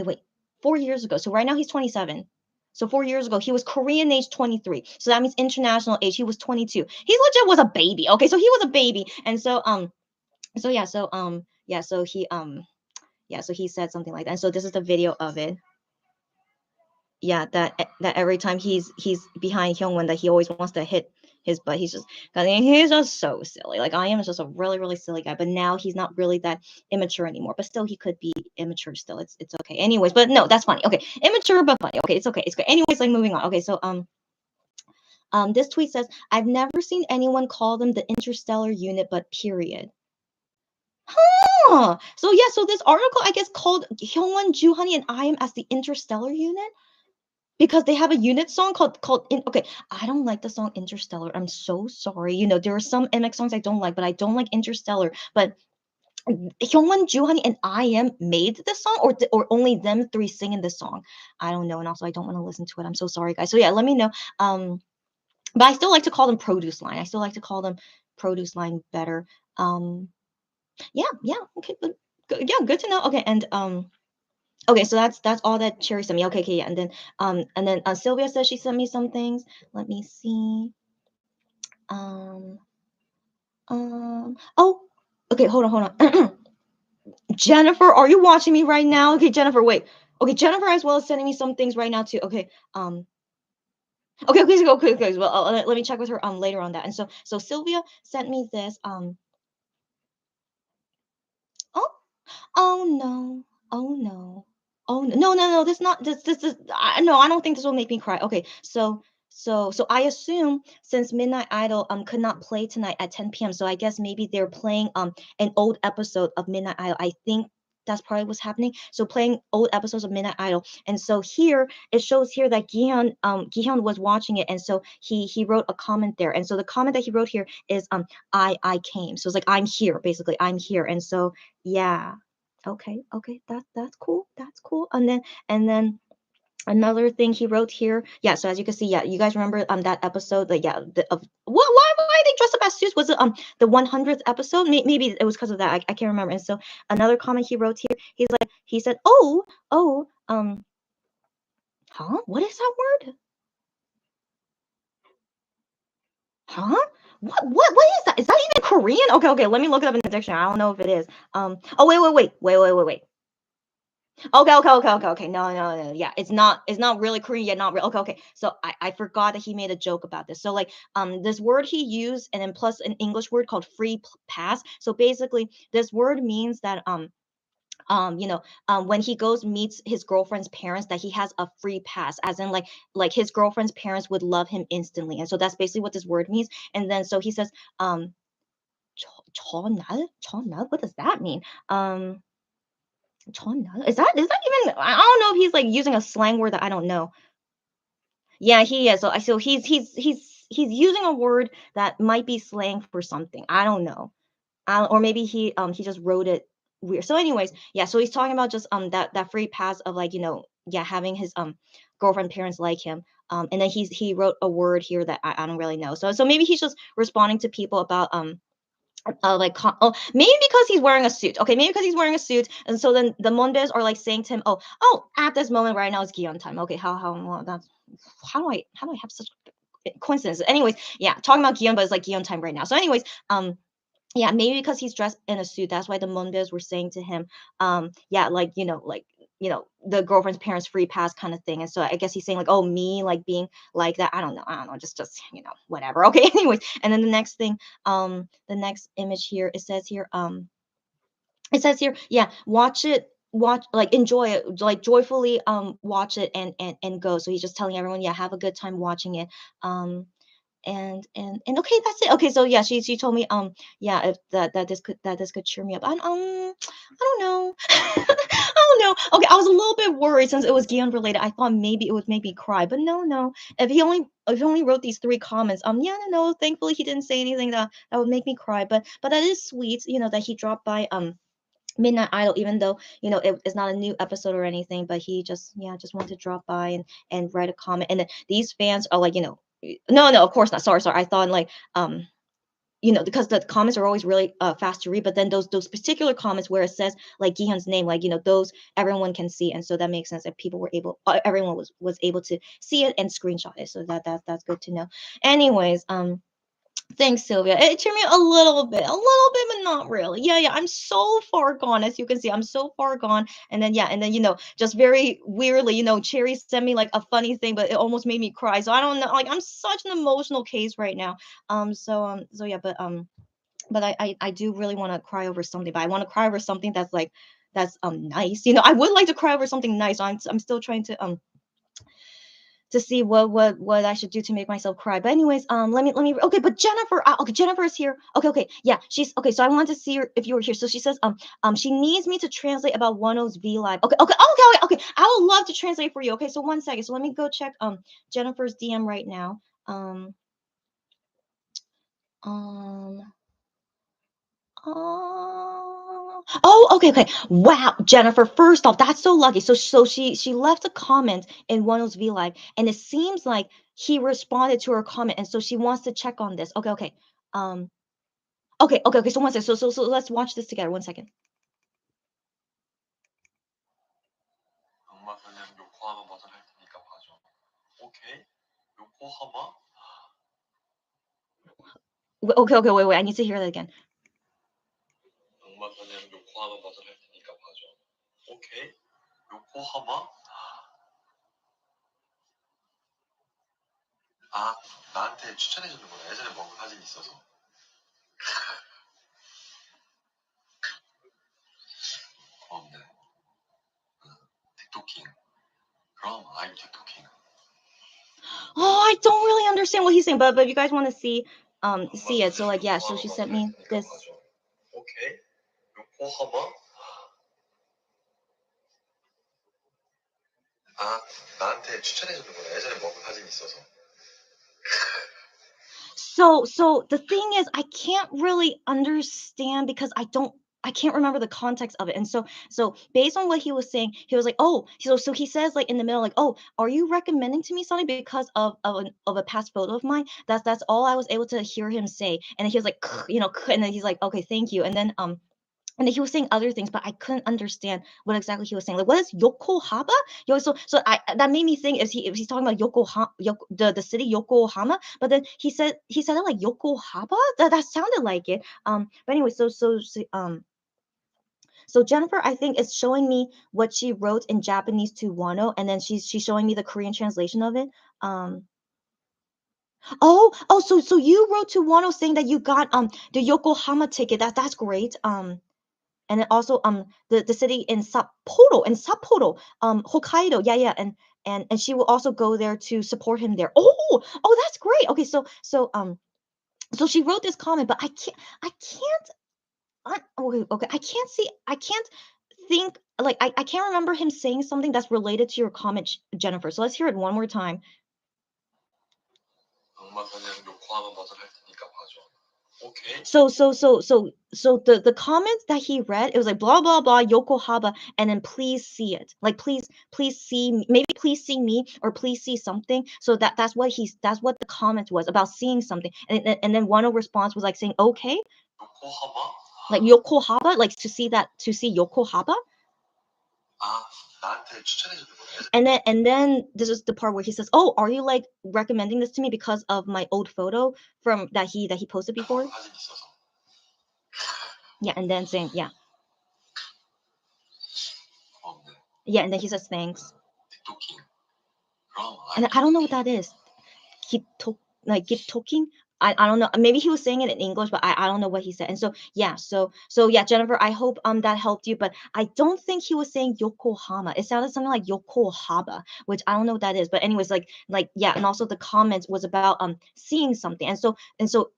4 years ago. So right now he's 27. So 4 years ago he was Korean age 23. So that means international age. He was 22. He legit was a baby. Okay, so he was a baby. And so he said something like that. And so this is the video of it. Yeah, that every time he's behind Hyungwon, that he always wants to hit his butt. He's just so silly. Like I am just a really really silly guy. But now he's not really that immature anymore. But still, he could be immature still. It's okay. Anyways, but no, that's funny. Okay, immature but funny. Okay, it's okay. It's good. Anyways, like moving on. Okay, so this tweet says I've never seen anyone call them the interstellar unit, but period. Huh. So yeah, so this article I guess called Hyungwon, Juhani, and I am as the interstellar unit. because they have a unit song called in okay, I don't like the song Interstellar. I'm so sorry. There are some MX songs I don't like, but I don't like Interstellar. But Hyungwon, Joohoney, and IM made this song, or only them three singing this song. I don't know, and also I don't want to listen to it. I'm so sorry, guys. So yeah, let me know. But I still like to call them Produce Line. I still like to call them Produce Line better. Um, yeah, yeah, okay, yeah, good to know. Okay, and okay, so that's all that Cherry sent me. Okay, okay, yeah, and then Sylvia says she sent me some things. Let me see. Um, oh, okay, hold on, hold on. Jennifer, are you watching me right now? Okay, Jennifer, wait. Okay, Jennifer as well is sending me some things right now too. Okay, okay, okay, okay, okay. Well, let me check with her later on that. And so Sylvia sent me this. Oh, oh no, oh no, oh no, no, no. This not this is. No, I don't think this will make me cry. Okay, so I assume since Midnight Idol could not play tonight at 10 p.m. So I guess maybe they're playing an old episode of Midnight Idol. I think that's probably what's happening. So playing old episodes of Midnight Idol. And so here it shows here that Gihyun was watching it, and so he wrote a comment there. And so the comment that he wrote here is I came. So it's like I'm here, basically. I'm here. And so yeah. Okay, okay. That's cool. That's cool. And then another thing he wrote here. Yeah, so as you can see, yeah, you guys remember that episode, that yeah, of why they dressed up as suits? Was it the 100th episode? Maybe it was because of that. I can't remember. And so another comment he wrote here, he said, "Oh, huh? What is that word? Huh? What is that? Is that even Korean? Okay, okay, let me look it up in the dictionary. I don't know if it is. Oh, wait. Okay, okay, okay, okay, okay. No, no, no. Yeah, it's not really Korean yet, not real. Okay, okay. So I forgot that he made a joke about this. So like this word he used, and then plus an English word called pass. So basically this word means that when he goes meets his girlfriend's parents, that he has a free pass, as in like his girlfriend's parents would love him instantly. And so that's basically what this word means. And then so he says 전날? What does that mean? 전날? Is that even, I don't know if he's like using a slang word that I don't know. Yeah, he is. So he's using a word that might be slang for something. I don't know. Or maybe he just wrote it weird. So anyways, yeah, so he's talking about just that free pass of like, yeah, having his girlfriend parents like him. And then he wrote a word here that I don't really know. So maybe he's just responding to people about maybe because he's wearing a suit. Okay, maybe because he's wearing a suit, and so then the Mondes are like saying to him, "Oh, at this moment right now it's Gion time." Okay, well, that's how do I have such coincidence? Anyways, yeah, talking about Gion, but it's like Gion time right now. So, anyways, yeah, maybe because he's dressed in a suit, that's why the Mondes were saying to him, yeah, the girlfriend's parents free pass kind of thing. And so I guess he's saying like, oh, me like being like that. I don't know, just whatever. Okay, anyways, and then the next image here, it says here, yeah, watch, like enjoy it, like joyfully watch it and go. So he's just telling everyone, yeah, have a good time watching it. Um and okay, that's it. Okay, so yeah, she told me yeah, if that this could cheer me up. I don't know. I don't know. Okay, I was a little bit worried since it was Gion related. I thought maybe it would make me cry, but no, no. If he only wrote these three comments, yeah, no, thankfully he didn't say anything that would make me cry. But that is sweet, that he dropped by Midnight Idol, even though it's not a new episode or anything, but he just wanted to drop by and write a comment. And then these fans are like, no, no, of course not. Sorry, sorry. I thought like because the comments are always really fast to read, but then those particular comments where it says like Gihan's name, like those everyone can see, and so that makes sense. That people were able, everyone was able to see it and screenshot it. So that's good to know. Anyways, thanks, Sylvia. It took me a little bit, but not really. Yeah, yeah. I'm so far gone, as you can see. I'm so far gone. And then yeah, and then just very weirdly, Cherry sent me like a funny thing, but it almost made me cry. So I don't know. Like I'm such an emotional case right now. So yeah, but I do really want to cry over something. But I want to cry over something that's nice. I would like to cry over something nice. So I'm still trying to to see what I should do to make myself cry. But anyways, let me okay, but Jennifer, okay, Jennifer is here. Okay, okay, yeah, she's okay. So I want to see her if you were here. So she says, she needs me to translate about Wano's V Live. Okay, okay, okay, okay, okay. I would love to translate for you. Okay, so one second. So let me go check Jennifer's DM right now. Um, oh, okay, okay. Wow, Jennifer. First off, that's so lucky. So she left a comment in Wano's V Live, and it seems like he responded to her comment, and so she wants to check on this. Okay, okay. Um, okay, okay, okay. So one second. So let's watch this together. One second. 악마사냥 요코하마 버전 할 테니까 봐줘. 오케이? 요코하마? Okay, okay, wait, wait. I need to hear that again. 악마사냥 요코하마 버전 할 테니까 봐줘. 오케이? 요코하마? 아, 나한테 추천해주는구나. 예전에 먹은 사진 있어서. 고맙네. 틱토킹. 그럼 I'm 틱토킹. Oh, I don't really understand what he's saying, but if you guys want to see it, so like yeah, so she sent me this. 오케이? 요코하마? 아, 나한테 추천해주는구나. 예전에 먹은 사진 있어서. So the thing is, I can't really understand because I can't remember the context of it. And so based on what he was saying, he was like, oh, so he says like in the middle, like, oh, are you recommending to me something because of a past photo of mine? That's all I was able to hear him say. And then he was like, and then he's like, okay, thank you. And then he was saying other things, but I couldn't understand what exactly he was saying. Like, what is Yokohama? So I that made me think is he if he's talking about the city Yokohama, but then he said it like Yokohama. That sounded like it. But anyway, so Jennifer, I think is showing me what she wrote in Japanese to Wano, and then she's showing me the Korean translation of it. So you wrote to Wano saying that you got the Yokohama ticket. That's great. And then also the city in Sapporo, Hokkaido. Yeah, yeah, and she will also go there to support him there. Oh, that's great. Okay, so she wrote this comment, but I can't okay, I can't think like I can't remember him saying something that's related to your comment, Jennifer. So let's hear it one more time. 악마사냥 요코하마 버전 할 테니까 봐줘. 오케이? So the comments that he read, it was like blah blah blah Yokohama, and then please see it. Like please see maybe please see me or please see something. So that's what the comment was about seeing something. And then one of response was like saying okay, 요코하마? like Yokohama, like to see Yokohama. 아, 나한테 추천해주는구나. And then this is the part where he says, "Oh, are you like recommending this to me because of my old photo from that he posted before?" 사진 있어서. Yeah, and then saying, yeah. 고맙네. Yeah, and then he says thanks. 틱토킹. 그럼 And I don't know what that is. Keep talking. I don't know. Maybe he was saying it in English, but I don't know what he said. And so yeah, Jennifer, I hope that helped you. But I don't think he was saying Yokohama. It sounded something like Yokohama, which I don't know what that is. But anyways, like yeah, and also the comment was about seeing something. And so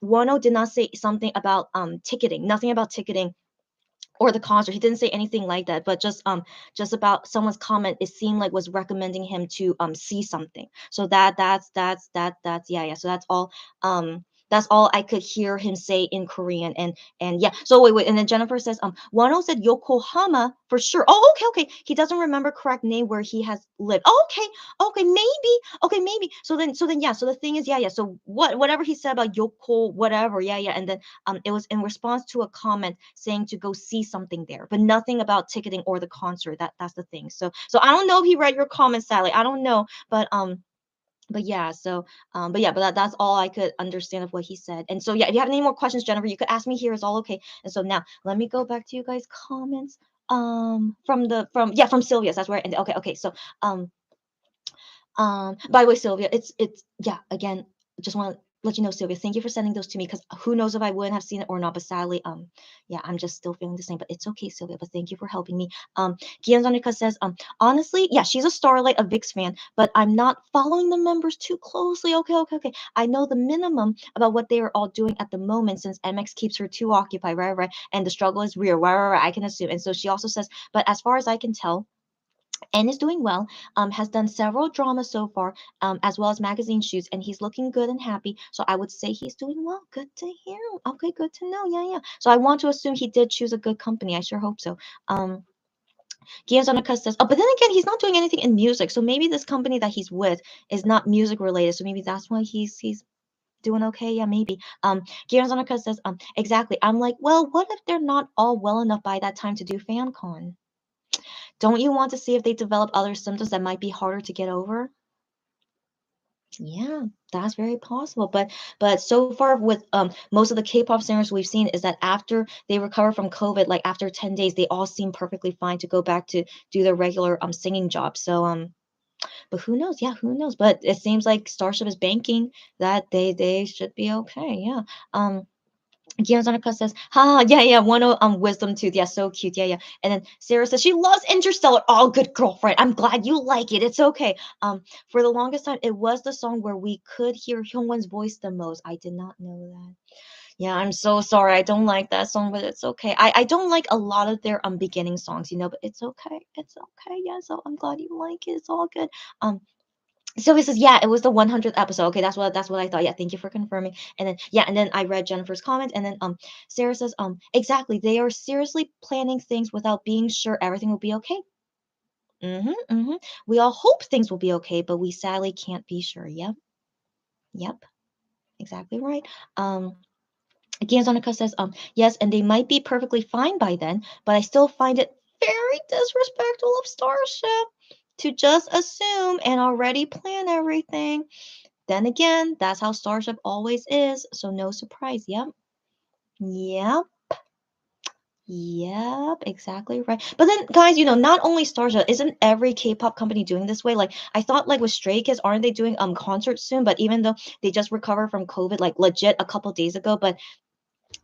Wano did not say something about ticketing, nothing about ticketing or the concert. He didn't say anything like that, but just about someone's comment. It seemed like was recommending him to see something. So that's yeah, yeah. So that's all I could hear him say in Korean. And yeah. So wait, and then Jennifer says Wano said Yokohama for sure. Oh, okay. He doesn't remember correct name where he has lived. Oh, okay, maybe. Okay, maybe. So then yeah. So the thing is, yeah. So whatever he said about Yoko, whatever, yeah. And then it was in response to a comment saying to go see something there, but nothing about ticketing or the concert. That's the thing. So I don't know if he read your comment, Sally. I don't know, but yeah. But that's all I could understand of what he said. And so yeah, if you have any more questions, Jennifer, you could ask me here. It's all okay. And so now let me go back to you guys' comments. From Sylvia. That's where I ended. Okay. So by the way, Sylvia, it's yeah. Again, just want to let you know, Sylvia. Thank you for sending those to me because who knows if I would have seen it or not. But sadly, yeah, I'm just still feeling the same. But it's okay, Sylvia. But thank you for helping me. Gianzonica says, honestly, yeah, she's a Starlight, a VIX fan, but I'm not following the members too closely. Okay, okay, okay. I know the minimum about what they are all doing at the moment since MX keeps her too occupied, right, right, and the struggle is real, right, right, right. I can assume. And so she also says, but as far as I can tell, and is doing well, has done several dramas so far, as well as magazine shoots, and he's looking good and happy. So I would say he's doing well. Good to hear. Okay, good to know. Yeah, yeah. So I want to assume he did choose a good company. I sure hope so. Guillaume Zonica says, oh, but then again, he's not doing anything in music. So maybe this company that he's with is not music related. So maybe that's why he's doing okay. Yeah, maybe. Guillaume Zonica says, exactly. I'm like, well, what if they're not all well enough by that time to do FanCon? Don't you want to see if they develop other symptoms that might be harder to get over? Yeah, that's very possible. But so far with most of the K-pop singers we've seen is that after they recover from COVID, like after 10 days, they all seem perfectly fine to go back to do their regular singing job. So but who knows? Yeah, who knows? But it seems like Starship is banking that they should be okay. Yeah. Gianzonica says, ha, yeah, yeah, one wisdom tooth. Yeah, so cute. Yeah, yeah. And then Sarah says she loves Interstellar. Oh, good girlfriend. I'm glad you like it. It's okay. For the longest time, it was the song where we could hear Hyungwon's voice the most. I did not know that. Yeah, I'm so sorry. I don't like that song, but it's okay. I don't like a lot of their beginning songs, but it's okay. It's okay. Yeah, so I'm glad you like it. It's all good. Um Sylvia says, "Yeah, it was the 100th episode." Okay, that's what I thought. Yeah, thank you for confirming. And then yeah, and then I read Jennifer's comment, and then Sarah says, exactly. They are seriously planning things without being sure everything will be okay. Mm-hmm, mm-hmm. We all hope things will be okay, but we sadly can't be sure. Yep, yep, exactly right. Gianzonica says, yes, and they might be perfectly fine by then, but I still find it very disrespectful of Starship to just assume and already plan everything. Then again, that's how Starship always is, so no surprise. Yep. Yep. Yep, exactly right. But then, guys, not only Starship, isn't every K-pop company doing this way? Like, I thought, like with Stray Kids, aren't they doing concerts soon? But even though they just recovered from COVID, like legit a couple days ago, but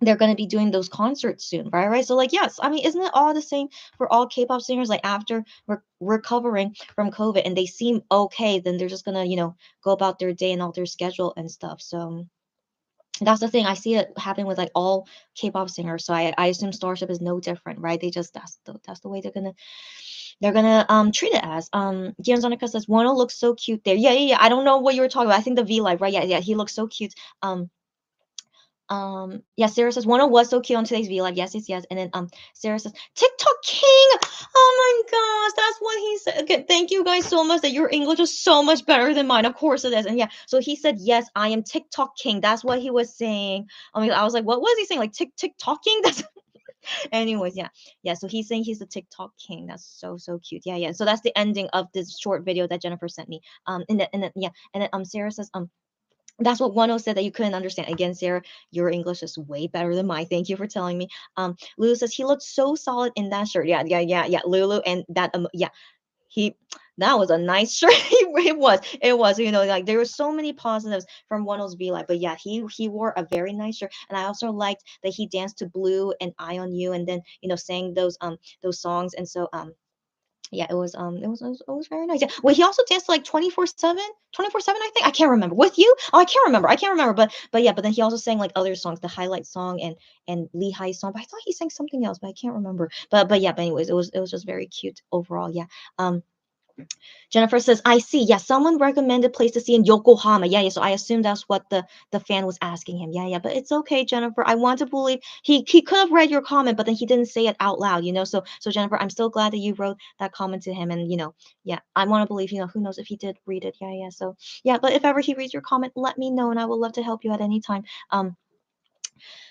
they're gonna be doing those concerts soon, right? Right. So, like, yes, I mean, isn't it all the same for all K-pop singers? Like after recovering from COVID and they seem okay, then they're just gonna, go about their day and all their schedule and stuff. So that's the thing. I see it happen with like all K-pop singers. So I assume Starship is no different, right? They just that's the way they're gonna treat it as. Gion Zonica says Wano looks so cute there. Yeah, yeah, yeah. I don't know what you were talking about. I think the V Live, right? Yeah, yeah. He looks so cute. Yeah, Sarah says Wano was so cute on today's V Live. Yes, yes, yes. And then Sarah says TikTok King. Oh my gosh, that's what he said. Okay, thank you guys so much that your English is so much better than mine. Of course it is. And yeah, so he said yes, I am TikTok King. That's what he was saying. I mean, I was like, what was he saying? Like TikToking? That's anyways, yeah. Yeah, so he's saying he's the TikTok King. That's so cute. Yeah, yeah. So that's the ending of this short video that Jennifer sent me. And then yeah, and then Sarah says that's what 10 said that you couldn't understand. Again, Sarah, your English is way better than mine. Thank you for telling me. Lulu says he looked so solid in that shirt. Yeah, yeah, yeah, yeah. Lulu and that yeah, he that was a nice shirt. It was. Like there were so many positives from 10's V Live. But yeah, he wore a very nice shirt. And I also liked that he danced to Blue and Eye on You and then, sang those songs. And so yeah, it was very nice. Yeah. Well, he also danced like 24/7, 24/7, I think. I can't remember. With you? Oh, I can't remember. I can't remember. But yeah, but then he also sang like other songs, the highlight song and Lee Hi's song. But I thought he sang something else, but I can't remember. But yeah, but anyways, it was just very cute overall. Yeah. Um Jennifer says, I see. Yeah, someone recommended place to see in Yokohama. Yeah, yeah. So I assume that's what the fan was asking him. Yeah, yeah. But it's okay, Jennifer. I want to believe he could have read your comment, but then he didn't say it out loud. So Jennifer, I'm still glad that you wrote that comment to him, and yeah, I want to believe. Who knows if he did read it? Yeah, yeah. So yeah, but if ever he reads your comment, let me know, and I would love to help you at any time.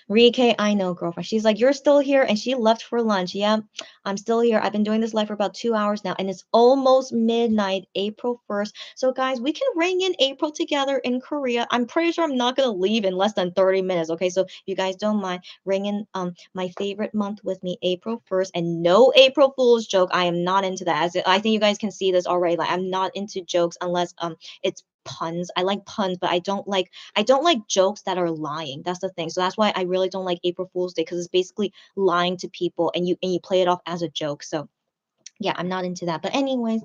Rike, I know, girlfriend. She's like, you're still here, and she left for lunch. Yeah, I'm still here. I've been doing this live for about 2 hours now, and it's almost midnight, April 1st. So, guys, we can ring in April together in Korea. I'm pretty sure I'm not gonna leave in less than 30 minutes. Okay, so if you guys don't mind, ring in my favorite month with me, April 1st, and no April Fool's joke. I am not into that. As I think you guys can see this already. Like, I'm not into jokes unless it's puns. I like puns, but I don't like jokes that are lying. That's the thing. So that's why I really don't like April Fool's Day, because it's basically lying to people and you play it off as a joke. So yeah, I'm not into that. But anyways,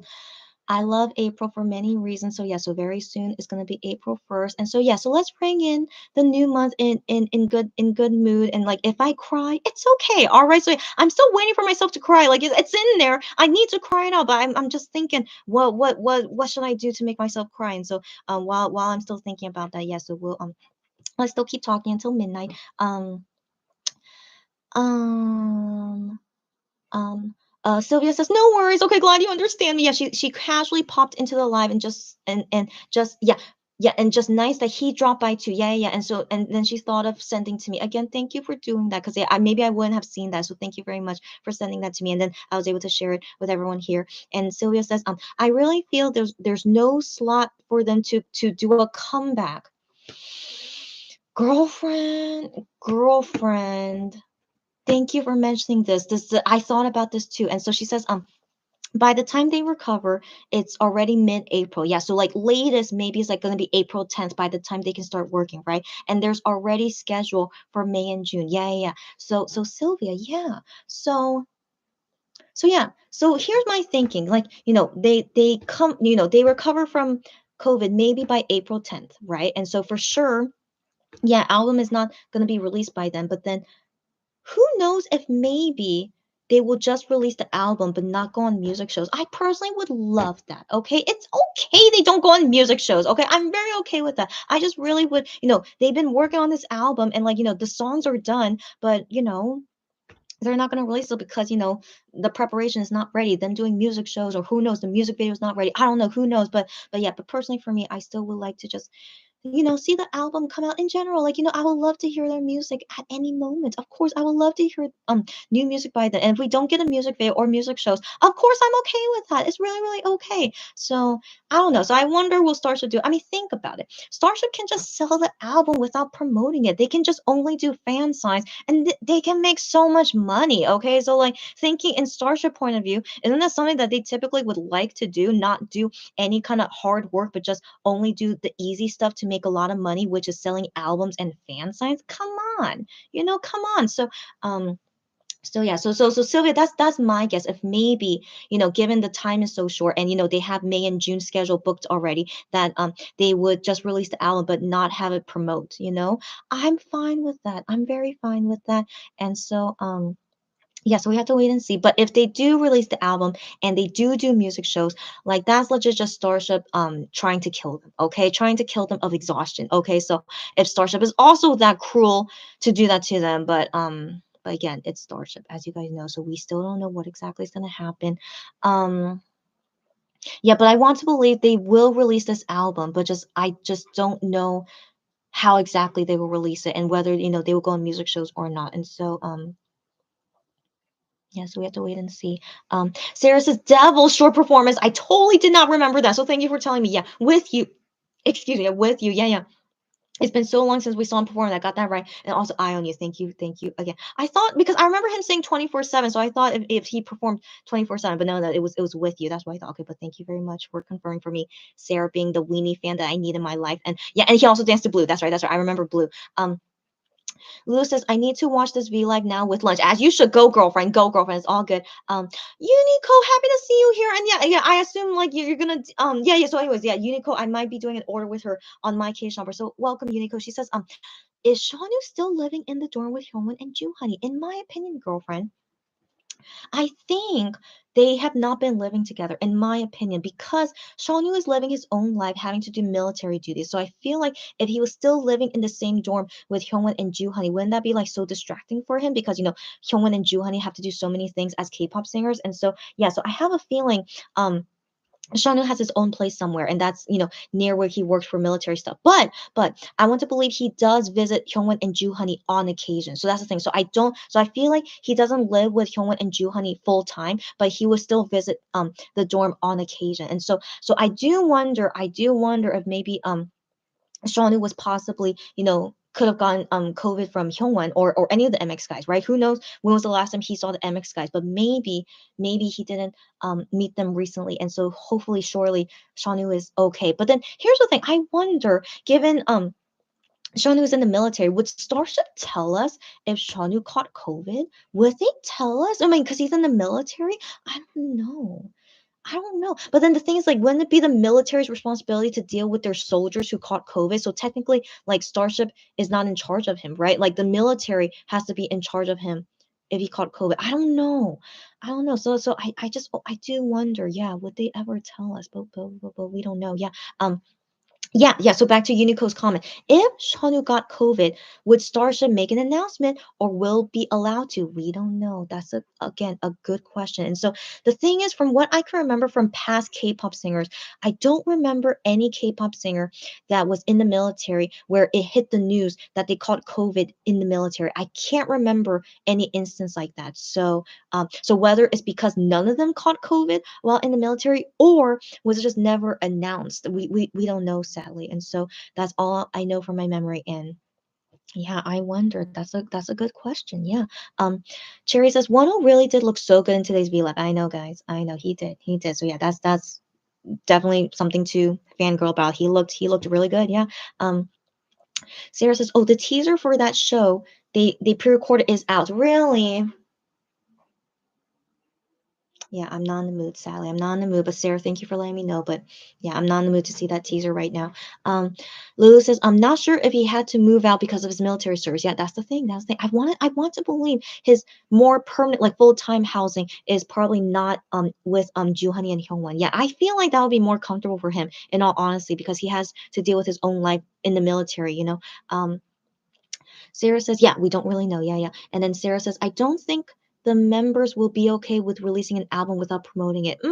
I love April for many reasons. So yeah, so very soon it's gonna be April 1st. And so yeah, so let's bring in the new month in good mood. And like if I cry, it's okay. All right. So I'm still waiting for myself to cry. Like it's in there. I need to cry now, but I'm just thinking, what should I do to make myself cry? And so while I'm still thinking about that, yeah, so we'll let's still keep talking until midnight. Um um, Sylvia says, "No worries. Okay, glad you understand me." Yeah, she casually popped into the live and just yeah, and just nice that he dropped by too. Yeah, yeah, yeah. And so and then she thought of sending to me again. Thank you for doing that, because yeah, maybe I wouldn't have seen that. So thank you very much for sending that to me. And then I was able to share it with everyone here. And Sylvia says, I really feel there's no slot for them to do a comeback. Girlfriend. Thank you for mentioning this. I thought about this too. And so she says, by the time they recover, it's already mid-April. Yeah, so like latest maybe it's like gonna be April 10th by the time they can start working, right? And there's already schedule for May and June. Yeah, yeah, yeah. So Sylvia, yeah. So yeah. So here's my thinking. Like, they come, they recover from COVID maybe by April 10th, right? And so for sure, yeah, album is not gonna be released by then, but then who knows if maybe they will just release the album but not go on music shows. I personally would love that. Okay. It's okay they don't go on music shows. Okay. I'm very okay with that. I just really would, they've been working on this album and like, the songs are done, but they're not going to release it because the preparation is not ready, then doing music shows, or who knows, the music video is not ready. I don't know, who knows, but yeah, but personally for me, I still would like to just see the album come out in general. Like, I would love to hear their music at any moment. Of course, I would love to hear new music by them. And if we don't get a music video or music shows, of course I'm okay with that. It's really, really okay. So I don't know. So I wonder will Starship do. I mean, think about it. Starship can just sell the album without promoting it. They can just only do fan signs and they can make so much money. Okay. So like thinking in Starship point of view, isn't that something that they typically would like to do? Not do any kind of hard work, but just only do the easy stuff to make a lot of money, which is selling albums and fan signs. Come on, come on. So yeah, so Sylvia, that's my guess. If maybe given the time is so short, and they have May and June schedule booked already, that they would just release the album but not have it promote. I'm fine with that. I'm very fine with that. And so yeah, so we have to wait and see. But if they do release the album and they do music shows, like that's legit just Starship trying to kill them, okay? Trying to kill them of exhaustion. Okay, so if Starship is also that cruel to do that to them, but again, it's Starship, as you guys know, so we still don't know what exactly is gonna happen. Um yeah, but I want to believe they will release this album, but I just don't know how exactly they will release it and whether they will go on music shows or not. And so yeah, so we have to wait and see. Sarah says Devil short performance. I totally did not remember that. So thank you for telling me. Yeah, with you. Excuse me, with you. Yeah, yeah. It's been so long since we saw him perform. I got that right. And also Eye on You. Thank you again. I thought because I remember him saying 24/7, so I thought if he performed 24/7, but no, it was with you. That's why I thought. Okay, but thank you very much for confirming for me, Sarah being the weenie fan that I need in my life. And yeah, and he also danced to Blue. That's right. That's right. I remember Blue. Lou says, I need to watch this V Live now with lunch. As you should go, girlfriend. Go, girlfriend. It's all good. Unico, happy to see you here. And yeah, yeah, I assume like you're gonna yeah, yeah. So anyways, yeah, Unico, I might be doing an order with her on my K shopper. So welcome, Unico. She says, is Shanu still living in the dorm with Hyunwon and Ju Honey? In my opinion, girlfriend, I think they have not been living together, in my opinion, because Seonyu is living his own life, having to do military duties. So I feel like if he was still living in the same dorm with Hyungwon and Joohoney, wouldn't that be like so distracting for him? Because Hyungwon and Joohoney have to do so many things as K-pop singers, and so yeah. So I have a feeling. Shanu has his own place somewhere, and that's near where he works for military stuff. But I want to believe he does visit Hyungwon and Joohoney on occasion. So that's the thing. So I don't. So I feel like he doesn't live with Hyungwon and Joohoney full time, but he will still visit the dorm on occasion. And so I do wonder. I do wonder if maybe Shawnee was possibly, could have gotten COVID from Hyungwon or any of the MX guys, right? Who knows when was the last time he saw the MX guys? But maybe he didn't meet them recently, and so hopefully, surely, Shanu is okay. But then here's the thing: I wonder, given Shanu is in the military, would Starship tell us if Shanu caught COVID? Would they tell us? I mean, because he's in the military. I don't know. I don't know. But then the thing is, like, wouldn't it be the military's responsibility to deal with their soldiers who caught COVID? So technically, like, Starship is not in charge of him, right? Like, the military has to be in charge of him if he caught COVID. I don't know. I don't know. So I just I do wonder. Yeah, would they ever tell us? But we don't know. Yeah. Yeah. So back to Unico's comment. If Shanu got COVID, would Starship make an announcement or will be allowed to? We don't know. That's again a good question. And so the thing is, from what I can remember from past K-pop singers, I don't remember any K-pop singer that was in the military where it hit the news that they caught COVID in the military. I can't remember any instance like that. So whether it's because none of them caught COVID while in the military, or was it just never announced? We don't know, sadly. And so that's all I know from my memory. And yeah, I wonder. That's a good question. Yeah. Um, Cherry says Wano really did look so good in today's V Live. I know, guys. I know he did. He did. So yeah, that's definitely something to fangirl about. He looked really good. Yeah. Um, Sarah says, oh, the teaser for that show they pre-recorded is out. Really? Yeah, I'm not in the mood, Sally. I'm not in the mood. But Sarah, thank you for letting me know. But yeah, I'm not in the mood to see that teaser right now. Lulu says, I'm not sure if he had to move out because of his military service. Yeah, that's the thing. That's the thing. I want to believe his more permanent, like full-time housing is probably not with Juhani and Hyungwon. Yeah, I feel like that would be more comfortable for him, in all honesty, because he has to deal with his own life in the military, you know. Sarah says, yeah, we don't really know. Yeah. And then Sarah says, I don't think the members will be okay with releasing an album without promoting it. I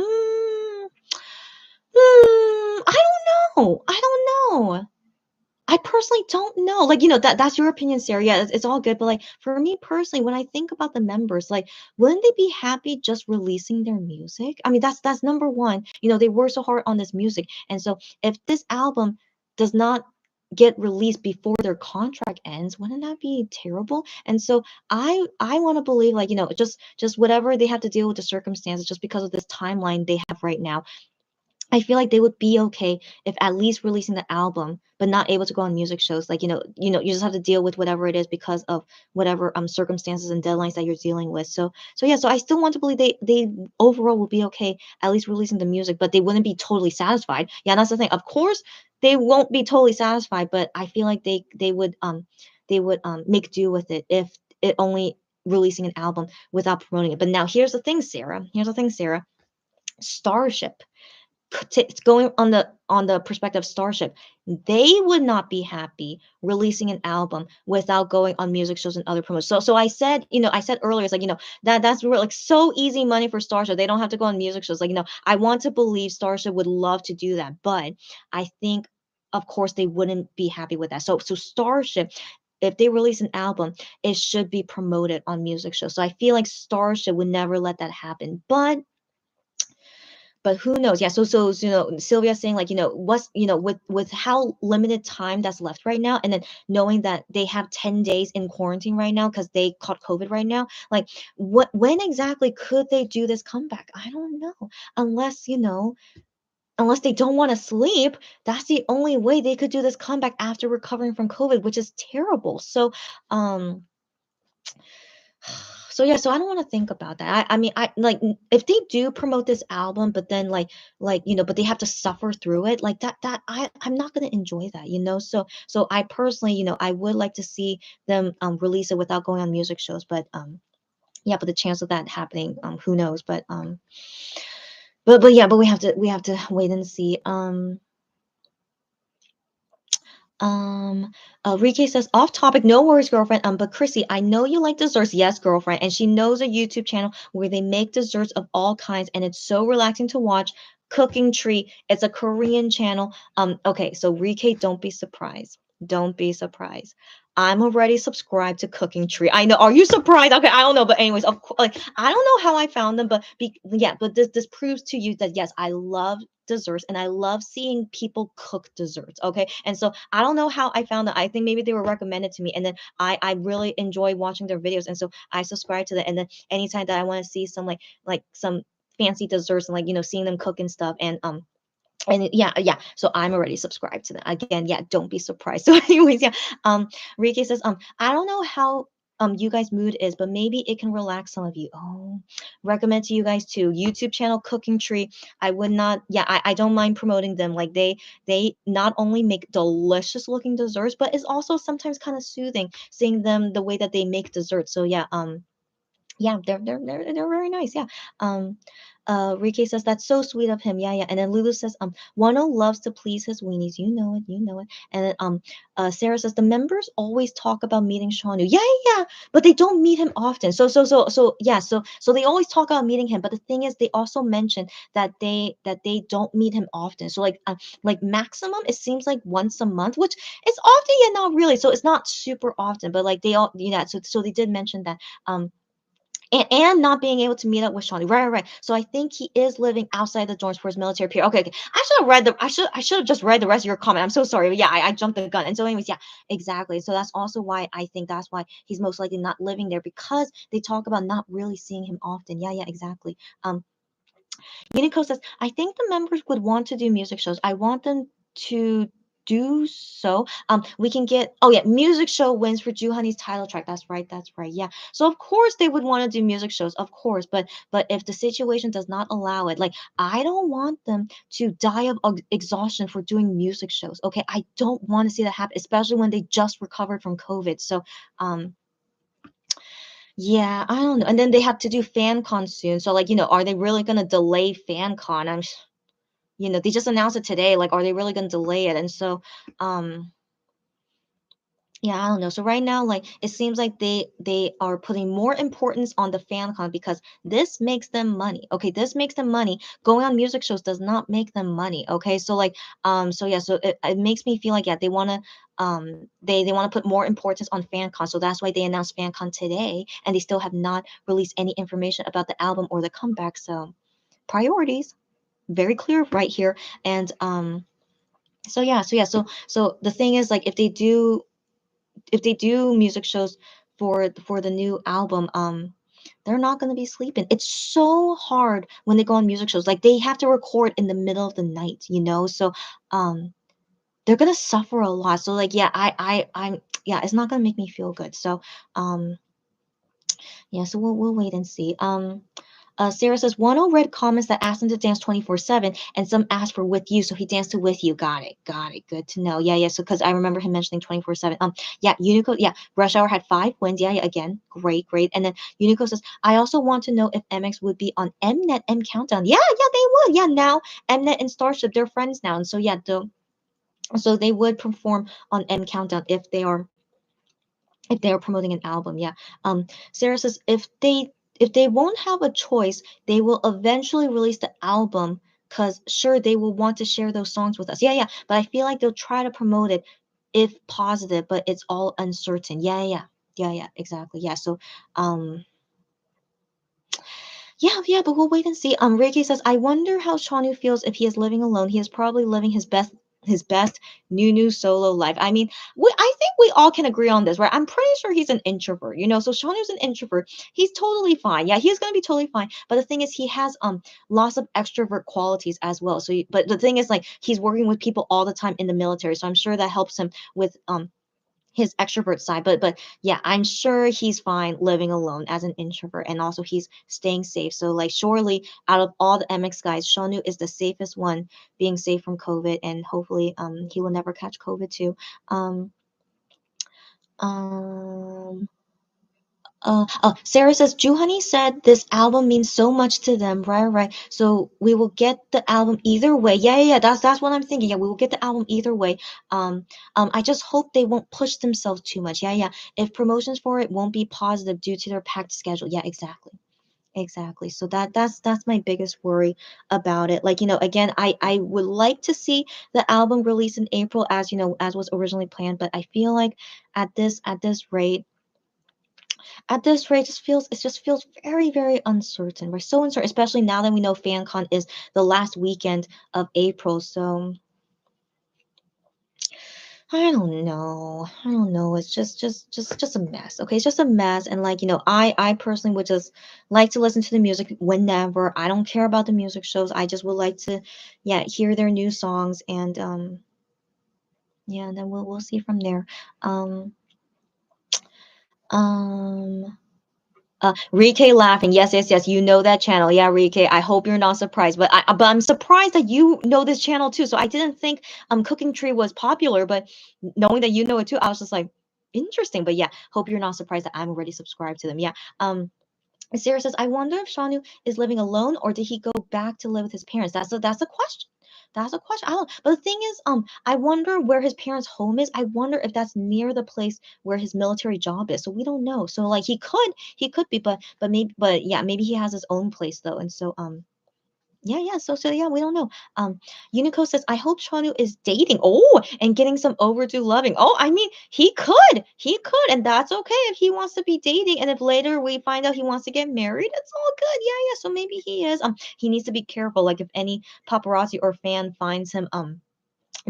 don't know. I don't know. I personally don't know. Like, that's your opinion, Sarah. Yeah, it's all good. But like for me personally, when I think about the members, like, wouldn't they be happy just releasing their music? I mean, that's number one. They work so hard on this music. And so if this album does not get released before their contract ends, wouldn't that be terrible? And so I want to believe, like, just whatever they have to deal with the circumstances, just because of this timeline they have right now, I feel like they would be okay if at least releasing the album, but not able to go on music shows. Like, you just have to deal with whatever it is because of whatever circumstances and deadlines that you're dealing with. So yeah, so I still want to believe they overall will be okay at least releasing the music, but they wouldn't be totally satisfied. Yeah, that's the thing. Of course, they won't be totally satisfied, but I feel like they would make do with it if it only releasing an album without promoting it. But now here's the thing, Sarah. Here's the thing, Sarah. Starship, it's going on the perspective of Starship, they would not be happy releasing an album without going on music shows and other promos. So I said, I said earlier, it's like, that's really, like, so easy money for Starship. They don't have to go on music shows. Like, I want to believe Starship would love to do that, but I think, of course, they wouldn't be happy with that. So Starship, if they release an album, it should be promoted on music shows. So I feel like Starship would never let that happen. But who knows? Yeah. So Sylvia saying, like, what's, with how limited time that's left right now, and then knowing that they have 10 days in quarantine right now because they caught COVID right now, like, when exactly could they do this comeback? I don't know. Unless they don't want to sleep, that's the only way they could do this comeback after recovering from COVID, which is terrible. Um so yeah, so I don't want to think about that. I mean, I like, if they do promote this album, but then but they have to suffer through it, like that I'm not gonna enjoy that. So I personally, I would like to see them release it without going on music shows, but yeah, but the chance of that happening, who knows? But yeah, but we have to wait and see. Um, Rike says, off topic, no worries, girlfriend. But Chrissy, I know you like desserts. Yes, girlfriend. And she knows a YouTube channel where they make desserts of all kinds, and it's so relaxing to watch. Cooking Tree. It's a Korean channel. Okay, so Rike, don't be surprised. Don't be surprised. I'm already subscribed to Cooking Tree. I know. Are you surprised? Okay, I don't know, but anyways, of course, like, I don't know how I found them, but yeah, but this proves to you that yes, I love desserts and I love seeing people cook desserts. Okay. And so I don't know how I found that. I think maybe they were recommended to me. And then I really enjoy watching their videos. And so I subscribe to that. And then anytime that I want to see some like some fancy desserts and like, seeing them cook and stuff. And yeah, so I'm already subscribed to that. Again, yeah, don't be surprised. So anyways, yeah. Riki says, I don't know how you guys mood is, but maybe it can relax some of you. Oh, recommend to you guys too. YouTube channel Cooking Tree. I would not, yeah, I don't mind promoting them. Like they not only make delicious looking desserts, but it's also sometimes kind of soothing seeing them the way that they make desserts. So yeah, they're very nice. Yeah. Um, Rike says that's so sweet of him. Yeah, yeah. And then Lulu says, Wano loves to please his weenies. You know it, you know it. And then Sarah says the members always talk about meeting Shanu. Yeah, yeah, yeah. But they don't meet him often. So yeah. So they always talk about meeting him. But the thing is, they also mention that they don't meet him often. So like maximum, it seems like once a month, which is often yet not really. So it's not super often. But like they all, yeah. So they did mention that. And not being able to meet up with Shawnee. Right, right, right. So I think he is living outside the dorms for his military period. Okay, okay. I should have read the I should have just read the rest of your comment. I'm so sorry. But yeah, I jumped the gun. And so, anyways, yeah, exactly. So that's also why I think that's why he's most likely not living there because they talk about not really seeing him often. Yeah, yeah, exactly. Unico says, I think the members would want to do music shows. I want them to do so. We can get music show wins for Juhani's title track. That's right. Yeah. So of course they would want to do music shows, of course, but if the situation does not allow it, like I don't want them to die of exhaustion for doing music shows. Okay. I don't want to see that happen, especially when they just recovered from COVID. So yeah, I don't know. And then they have to do FanCon soon. So like, are they really gonna delay FanCon? They just announced it today. Like, are they really gonna delay it? And so, um, yeah, I don't know. So right now, like, it seems like they are putting more importance on the FanCon because this makes them money. Okay, this makes them money. Going on music shows does not make them money. Okay, so like, so yeah, so it makes me feel like yeah, they want to put more importance on FanCon. So that's why they announced FanCon today, and they still have not released any information about the album or the comeback. So priorities very clear right here. And so the thing is like if they do music shows for the new album, they're not going to be sleeping. It's so hard when they go on music shows. Like they have to record in the middle of the night. So um they're going to suffer a lot. So like yeah, I'm yeah, it's not going to make me feel good. So um yeah, so we'll wait and see. Sarah says, Wano read comments that asked him to dance 24/7, and some asked for with you, so he danced to with you. Got it, got it. Good to know. Yeah, yeah. So because I remember him mentioning 24/7. Yeah, Unico. Yeah, Rush Hour had 5 wins. Yeah, yeah. Again, great, great. And then Unico says, I also want to know if MX would be on Mnet M Countdown. Yeah, yeah, they would. Yeah, now Mnet and Starship, they're friends now, and so yeah, so they would perform on M Countdown if they are promoting an album. Yeah. Sarah says if they won't have a choice, they will eventually release the album because sure they will want to share those songs with us. Yeah, yeah. But I feel like they'll try to promote it if positive, but it's all uncertain. Yeah, yeah. Yeah, yeah, exactly. Yeah. So yeah, yeah, but we'll wait and see. Ricky says, I wonder how Shanu feels if he is living alone. He is probably living his best new solo life. I mean, I think we all can agree on this, right? I'm pretty sure he's an introvert. So Shanu's an introvert. He's totally fine. Yeah, he's gonna be totally fine. But the thing is, he has lots of extrovert qualities as well. So, but the thing is, like, he's working with people all the time in the military, so I'm sure that helps him with his extrovert side. But yeah, I'm sure he's fine living alone as an introvert, and also he's staying safe. So like surely out of all the MX guys, Shonu is the safest one, being safe from COVID, and hopefully he will never catch COVID too. um um Sarah says, Juhani said this album means so much to them. Right, right. So we will get the album either way. Yeah, yeah, yeah. That's what I'm thinking. Yeah, we will get the album either way. I just hope they won't push themselves too much. Yeah, yeah. If promotions for it won't be positive due to their packed schedule. Yeah, exactly. Exactly. So that's my biggest worry about it. Like, again, I would like to see the album released in April as was originally planned, but I feel like at this rate, At this rate, it just feels very, very uncertain. We're so uncertain, especially now that we know FanCon is the last weekend of April. So I don't know. I don't know. It's just a mess. Okay, it's just a mess. And like, I personally would just like to listen to the music whenever. I don't care about the music shows. I just would like to, yeah, hear their new songs and yeah, and then we'll see from there. Um um Rike laughing. Yes, yes, yes. You know that channel. Yeah, Rike. I hope you're not surprised, but I'm surprised that you know this channel too. So I didn't think Cooking Tree was popular, but knowing that you know it too, I was just like, interesting. But yeah, hope you're not surprised that I'm already subscribed to them. Yeah. Sarah says, I wonder if Shanu is living alone or did he go back to live with his parents? That's a question. That's a question. I don't. But the thing is, I wonder where his parents' home is. I wonder if that's near the place where his military job is. So we don't know. So like he could be, but yeah, maybe he has his own place though. And so yeah, yeah. So yeah, we don't know. Unico says, I hope Chanu is dating. Oh, and getting some overdue loving. Oh, I mean, he could, and that's okay if he wants to be dating. And if later we find out he wants to get married, it's all good. Yeah, yeah. So maybe he is. He needs to be careful. Like if any paparazzi or fan finds him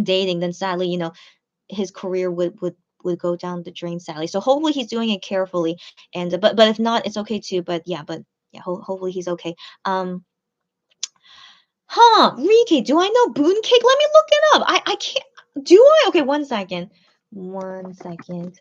dating, then sadly, his career would go down the drain. Sadly. So hopefully he's doing it carefully. And but if not, it's okay too. But yeah, hopefully he's okay. Um. Huh, Riki, do I know Boon Cake? Let me look it up. I can't. Do I? Okay, 1 second. 1 second.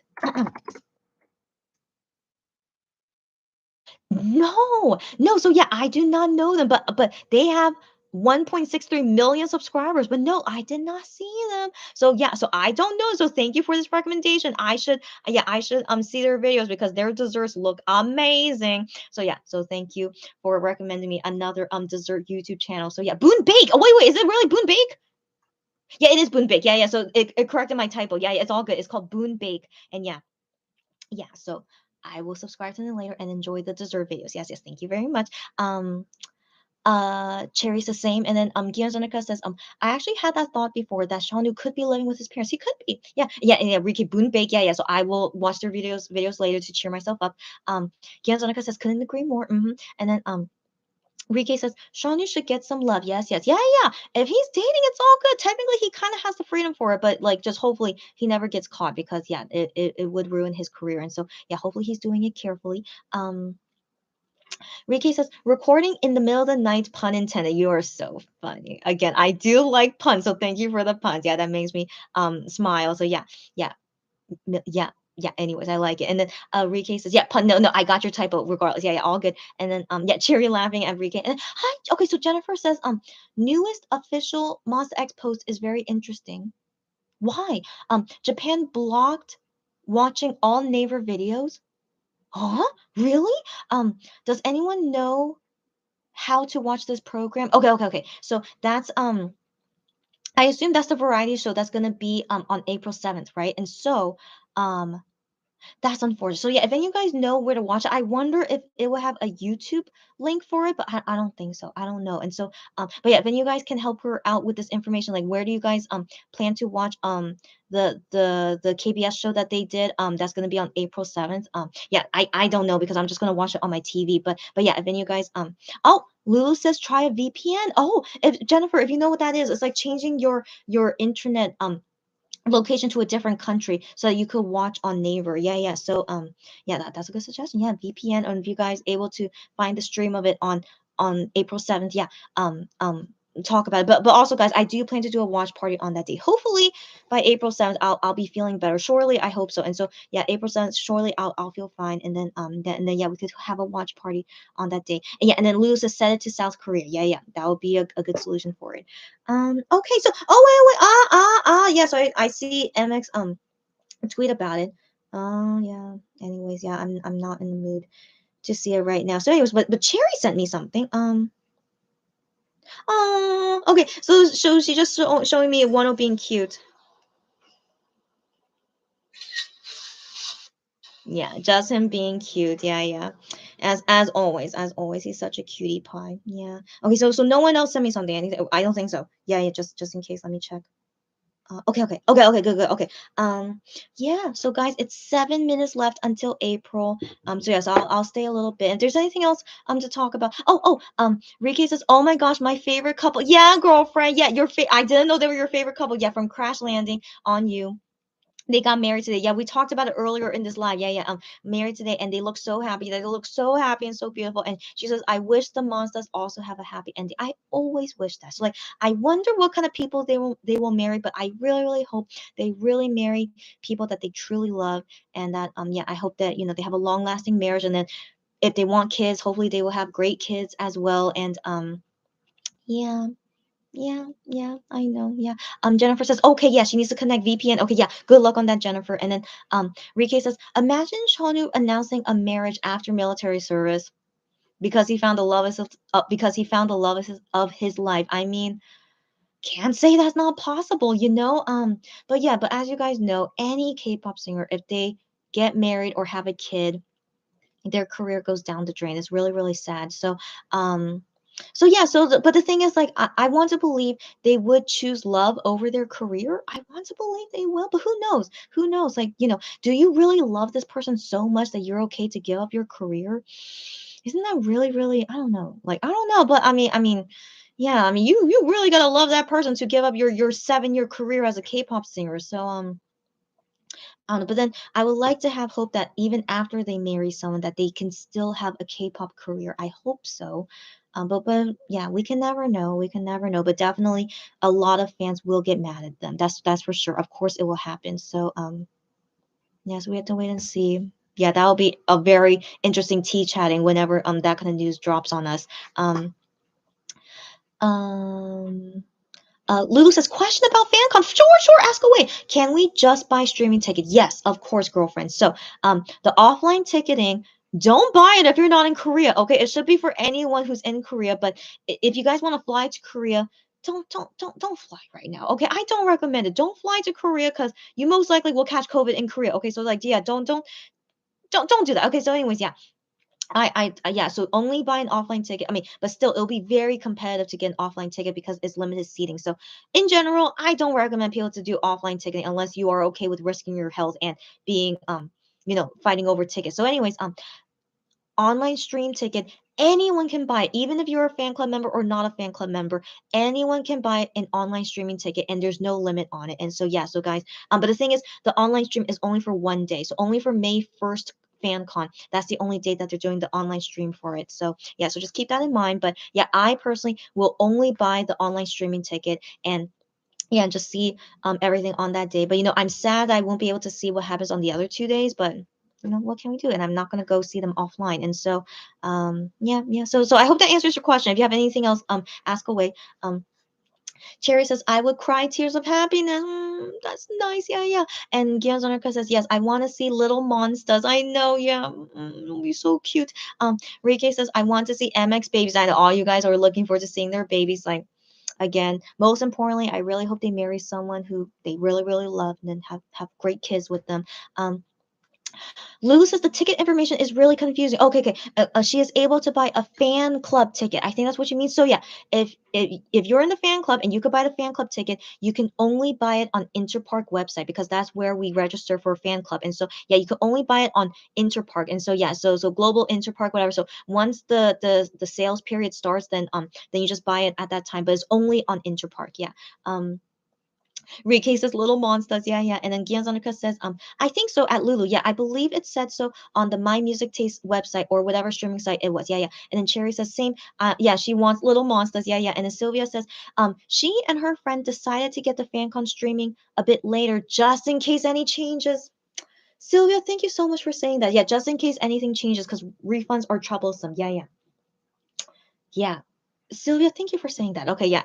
No, no. So yeah, I do not know them, but they have 1.63 million subscribers. But no, I did not see them. So yeah, so I don't know. So thank you for this recommendation. I should see their videos because their desserts look amazing. So yeah, so thank you for recommending me another dessert YouTube channel. So yeah, Boon Bake. Oh wait, is it really Boon Bake? Yeah, it is Boon Bake. Yeah, yeah. So it corrected my typo. Yeah, yeah, it's all good. It's called Boon Bake. And yeah, yeah. So I will subscribe to them later and enjoy the dessert videos. Yes, yes. Thank you very much. Um, Cherry's the same. And then Gionzonica says, I actually had that thought before that Shanu could be living with his parents. He could be. Yeah, yeah, and yeah, Riki Boon Bake. Yeah, yeah. So I will watch their videos later to cheer myself up. Gionzonica says, couldn't agree more. And then Rike says, Shawnee should get some love. Yes, yes. Yeah, yeah. If he's dating, it's all good. Technically, he kind of has the freedom for it, but like just hopefully he never gets caught because yeah, it would ruin his career. And so yeah, hopefully he's doing it carefully. Rike says, recording in the middle of the night, pun intended. You are so funny. Again, I do like puns, so thank you for the puns. Yeah, that makes me smile. So yeah, yeah. Yeah, yeah. Anyways, I like it. And then Rike says, "Yeah, pun. No, no, I got your typo. Regardless, yeah, yeah, all good." And then yeah, Cherry laughing at Rike. And hi. Okay, so Jennifer says, newest official Monster X post is very interesting. Why? Japan blocked watching all Naver videos. Huh? Really? Does anyone know how to watch this program? Okay, okay, okay. So that's I assume that's the variety show that's gonna be on April 7th, right? And so um that's unfortunate. So yeah, if any of you guys know where to watch it, I wonder if it will have a YouTube link for it, but I don't think so. I don't know. And so but yeah, if any of you guys can help her out with this information, like where do you guys plan to watch the KBS show that they did that's gonna be on April 7th? Yeah, I don't know because I'm just gonna watch it on my TV. But yeah, if any of you guys oh, Lulu says try a VPN. Oh, if Jennifer, if you know what that is, it's like changing your internet location to a different country so that you could watch on Naver. Yeah, yeah. So yeah, that's a good suggestion. Yeah, VPN. And if you guys able to find the stream of it on April 7th, yeah, talk about it. But also guys, I do plan to do a watch party on that day. Hopefully by April 7th I'll be feeling better. Surely I hope so. And so yeah, April 7th, surely I'll feel fine. And then yeah, we could have a watch party on that day. And yeah, and then Lewis has set it to South Korea. Yeah, yeah. That would be a good solution for it. Okay, so oh wait, yeah, so I see MX tweet about it. Oh yeah. Anyways, yeah, I'm not in the mood to see it right now. So anyways, but Cherry sent me something. Oh, okay. So she just showing me Wano being cute. Yeah, just him being cute. Yeah, yeah. As always, he's such a cutie pie. Yeah. Okay, so no one else sent me something. I don't think so. Yeah, yeah. Just in case, let me check. Good, good. Okay. Yeah. So, guys, it's 7 minutes left until April. So yes, I'll stay a little bit. If there's anything else to talk about, Riki says, "Oh my gosh, my favorite couple." Yeah, girlfriend. Yeah, I didn't know they were your favorite couple. Yeah, from Crash Landing on You. They got married today. Yeah, we talked about it earlier in this live. Yeah, yeah. Married today, and they look so happy. They look so happy and so beautiful. And she says, "I wish the monsters also have a happy ending." I always wish that. So, like, I wonder what kind of people they will marry. But I really, really hope they really marry people that they truly love, and that yeah, I hope that they have a long lasting marriage. And then if they want kids, hopefully they will have great kids as well. And yeah. Yeah, yeah, I know. Yeah. Jennifer says, okay, yeah, she needs to connect VPN. Okay, yeah, good luck on that, Jennifer. And then Rike says, imagine Shonu announcing a marriage after military service because he found the love of his life. I mean, can't say that's not possible. But yeah, but as you guys know, any K-pop singer, if they get married or have a kid, their career goes down the drain. It's really, really sad. Um, so yeah, but the thing is, like, I want to believe they would choose love over their career. I want to believe they will, but who knows? Who knows? Like, do you really love this person so much that you're okay to give up your career? Isn't that really, really? I don't know. Like, I don't know, but yeah, I mean, you really gotta love that person to give up your 7-year career as a K-pop singer. So I don't know, but then I would like to have hope that even after they marry someone, that they can still have a K-pop career. I hope so. But yeah, we can never know. We can never know. But definitely, a lot of fans will get mad at them. That's for sure. Of course, it will happen. So yes, we have to wait and see. Yeah, that'll be a very interesting tea chatting whenever that kind of news drops on us. Um um Lulu says, question about FanCon. Sure, sure, ask away. Can we just buy streaming tickets? Yes, of course, girlfriend. So, the offline ticketing, don't buy it if you're not in Korea. Okay, it should be for anyone who's in Korea. But if you guys want to fly to Korea, don't fly right now. Okay, I don't recommend it. Don't fly to Korea because you most likely will catch COVID in Korea. Okay, so like, yeah, don't do that. Okay, so anyways, yeah. Yeah, so only buy an offline ticket. I mean, but still, it'll be very competitive to get an offline ticket because it's limited seating. So, in general, I don't recommend people to do offline ticketing unless you are okay with risking your health and being, fighting over tickets. So, anyways, online stream ticket, anyone can buy it, even if you're a fan club member or not a fan club member. Anyone can buy an online streaming ticket, and there's no limit on it. And so, yeah, so guys, but the thing is, the online stream is only for one day, so only for May 1st. FanCon. That's the only date that they're doing the online stream for it. So yeah, so just keep that in mind. But yeah, I personally will only buy the online streaming ticket, and yeah, and just see everything on that day. But I'm sad I won't be able to see what happens on the other 2 days, but what can we do? And I'm not gonna go see them offline. And so yeah, yeah. So I hope that answers your question. If you have anything else, ask away. Um Cherry says, I would cry tears of happiness. That's nice. Yeah, yeah. And Gianzonaka says, yes, I want to see little monsters. I know, yeah. It'll be so cute. Rike says, I want to see MX babies. I know all you guys are looking forward to seeing their babies. Like, again, most importantly, I really hope they marry someone who they really, really love and then have great kids with them. Lulu says the ticket information is really confusing. Okay, okay. She is able to buy a fan club ticket. I think that's what you mean. So yeah, if you're in the fan club and you could buy the fan club ticket, you can only buy it on Interpark website because that's where we register for a fan club. And so yeah, you can only buy it on Interpark. And so yeah, so Global Interpark, whatever. So once the sales period starts, then you just buy it at that time. But it's only on Interpark. Yeah. Rike says little monsters, yeah, yeah. And then Gianzanika says, I think so at Lulu. Yeah, I believe it said so on the My Music Taste website or whatever streaming site it was. Yeah, yeah. And then Cherry says, same. Yeah, she wants little monsters. Yeah, yeah. And then Sylvia says, she and her friend decided to get the FanCon streaming a bit later just in case any changes. Sylvia, thank you so much for saying that. Yeah, just in case anything changes because refunds are troublesome. Yeah, yeah. Yeah. Sylvia, thank you for saying that. Okay, yeah.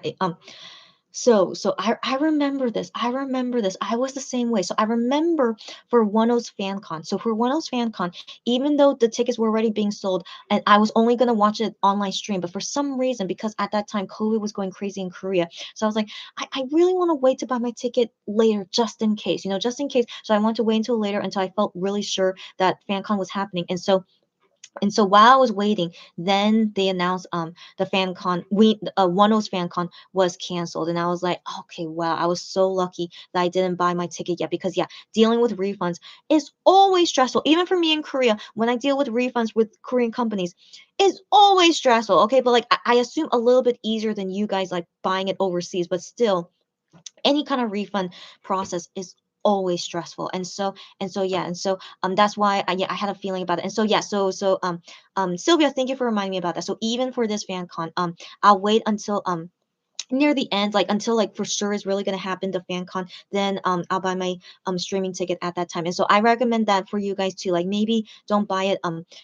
So I remember this. I remember this. I was the same way. So I remember for Oneo's FanCon. So for Oneo's FanCon, even though the tickets were already being sold, and I was only gonna watch it online stream, but for some reason, because at that time COVID was going crazy in Korea, so I was like, I really want to wait to buy my ticket later, just in case, just in case. So I want to wait until later until I felt really sure that FanCon was happening, and so And so while I was waiting, then they announced the fan con we Oneo's fan con was canceled, and I was like, okay, wow, I was so lucky that I didn't buy my ticket yet because yeah, dealing with refunds is always stressful. Even for me in Korea, when I deal with refunds with Korean companies, it's always stressful. Okay, but like I assume a little bit easier than you guys like buying it overseas, but still any kind of refund process is always stressful. And so that's why I had a feeling about it. And so yeah, Sylvia, thank you for reminding me about that. So even for this fan con, I'll wait until near the end, like until like for sure is really gonna happen, the fan con, then I'll buy my streaming ticket at that time. And so I recommend that for you guys too. Like maybe don't buy it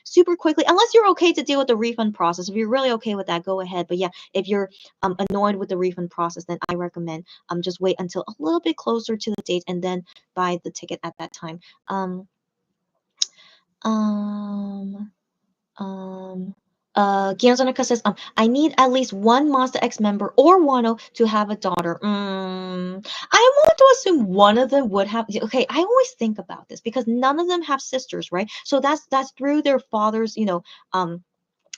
super quickly unless you're okay to deal with the refund process. If you're really okay with that, go ahead. But yeah, if you're annoyed with the refund process, then I recommend just wait until a little bit closer to the date and then buy the ticket at that time. Um um um, Gianzonica says, I need at least one Mazda X member or Wano to have a daughter. I want to assume one of them would have. Okay, I always think about this because none of them have sisters, right? So that's through their fathers,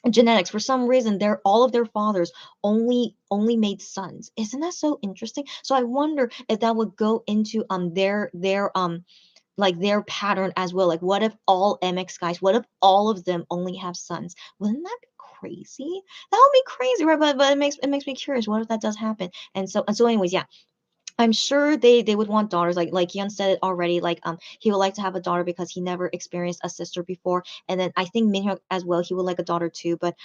genetics. For some reason, they're all of their fathers only made sons. Isn't that so interesting? So I wonder if that would go into their like their pattern as well. Like, what if all MX guys, what if all of them only have sons? Wouldn't that be crazy? That would be crazy, right? But it makes me curious. What if that does happen? And so anyways, yeah. I'm sure they would want daughters. Like Ian said it already. Like he would like to have a daughter because he never experienced a sister before. And then I think Minhyuk as well. He would like a daughter too. But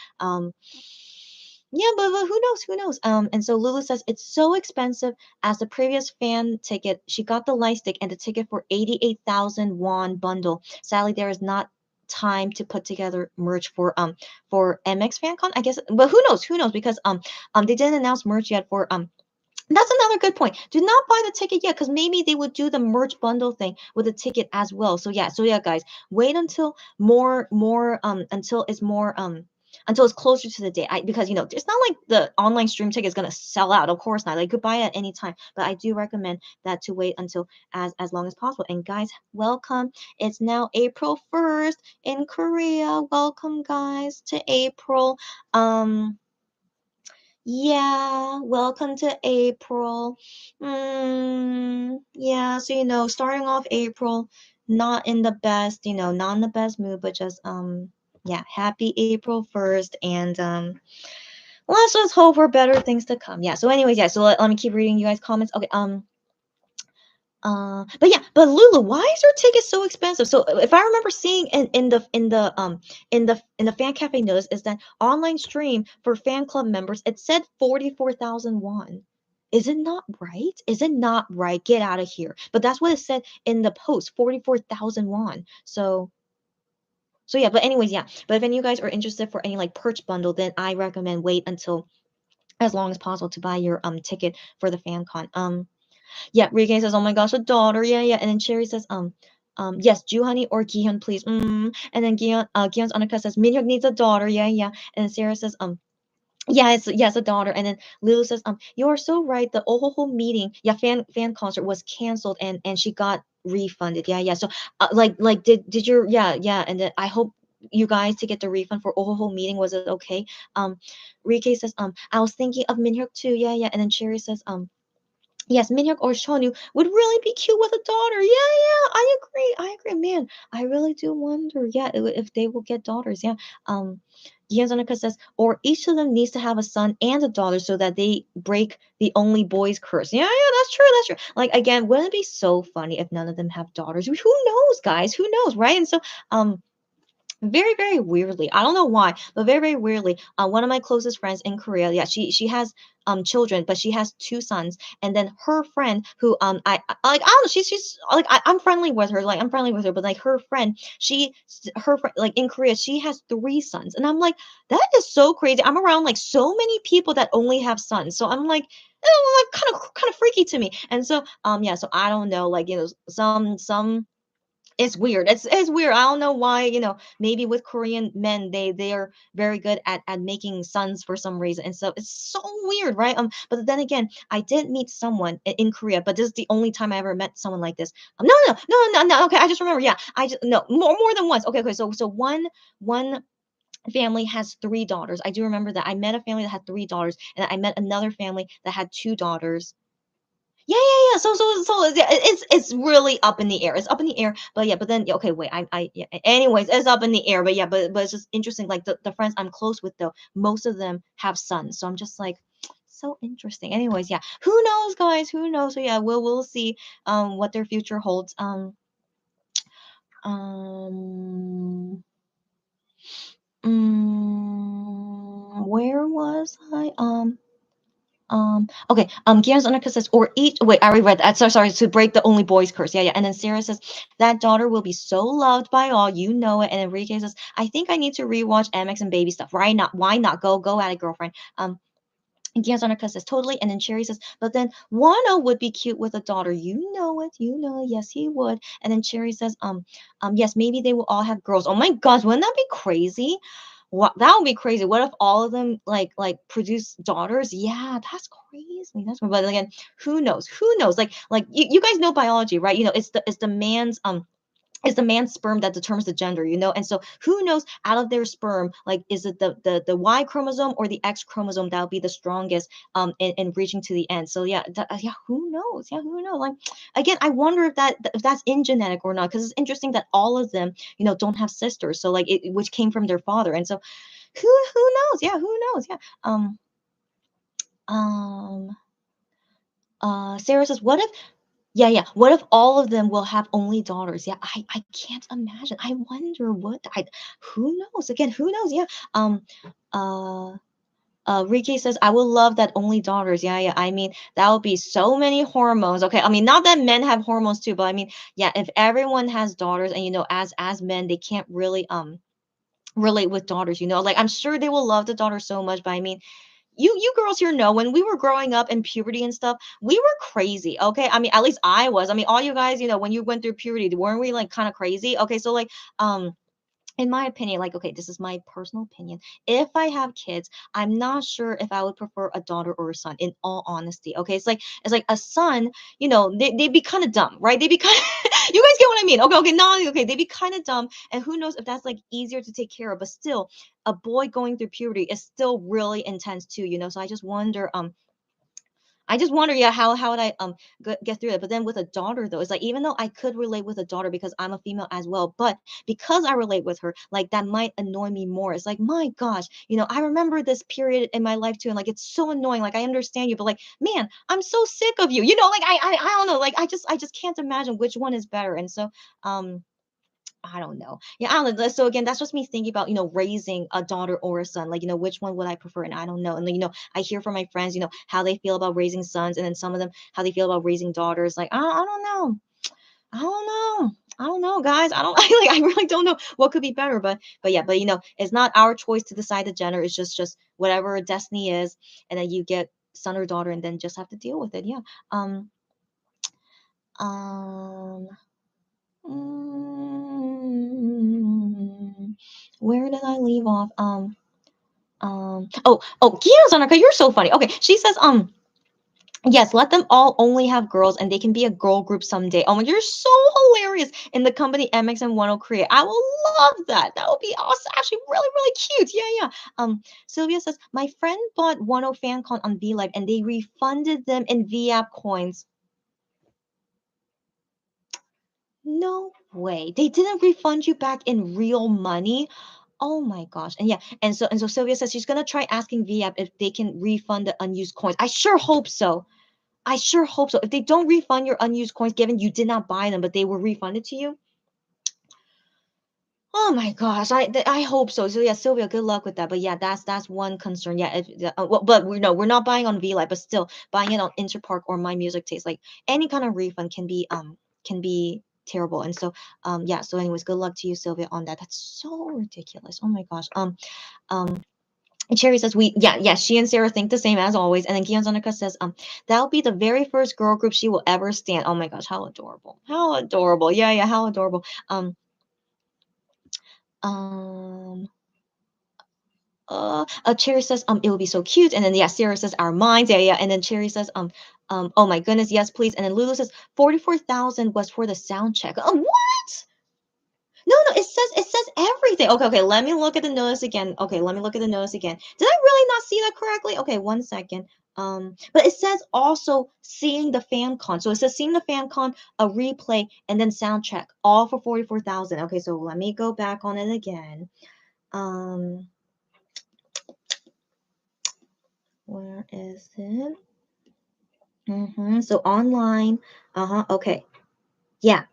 yeah, but who knows? Who knows? And so Lulu says it's so expensive. As the previous fan ticket, she got the light stick and the ticket for 88,000 won bundle. Sadly, there is not time to put together merch for MX FanCon, I guess. But who knows? Who knows? Because they didn't announce merch yet for That's another good point. Do not buy the ticket yet, because maybe they would do the merch bundle thing with the ticket as well. So yeah, guys, wait until until it's closer to the date. Because it's not like the online stream ticket is gonna sell out. Of course not. Like, you could buy it at any time. But I do recommend that to wait until as long as possible. And guys, welcome. It's now April 1st in Korea. Welcome, guys, to April. Yeah, welcome to April. Yeah, so starting off April, not in the best, not in the best mood, but just yeah, happy April 1st, and let's just hope for better things to come. Yeah, so anyways, yeah, so let me keep reading you guys' comments. Okay, but yeah, but Lulu, why is your ticket so expensive? So if I remember seeing in the fan cafe notice, is that online stream for fan club members, it said 44,000 won. Is it not right? Is it not right? Get out of here. But that's what it said in the post, 44,000 won. So yeah, but anyways, yeah. But if any of you guys are interested for any like perch bundle, then I recommend wait until as long as possible to buy your ticket for the fan con. Yeah, Regan says, "Oh my gosh, a daughter." Yeah, yeah. And then Cherry says, yes, Juhani or Gihyun, please. And then Gihyun's Annika says, Minhyuk needs a daughter. Yeah, yeah. And then Sarah says, yeah, yes, a daughter. And then Lulu says, you are so right. The Ohoho meeting, yeah, fan concert was canceled, and she got refunded. Yeah, yeah. So, did your yeah. And then I hope you guys to get the refund for Ohoho meeting. Was it okay? Rike says, I was thinking of Minhyuk too. Yeah, yeah. And then Cherry says, yes, Minhyuk or Shonu would really be cute with a daughter. Yeah, yeah, I agree. I agree, man. I really do wonder, yeah, if they will get daughters. Yeah. Gianzonica says, or each of them needs to have a son and a daughter so that they break the only boys curse. Yeah, yeah, that's true. That's true. Like, again, wouldn't it be so funny if none of them have daughters? Who knows, guys? Who knows, right? And so, very, very weirdly, I don't know why, but very, very weirdly, one of my closest friends in Korea, yeah, she has children, but she has two sons. And then her friend, who like, I don't know, she's like, I'm friendly with her, like I'm friendly with her, but like her friend, like in Korea, she has three sons. And I'm like, that is so crazy. I'm around like so many people that only have sons, so I'm like, like kind of freaky to me. And so yeah, so I don't know, like, some it's weird. It's weird. I don't know why, maybe with Korean men, they are very good at making sons for some reason. And so it's so weird, right? But then again, I did meet someone in Korea, but this is the only time I ever met someone like this. No, no, no, no, no. Okay, I just remember. Yeah, I just no more than once. Okay, okay. So one family has 3 daughters. I do remember that. I met a family that had 3 daughters, and I met another family that had 2 daughters. Yeah, yeah, yeah. So yeah, it's really up in the air. It's up in the air. But yeah, but then yeah, okay, wait. Yeah. Anyways, it's up in the air. But yeah, but it's just interesting. Like the friends I'm close with though, most of them have sons. So I'm just like, so interesting. Anyways, yeah. Who knows, guys? Who knows? So yeah, we'll see what their future holds. Um where was I? Okay. Gianna's Undercut says, or each. Wait, I already read that. Sorry. To break the only boys curse. Yeah, yeah. And then Sarah says, that daughter will be so loved by all. You know it. And Enrique says, I think I need to rewatch MX and baby stuff. Right? Not. Why not? Go at it, girlfriend. And Gianna's Undercut says, totally. And then Cherry says, but then Wano would be cute with a daughter. You know it. You know it. Yes, he would. And then Cherry says, yes, maybe they will all have girls. Oh my gosh, wouldn't that be crazy? What that would be crazy. What if all of them produce daughters? Yeah, that's crazy. That's but again, who knows? Who knows? Like you guys know biology, right? You know, it's the man's sperm that determines the gender, you know? And so who knows out of their sperm, like is it the Y chromosome or the X chromosome that'll be the strongest in reaching to the end. So yeah, yeah, who knows? Yeah, who knows? Like again, I wonder if that's in genetic or not, because it's interesting that all of them, don't have sisters. So like which came from their father. And so who knows? Yeah, who knows? Yeah. Um Sarah says, what if yeah, yeah. What if all of them will have only daughters? Yeah, I can't imagine. I wonder what who knows? Again, who knows? Yeah. Uh Riki says, I would love that only daughters. Yeah, yeah. I mean, that would be so many hormones. Okay. I mean, not that men have hormones too, but I mean, yeah, if everyone has daughters and as men, they can't really relate with daughters, like I'm sure they will love the daughter so much, but I mean, you girls here know when we were growing up in puberty and stuff, we were crazy. Okay. I mean, at least I was. I mean, all you guys, when you went through puberty, weren't we like kind of crazy? Okay. So like, in my opinion, like, okay, this is my personal opinion. If I have kids, I'm not sure if I would prefer a daughter or a son, in all honesty. Okay. It's like a son, they'd be kind of dumb, right? They'd be kind of, you guys get what I mean? Okay. Okay. No, okay. They'd be kind of dumb. And who knows if that's like easier to take care of, but still, a boy going through puberty is still really intense too, So I just wonder, yeah, how would I get through it? But then with a daughter though, it's like even though I could relate with a daughter because I'm a female as well, but because I relate with her, like that might annoy me more. It's like, my gosh, I remember this period in my life too, and like it's so annoying. Like I understand you, but like, man, I'm so sick of you. Like I don't know, like I just can't imagine which one is better. And so I don't know. Yeah, I don't know. So again, that's just me thinking about, raising a daughter or a son. Like, which one would I prefer? And I don't know. And then, I hear from my friends, how they feel about raising sons, and then some of them how they feel about raising daughters. Like, I don't know. I don't know. I don't know, guys. I don't like. I really don't know what could be better. But yeah. But it's not our choice to decide the gender. It's just whatever destiny is, and then you get son or daughter, and then just have to deal with it. Yeah. Um. Um. Mm, where did I leave off? Kiana's on you're so funny. Okay, she says, yes, let them all only have girls and they can be a girl group someday. Oh my, you're so hilarious in the company MX and One will create. I will love that. That would be awesome. Actually, really, really cute. Yeah, yeah. Sylvia says, my friend bought 10 FanCon on VLive and they refunded them in VApp coins. No way. They didn't refund you back in real money? Oh my gosh. And yeah, and so Sylvia says she's gonna try asking VApp if they can refund the unused coins. I sure hope so. I sure hope so. If they don't refund your unused coins, given you did not buy them, but they were refunded to you. Oh my gosh, I hope so. So yeah, Sylvia, good luck with that. But yeah, that's one concern. Yeah, well, but we're not buying on VLive, but still buying it on Interpark or My Music Taste. Like any kind of refund can be terrible. And so yeah. So anyways, good luck to you, Sylvia, on that. That's so ridiculous. Oh my gosh. And Cherry says yeah, she and Sarah think the same as always. And then Gianzonica says, that'll be the very first girl group she will ever stand. Oh my gosh, how adorable. How adorable. Yeah, yeah, how adorable. Um Cherry says, it would be so cute. And then yeah, Sarah says our minds. Yeah, yeah. And then Cherry says, oh my goodness, yes, please. And then Lulu says 44,000 was for the sound check. What? No, it says thing. Okay, let me look at the notice again. Okay, let me look at the notice again. Did I really not see that correctly? Okay, 1 second. But it says also seeing the fan con. So it says seeing the fan con, a replay, and then sound check, all for 44,000. Okay, so let me go back on it again. Where is it? So online. Okay. Yeah.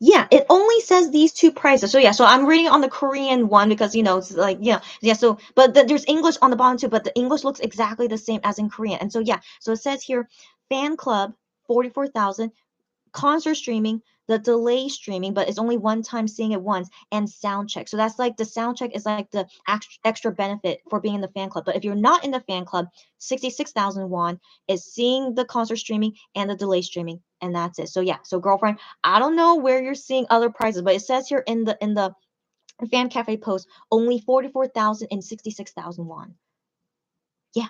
Yeah, it only says these two prices. So yeah, so I'm reading on the Korean one because it's like yeah. So but there's English on the bottom too, but the English looks exactly the same as in Korean. And so yeah, so it says here, fan club 44,000, concert streaming, the delay streaming, but it's only one time seeing it once, and sound check. So that's like the sound check is like the extra benefit for being in the fan club. But if you're not in the fan club, 66,000 won is seeing the concert streaming and the delay streaming, and that's it. So yeah, so girlfriend, I don't know where you're seeing other prices, but it says here in the fan cafe post only 44,000 and 66,000 won. Yeah.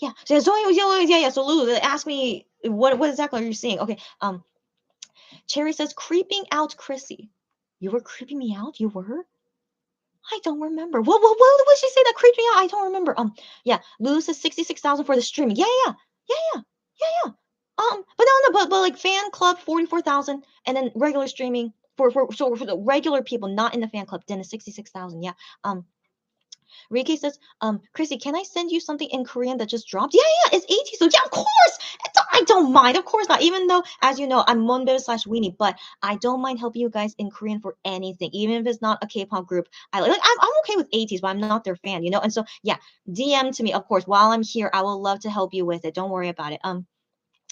Yeah. Yeah. So Lulu, ask me what exactly are you seeing? Okay. Cherry says, creeping out Chrissy. You were creeping me out? You were? I don't remember. What did she say that creeped me out? I don't remember. Yeah. Lulu says 66,000 for the streaming. Yeah. But no, but like fan club 44,000, and then regular streaming for the regular people not in the fan club, then it's 66,000. Yeah. Riki says, Chrissy, can I send you something in Korean that just dropped? Yeah, it's 80. So yeah, of course. I don't mind. Of course not. Even though, as you know, I'm Monbel/Weenie, but I don't mind helping you guys in Korean for anything, even if it's not a K-pop group. I'm okay with 80s, but I'm not their fan, And so yeah, DM to me, of course. While I'm here, I will love to help you with it. Don't worry about it.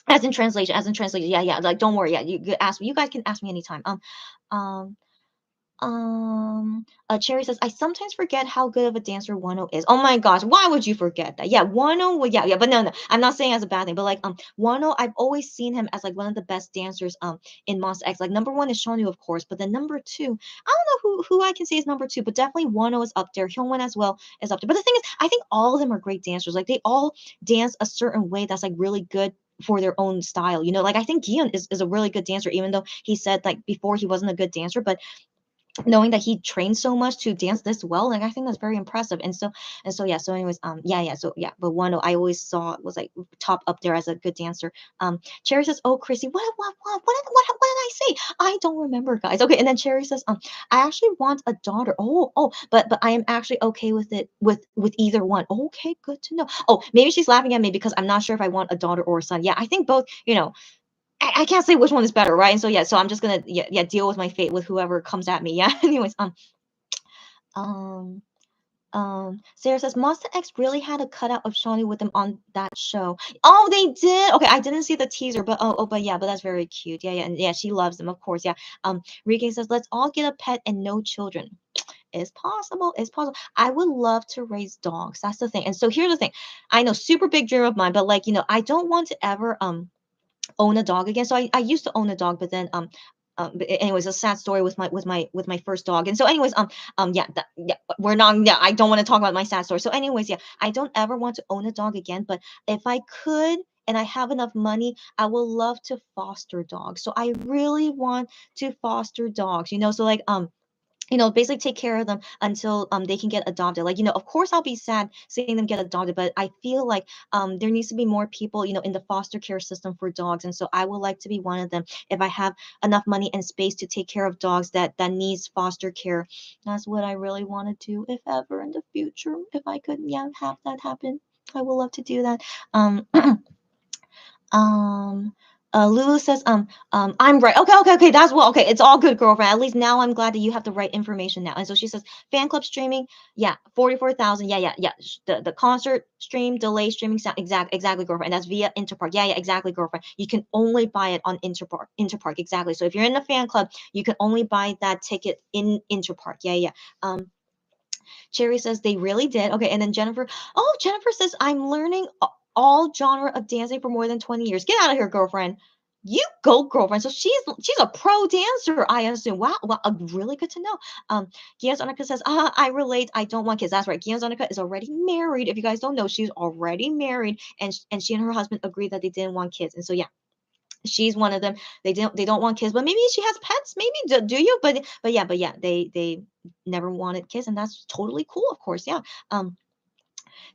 As in translation. Yeah. Like, don't worry. Yeah, you ask me. You guys can ask me anytime. Um, Cherry says, I sometimes forget how good of a dancer Wano is. Oh my gosh, why would you forget that? Yeah, Wano, well, yeah, but no, I'm not saying as a bad thing, but like, Wano, I've always seen him as like one of the best dancers, in Monster X. Like, number one is Shonu, of course, but then number two, I don't know who I can say is number two, but definitely Wano is up there. Hyungwon as well is up there. But the thing is, I think all of them are great dancers. Like, they all dance a certain way that's like really good for their own style, like I think Gion is a really good dancer, even though he said like before he wasn't a good dancer, but knowing that he trained so much to dance this well, like I think that's very impressive. And so yeah, so anyways, so yeah, but one I always saw was like top up there as a good dancer. Cherry says, oh Chrissy, what did I say? I don't remember, guys. Okay, and then Cherry says, I actually want a daughter. But I am actually okay with it with either one. Okay, good to know. Oh, maybe she's laughing at me because I'm not sure if I want a daughter or a son. Yeah, I think both, I can't say which one is better, right? And so yeah, so I'm just gonna deal with my fate with whoever comes at me. Yeah. Anyways, um, Sarah says Monster X really had a cutout of Shawnee with them on that show. Oh, they did. Okay, I didn't see the teaser, but but yeah, but that's very cute. Yeah, and yeah, she loves them, of course. Yeah. Rike says let's all get a pet and no children. It's possible. It's possible. I would love to raise dogs. That's the thing. And so here's the thing. I know, super big dream of mine, but like I don't want to ever own a dog again. So I used to own a dog, but then but anyways, a sad story with my first dog. And so anyways, yeah, we're not, yeah, I don't want to talk about my sad story. So anyways, yeah, I don't ever want to own a dog again, but if I could and I have enough money, I will love to foster dogs. So I really want to foster dogs, so like basically take care of them until they can get adopted. Like, of course I'll be sad seeing them get adopted, but I feel like there needs to be more people, in the foster care system for dogs. And so I would like to be one of them if I have enough money and space to take care of dogs that needs foster care. That's what I really want to do if ever in the future, if I could, yeah, have that happen. I would love to do that. Um Um, Lulu says, I'm right. Okay. That's well. Okay, it's all good, girlfriend. At least now I'm glad that you have the right information now. And so she says, fan club streaming, yeah, 44,000. Yeah. The concert stream, delay streaming, sound, exactly, girlfriend. And that's via Interpark. Yeah, exactly, girlfriend. You can only buy it on Interpark, exactly. So if you're in the fan club, you can only buy that ticket in Interpark. Yeah. Um, Cherry says they really did. Okay, and then Jennifer says I'm learning all genre of dancing for more than 20 years. Get out of here, girlfriend. You go, girlfriend. So she's a pro dancer, I assume. Wow, well, really good to know. Gian Zonica says, I relate. I don't want kids. That's right. Gian Zonica is already married. If you guys don't know, she's already married, and she and her husband agreed that they didn't want kids. And so yeah, she's one of them. They don't want kids, but maybe she has pets. Maybe do you? But yeah, they never wanted kids, and that's totally cool, of course. Yeah. Um,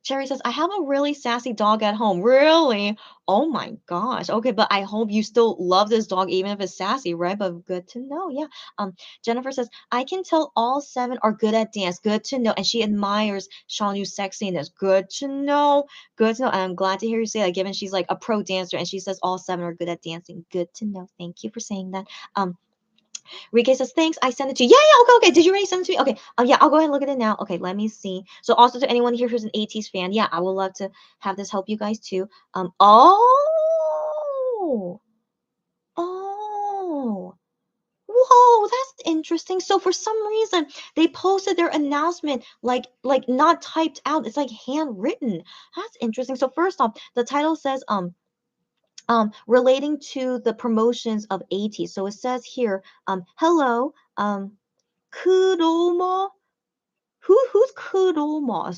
Cherry says, I have a really sassy dog at home. Really? Oh my gosh. Okay, but I hope you still love this dog, even if it's sassy, right? But good to know. Yeah. Jennifer says, I can tell all seven are good at dance. Good to know. And she admires Sean Yu's sexiness. Good to know. Good to know. And I'm glad to hear you say that, given she's like a pro dancer and she says all seven are good at dancing. Good to know. Thank you for saying that. Rike says, thanks, I sent it to you. Yeah, okay, okay. Did you already send it to me? Okay. Yeah, I'll go ahead and look at it now. Okay, let me see. So also to anyone here who's an 80s fan, yeah, I would love to have this help you guys too. Oh, oh, whoa, that's interesting. So for some reason, they posted their announcement like not typed out. It's like handwritten. That's interesting. So first off, the title says relating to the promotions of 80s. So it says here, hello, Kuroma. Who's Kuroma?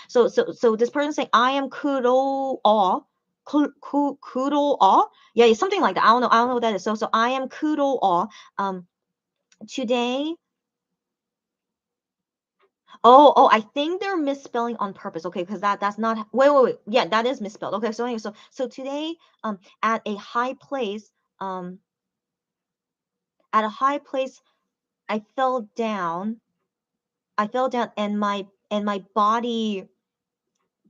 So this person saying I am Kuroa. Kuroa? Yeah, it's something like that. I don't know what that is. So I am Kuroa. Today. Oh, I think they're misspelling on purpose. Okay, because that's not wait. Yeah, that is misspelled. Okay, so anyway, so today, at a high place, um, at a high place, I fell down. I fell down and my body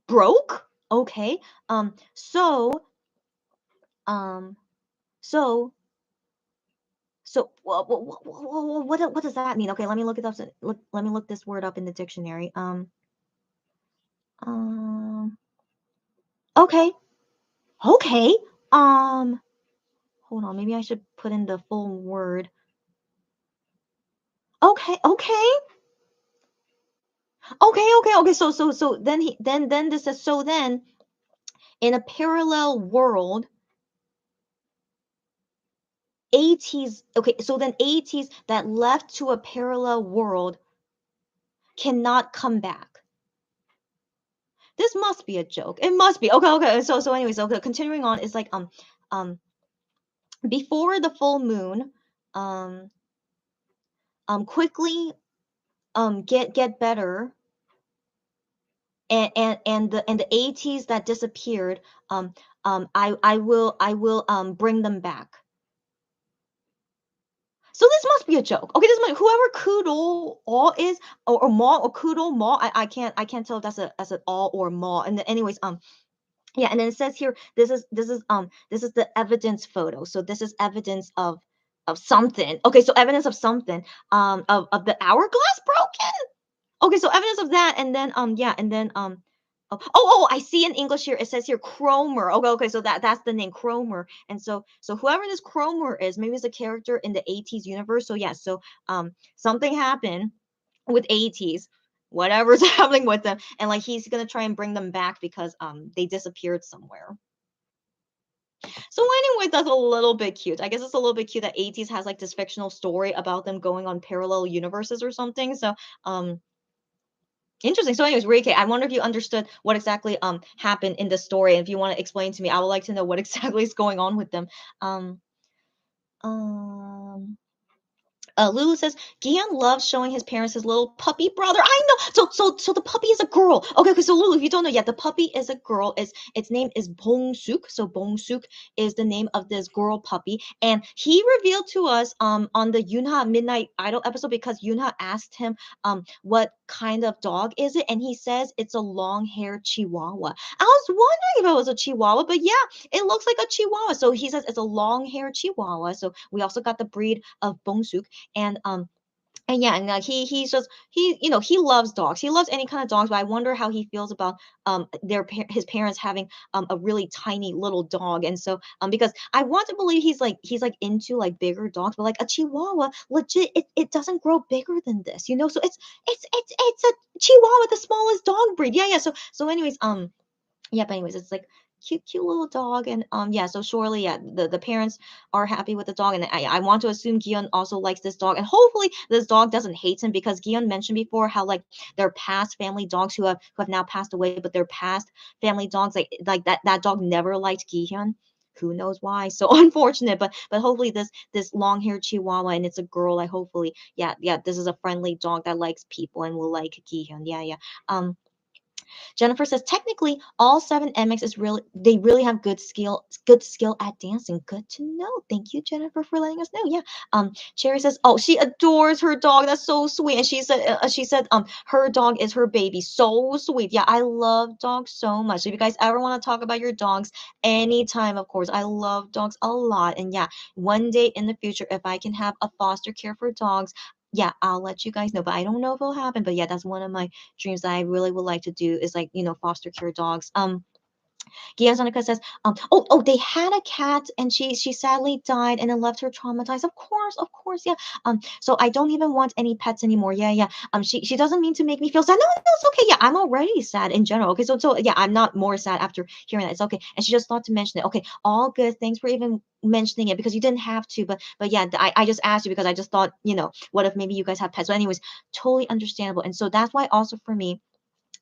broke. Okay. Um. So. Um. So. So. What does that mean? Okay. Let me look it up. Let me look this word up in the dictionary. Um. Okay. Okay. Um. Hold on. Maybe I should put in the full word. Okay. Okay. Okay. So then this says so then in a parallel world 80s. Okay, so then 80s that left to a parallel world cannot come back. This must be a joke. It must be. Okay. So anyways, okay, continuing on, it's like um before the full moon, um quickly get better, and the 80s that disappeared, I will bring them back. So this must be a joke. Okay, this might whoever Kudo all is, or Ma or Kudo Ma. I can't tell if that's an all or Ma. And then anyways, yeah, and then it says here this is the evidence photo. So this is evidence of something. Okay, so evidence of something. Of the hourglass broken. Okay, so evidence of that, and then yeah, and then I see in English here it says here Cromer. Okay, so that's the name Cromer, and so whoever this Cromer is, maybe it's a character in the 80s universe. So yeah, so something happened with 80s, whatever's happening with them, and like he's gonna try and bring them back because they disappeared somewhere. So anyway, that's a little bit cute. I guess it's a little bit cute that 80s has like this fictional story about them going on parallel universes or something. So interesting. So, anyways, Rike, I wonder if you understood what exactly happened in the story. And if you want to explain to me, I would like to know what exactly is going on with them. Um, um, Lulu says Gian loves showing his parents his little puppy brother. I know. So the puppy is a girl. Okay. So Lulu, if you don't know yet, the puppy is a girl. Its name is Bong Suk. So Bong Suk is the name of this girl puppy, and he revealed to us on the Yunha Midnight Idol episode because Yunha asked him what kind of dog is it, and he says it's a long haired Chihuahua. I was wondering if it was a Chihuahua, but yeah, it looks like a Chihuahua. So he says it's a long haired Chihuahua. So we also got the breed of Bong Suk, and yeah, and he's just he loves dogs. He loves any kind of dogs, but I wonder how he feels about his parents having a really tiny little dog. And so because I want to believe he's like into like bigger dogs, but like a Chihuahua, legit, it doesn't grow bigger than this, you know. So it's a Chihuahua, the smallest dog breed. Yeah. So anyways, yeah, but anyways, it's like cute little dog, and yeah, so surely, yeah, the parents are happy with the dog, and I want to assume Gion also likes this dog, and hopefully this dog doesn't hate him because Gion mentioned before how like their past family dogs who have now passed away, but their past family dogs like that dog never liked Gihyun. Who knows why? So unfortunate, but hopefully this long-haired Chihuahua, and it's a girl. I hopefully, yeah, this is a friendly dog that likes people and will like Gihyun. Yeah, yeah. Um, Jennifer says technically all seven MX is really they really have good skill at dancing. Good to know. Thank you, Jennifer, for letting us know. Yeah. Cherry says, oh, she adores her dog. That's so sweet. And she said her dog is her baby. So sweet. Yeah, I love dogs so much. If you guys ever want to talk about your dogs anytime, of course, I love dogs a lot. And yeah, one day in the future, if I can have a foster care for dogs, yeah, I'll let you guys know. But I don't know if it'll happen. But yeah, that's one of my dreams that I really would like to do is like, foster care dogs. Gianzonica says, they had a cat and she sadly died and it left her traumatized. Of course, yeah. So I don't even want any pets anymore. Yeah, yeah. She doesn't mean to make me feel sad. No, no, it's okay. Yeah, I'm already sad in general. Okay, so yeah, I'm not more sad after hearing that. It's okay. And she just thought to mention it. Okay, all good. Thanks for even mentioning it because you didn't have to. But yeah, I just asked you because I just thought, what if maybe you guys have pets? But anyways, totally understandable. And so that's why also for me,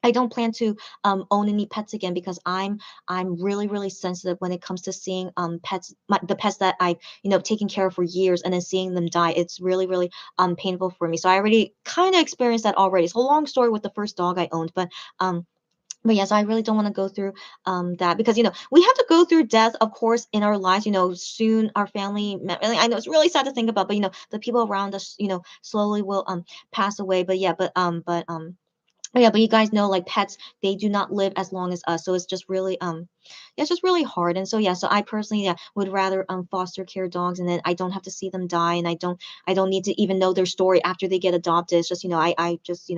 I don't plan to own any pets again because I'm really really sensitive when it comes to seeing pets the pets that I've taken care of for years and then seeing them die. It's really really painful for me. So I already kind of experienced that already. It's a long story with the first dog I owned, um but yes, I really don't want to go through that because we have to go through death, of course, in our lives. Soon our I know it's really sad to think about, but the people around us, slowly will pass away. But yeah, but you guys know like pets they do not live as long as us, so it's just really yeah, it's just really hard. And so yeah, so I personally, yeah, would rather foster care dogs, and then I don't have to see them die, and I don't need to even know their story after they get adopted. It's just I just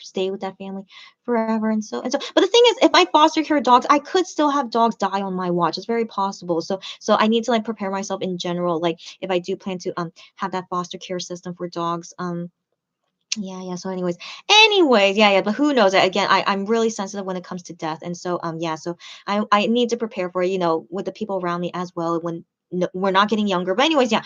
stay with that family forever. And so but the thing is, if I foster care dogs, I could still have dogs die on my watch. It's very possible. So I need to like prepare myself in general, like if I do plan to have that foster care system for dogs. Yeah, yeah. So anyways, yeah, yeah. But who knows? Again, I'm really sensitive when it comes to death, and so yeah. So I need to prepare for it, with the people around me as well. When no, we're not getting younger. But anyways, yeah.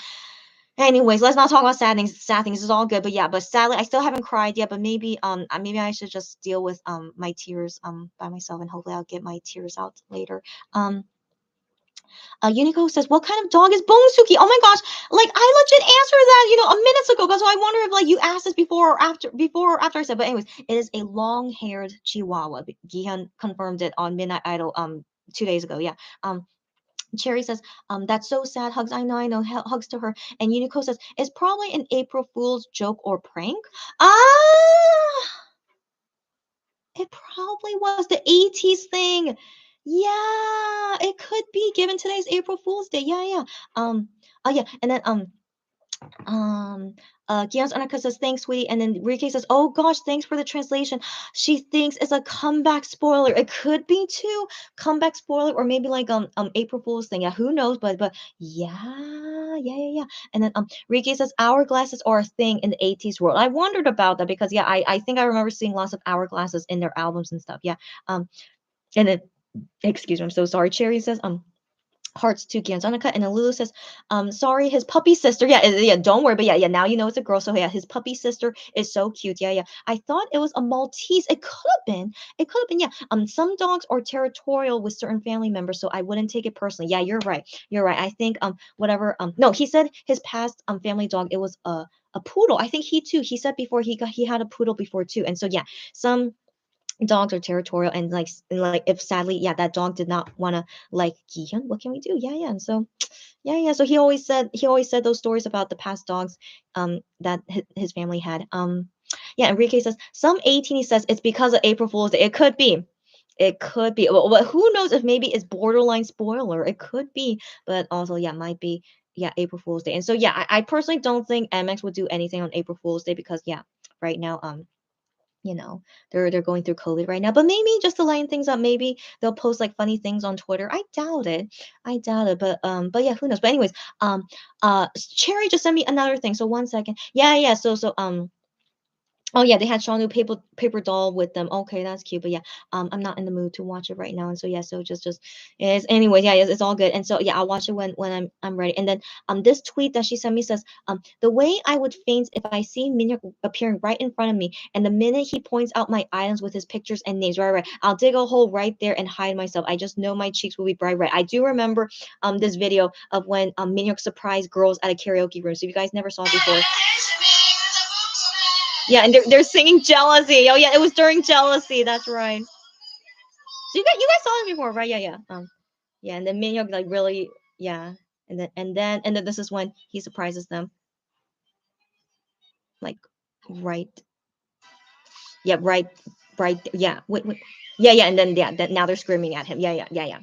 Anyways, let's not talk about sad things. Sad things is all good. But yeah, but sadly, I still haven't cried yet. But maybe I should just deal with my tears by myself, and hopefully I'll get my tears out later. Um. Unico says, "What kind of dog is Bonsuki?" Oh my gosh, like I legit answered that, a minutes ago. So I wonder if like you asked this before or after I said. But anyways, it is a long-haired Chihuahua. Gihan confirmed it on Midnight Idol 2 days ago. Yeah. Cherry says, that's so sad. Hugs, I know. Hugs to her. And Unico says, it's probably an April Fool's joke or prank. Ah, it probably was the 80s thing. Yeah, it could be given today's April Fool's Day. Yeah, yeah. Oh yeah, and then um Gian's Annika says thanks, sweetie, and then Rike says, oh gosh, thanks for the translation. She thinks it's a comeback spoiler. It could be too comeback spoiler, or maybe like April Fool's thing. Yeah, who knows? But yeah. And then Rike says hourglasses are a thing in the 80s world. I wondered about that because yeah, I think I remember seeing lots of hourglasses in their albums and stuff. Yeah. And then excuse me, I'm so sorry. Cherry says hearts to Gianzonica, and then Lulu says, sorry, his puppy sister. Yeah, yeah, don't worry, but yeah, now you know it's a girl. So yeah, his puppy sister is so cute. Yeah, yeah. I thought it was a Maltese. It could have been. It could have been, yeah. Some dogs are territorial with certain family members, so I wouldn't take it personally. Yeah, you're right. You're right. I think whatever no, he said his past family dog, it was a poodle. I think he said before he had a poodle before too. And so yeah, some dogs are territorial and like if sadly yeah that dog did not want to like Gihyun, what can we do? Yeah, and so yeah, so he always said those stories about the past dogs that his family had. Yeah, Enrique says some 18, he says it's because of April Fool's Day. It could be but who knows if maybe it's borderline spoiler. It could be, but also yeah, might be, yeah, April Fool's Day. And so yeah, I personally don't think MX would do anything on April Fool's Day because yeah, right now you know they're going through COVID right now, but maybe just to lighten things up, maybe they'll post like funny things on Twitter. I doubt it, but yeah, who knows? But anyways, Cherry just sent me another thing, so 1 second. Yeah, so Oh yeah, they had Shaunu paper doll with them. Okay, that's cute. But yeah, I'm not in the mood to watch it right now. And so yeah, so just is anyway, yeah, it's all good. And so yeah, I'll watch it when I'm ready. And then this tweet that she sent me says, the way I would faint if I see Minhyuk appearing right in front of me, and the minute he points out my items with his pictures and names, right, I'll dig a hole right there and hide myself. I just know my cheeks will be bright red. I do remember this video of when Minhyuk surprised girls at a karaoke room. So if you guys never saw it before. Yeah, and they're singing Jealousy. Oh yeah, it was during Jealousy. That's right. So you guys saw it before, right? Yeah. Yeah, and then Minhyuk like really, yeah, and then this is when he surprises them, like right, yeah, right, yeah, wait, yeah, and then yeah, that now they're screaming at him. Yeah.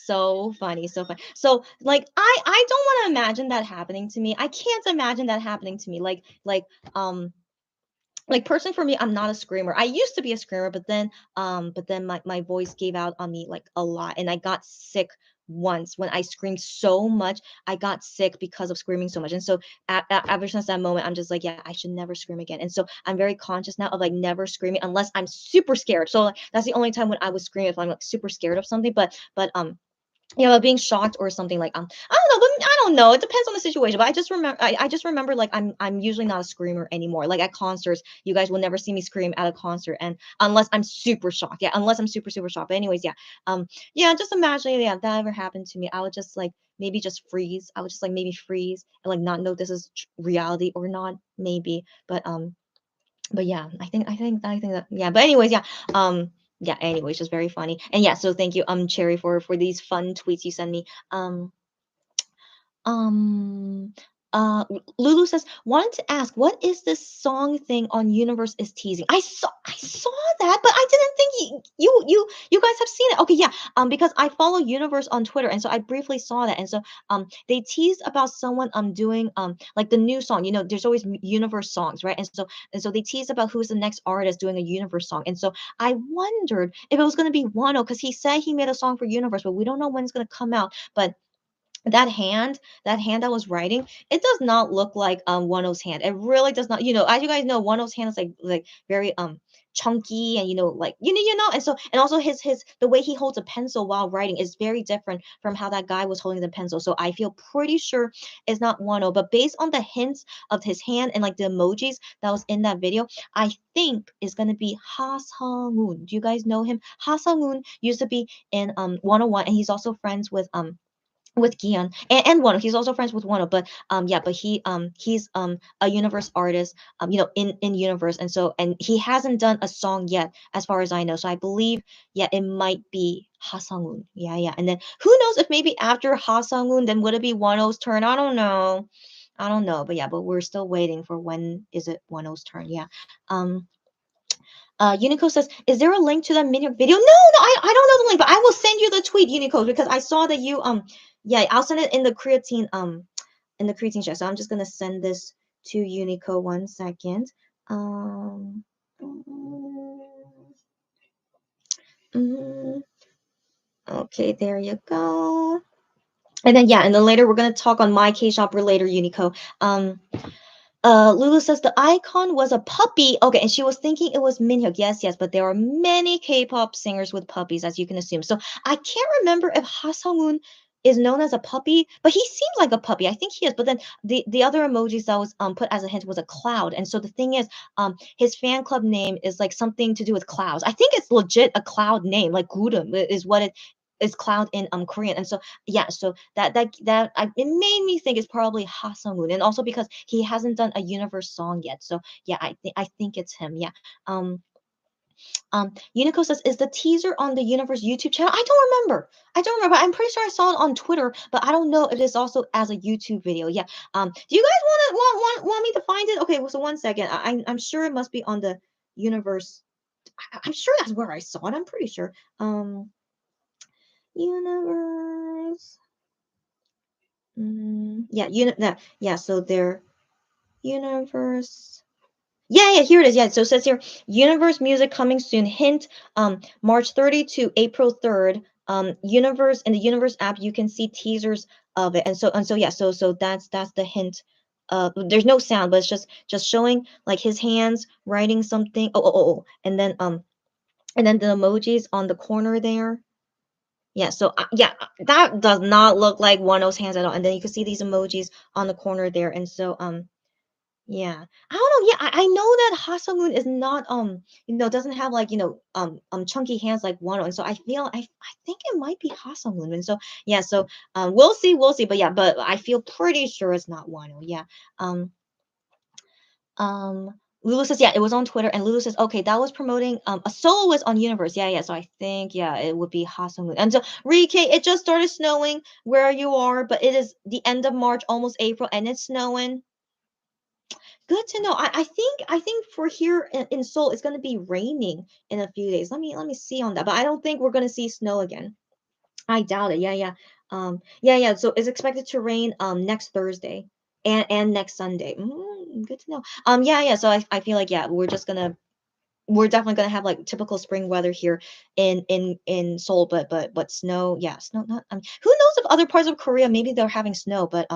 So funny, so funny. So like I don't want to imagine that happening to me. I can't imagine that happening to me. Um like person for me, I'm not a screamer. I used to be a screamer, but then my voice gave out on me like a lot, and I got sick once when I screamed so much. I got sick because of screaming so much. And so ever since that moment, I'm just like, yeah, I should never scream again. And so I'm very conscious now of like never screaming unless I'm super scared. So like, that's the only time when I would scream, if I'm like super scared of something. But being shocked or something, like I don't know, but I don't know, it depends on the situation. But I just remember like I'm usually not a screamer anymore. Like at concerts, you guys will never see me scream at a concert, and unless I'm super shocked. Yeah, unless I'm super shocked. But anyways, yeah, just imagine, yeah, that ever happened to me, I would just like maybe just freeze. I would just like maybe freeze and like not know this is reality or not, maybe. But yeah, I think that, yeah. But anyways, yeah, anyways, just very funny. And yeah, so thank you, Cherry, for these fun tweets you send me. Um, Lulu says, wanted to ask, what is this song thing on Universe is teasing? I saw that, but I didn't think you guys have seen it. Okay, yeah. Because I follow Universe on Twitter, and so I briefly saw that. And so they teased about someone doing like the new song. There's always Universe songs, right? And so they teased about who's the next artist doing a Universe song. And so I wondered if it was gonna be Wano, because he said he made a song for Universe, but we don't know when it's gonna come out. But that hand that was writing, it does not look like Wano's hand. It really does not. As you guys know, Wano's hand is like very chunky, and like and also his the way he holds a pencil while writing is very different from how that guy was holding the pencil. So I feel pretty sure it's not Wano, but based on the hints of his hand and like the emojis that was in that video, I think it's gonna be Ha Sung-woon. Do you guys know him? Ha Sung-woon used to be in 101, and he's also friends with Gion and Wano. He's also friends with Wano, but yeah, but he's a Universe artist, in Universe. And he hasn't done a song yet as far as I know. So I believe, yeah, it might be Ha Sung-woon. Yeah. And then who knows if maybe after Ha Sung-woon, then would it be Wano's turn? I don't know. But yeah, but we're still waiting for when is it Wano's turn. Yeah. Um Unico says, "Is there a link to that video?" No, I don't know the link, but I will send you the tweet, Unico, because I saw that you yeah, I'll send it in the creatine chat. So I'm just gonna send this to Unico 1 second. Um, mm, okay, there you go. And then later we're gonna talk on my K-shop relater, Unico. Lulu says the icon was a puppy. Okay, and she was thinking it was Minhyuk. Yes, but there are many K-pop singers with puppies, as you can assume. So I can't remember if Ha Sung-woon is known as a puppy, but he seems like a puppy. I think he is. But then the other emojis that was put as a hint was a cloud. And so the thing is, his fan club name is like something to do with clouds. I think it's legit a cloud name, like Gudum is what it is, cloud in Korean. And so yeah, so it made me think it's probably Ha Sung-woon, and also because he hasn't done a Universe song yet. So yeah, I think it's him. Yeah. Um Unico says, is the teaser on the Universe YouTube channel? I don't remember. I'm pretty sure I saw it on Twitter, but I don't know if it's also as a YouTube video. Yeah. Do you guys want me to find it? Okay, well, so 1 second. I'm sure it must be on the Universe. I'm sure that's where I saw it. I'm pretty sure. Universe. Yeah, yeah, so their Universe. Yeah, here it is. Yeah, so it says here, Universe music coming soon. Hint, March 30 to April 3rd. Universe, in the Universe app, you can see teasers of it. And so yeah, so that's the hint there's no sound, but it's just showing like his hands writing something. Oh, and then the emojis on the corner there. Yeah, so yeah, that does not look like Wano's hands at all. And then you can see these emojis on the corner there. And so yeah, I don't know. Yeah, I know that Hasemun is not doesn't have like chunky hands like Wano, and so I think it might be Hasemun, and so yeah, so we'll see, but yeah, but I feel pretty sure it's not Wano. Yeah, um Lulu says, yeah, it was on Twitter, and Lulu says, okay, that was promoting a soloist on Universe. Yeah, yeah. So I think, yeah, it would be Hasemun. And so Rike, it just started snowing where you are, but it is the end of March, almost April, and it's snowing. Good to know. I think for here in Seoul, it's gonna be raining in a few days. Let me see on that. But I don't think we're gonna see snow again. I doubt it. Yeah, yeah. Yeah, yeah. So it's expected to rain next Thursday and next Sunday. Good to know. Yeah, yeah. So I feel like yeah, we're definitely gonna have like typical spring weather here in Seoul, but snow, yeah, snow not who knows if other parts of Korea maybe they're having snow, but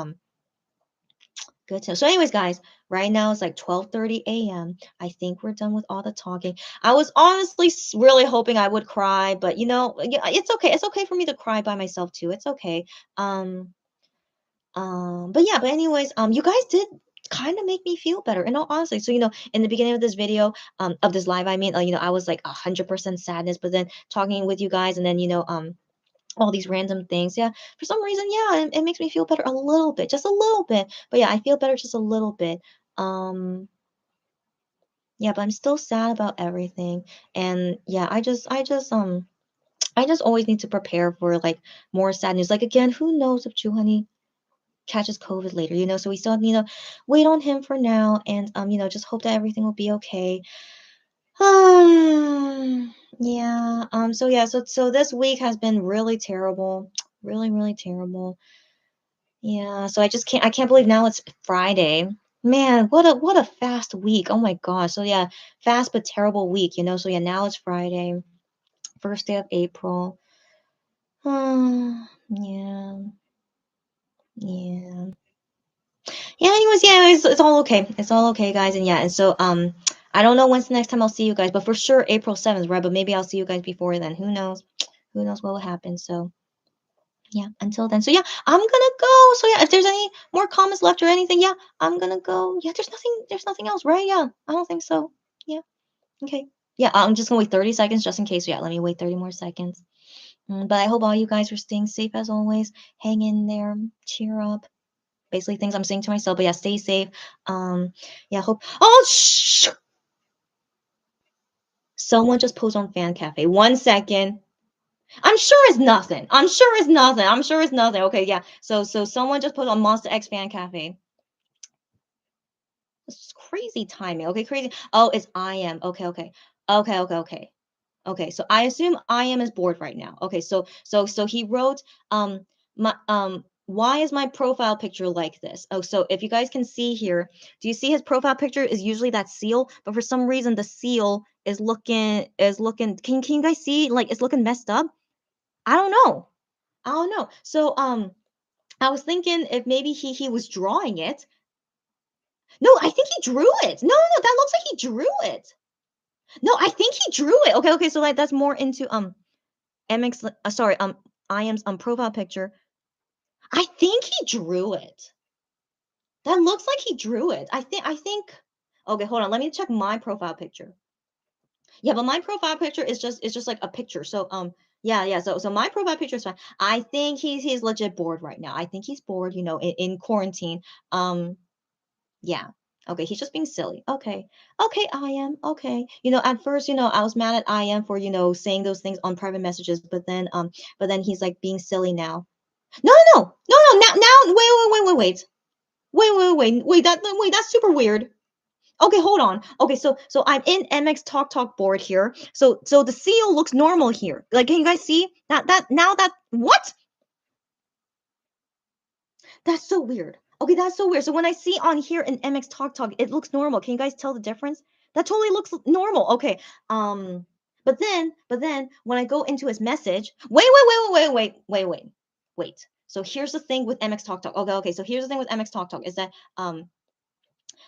good to know. So anyways, guys, right now it's like 12:30 a.m. I think we're done with all the talking. I was honestly really hoping I would cry, but yeah, it's okay. It's okay for me to cry by myself too. It's okay. Um, but yeah, but anyways, you guys did kind of make me feel better. And all honestly, so in the beginning of this video, of this live, I mean, I was like 100% sadness, but then talking with you guys, and then all these random things. Yeah, for some reason, yeah, it makes me feel better a little bit, just a little bit. But yeah, I feel better just a little bit. Yeah, but I'm still sad about everything. And yeah, I just always need to prepare for like more sad news. Like again, who knows if Juhani catches COVID later, so we still need to wait on him for now and just hope that everything will be okay. Yeah, so yeah, so this week has been really terrible. Really, really terrible. Yeah, so I can't believe now it's Friday. Man, what a fast week. Oh my gosh. So yeah, fast but terrible week, So yeah, now it's Friday, first day of April. Yeah. Yeah. Yeah, anyways, yeah, it's all okay. It's all okay, guys. And yeah, and so I don't know when's the next time I'll see you guys, but for sure April 7th, right? But maybe I'll see you guys before then. Who knows? Who knows what will happen? So yeah, until then. So yeah, I'm gonna go. So yeah, if there's any more comments left or anything, yeah, I'm gonna go. Yeah, there's nothing else, right? Yeah, I don't think so. Yeah, okay. Yeah, I'm just gonna wait 30 seconds just in case. So yeah, let me wait 30 more seconds. But I hope all you guys are staying safe as always. Hang in there, cheer up. Basically things I'm saying to myself, but yeah, stay safe. Yeah, hope. Oh, shh! Someone just posted on Fan Cafe. 1 second. I'm sure it's nothing. I'm sure it's nothing. I'm sure it's nothing. Okay, yeah. So someone just posted on Monster X Fan Cafe. It's crazy timing. Okay, crazy. Oh, it's I am. Okay, okay. Okay, okay, okay. Okay, so I assume I am is bored right now. Okay, so he wrote my why is my profile picture like this? Oh, so if you guys can see here, do you see his profile picture is usually that seal, but for some reason the seal is looking can you guys see like it's looking messed up? I don't know. I don't know. So I was thinking if maybe he was drawing it. No, I think he drew it. No, no, that looks like he drew it. No, I think he drew it. Okay, okay, so like that's more into MX, sorry, IAM's profile picture. I think he drew it. That looks like he drew it. I think. Okay, hold on. Let me check my profile picture. Yeah, but my profile picture is just like a picture. So yeah, yeah. So my profile picture is fine. I think he's legit bored right now. I think he's bored. In quarantine. Yeah. Okay, he's just being silly. Okay. Okay, I am. Okay. At first, I was mad at I am for, saying those things on private messages, but then he's like being silly now. No, no, no, no, no. Now, wait. That's super weird. Okay, hold on. Okay, so I'm in MX Talk board here. So the seal looks normal here. Like, can you guys see that what? That's so weird. Okay, that's so weird. So when I see on here in MX Talk, it looks normal. Can you guys tell the difference? That totally looks normal. Okay. But then when I go into his message, wait. So here's the thing with MX Talk. Okay, okay. So here's the thing with MX Talk is that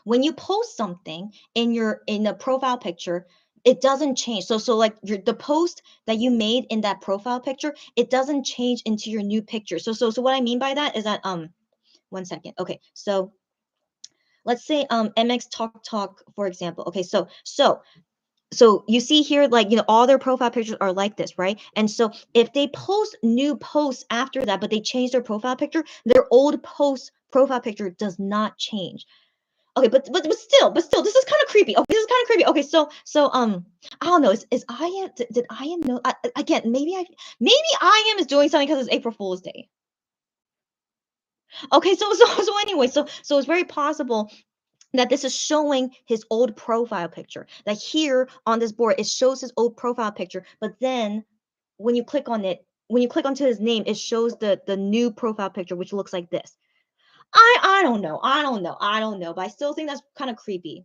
When you post something in a profile picture, it doesn't change. So like the post that you made in that profile picture, it doesn't change into your new picture. So what I mean by that is that 1 second. Okay, so let's say MX Talk Talk, for example. Okay, so you see here, like, all their profile pictures are like this, right? And so if they post new posts after that, but they change their profile picture, their old post profile picture does not change. Okay, but still, this is kind of creepy. Okay, this is kind of creepy. Okay, so I don't know. Is I am did I am know again? Maybe I am is doing something because it's April Fool's Day. Okay, so anyway, so it's very possible that this is showing his old profile picture. That here on this board, it shows his old profile picture, but then when you click on it, when you click onto his name, it shows the new profile picture, which looks like this. I don't know. I don't know, but I still think that's kind of creepy.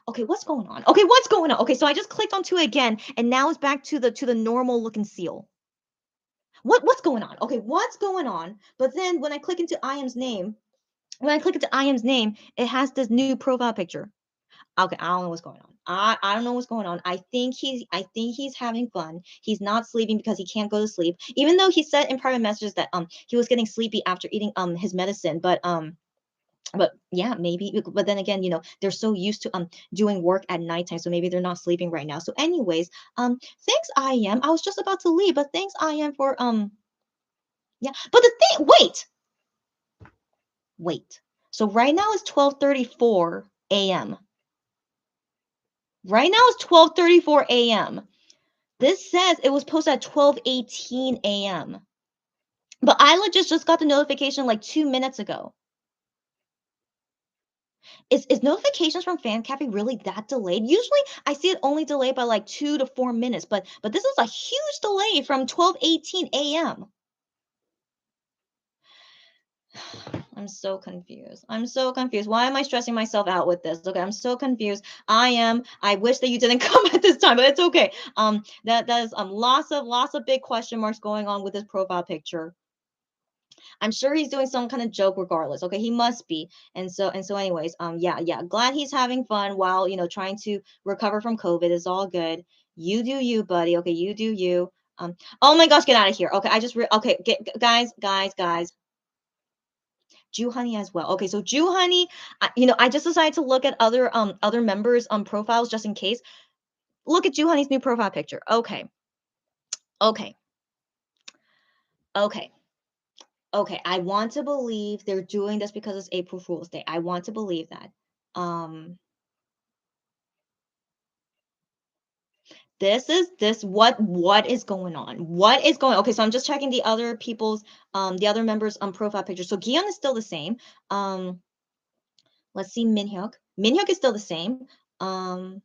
Okay, what's going on? Okay, what's going on? Okay, so I just clicked onto it again, and now it's back to the normal looking seal. What's going on? Okay, what's going on? But then when I click into IAM's name, it has this new profile picture. Okay, I don't know what's going on. I don't know what's going on. I think he's having fun. He's not sleeping because he can't go to sleep. Even though he said in private messages that he was getting sleepy after eating his medicine, but yeah, maybe. But then again, they're so used to doing work at nighttime, so maybe they're not sleeping right now. So anyways, thanks I am. I was just about to leave, but thanks I am for yeah. But the thing, wait. So right now it's 12:34 a.m. Right now it's 12:34 a.m. This says it was posted at 12:18 a.m. But I just got the notification like 2 minutes ago. Is notifications from Fan Cafe really that delayed? Usually I see it only delayed by like 2 to 4 minutes, but this is a huge delay from 12:18 a.m. I'm so confused. I'm so confused. Why am I stressing myself out with this? Okay, I'm so confused. I wish that you didn't come at this time, but it's okay. That is lots of big question marks going on with this profile picture. I'm sure he's doing some kind of joke regardless. Okay, he must be. And so anyways, yeah. Glad he's having fun while, trying to recover from COVID. It's all good. You do you, buddy. Okay, you do you. Oh my gosh, get out of here. Okay, okay, guys. Jew Honey as well. Okay, so Jew Honey, I just decided to look at other members profiles just in case. Look at Jew Honey's new profile picture. Okay. Okay. Okay. Okay, I want to believe they're doing this because it's April Fool's Day. I want to believe that. Um, this what is going on? What is going? Okay, so I'm just checking the other members' profile pictures. So Gion is still the same. Um, let's see Minhyuk. Minhyuk is still the same. Um,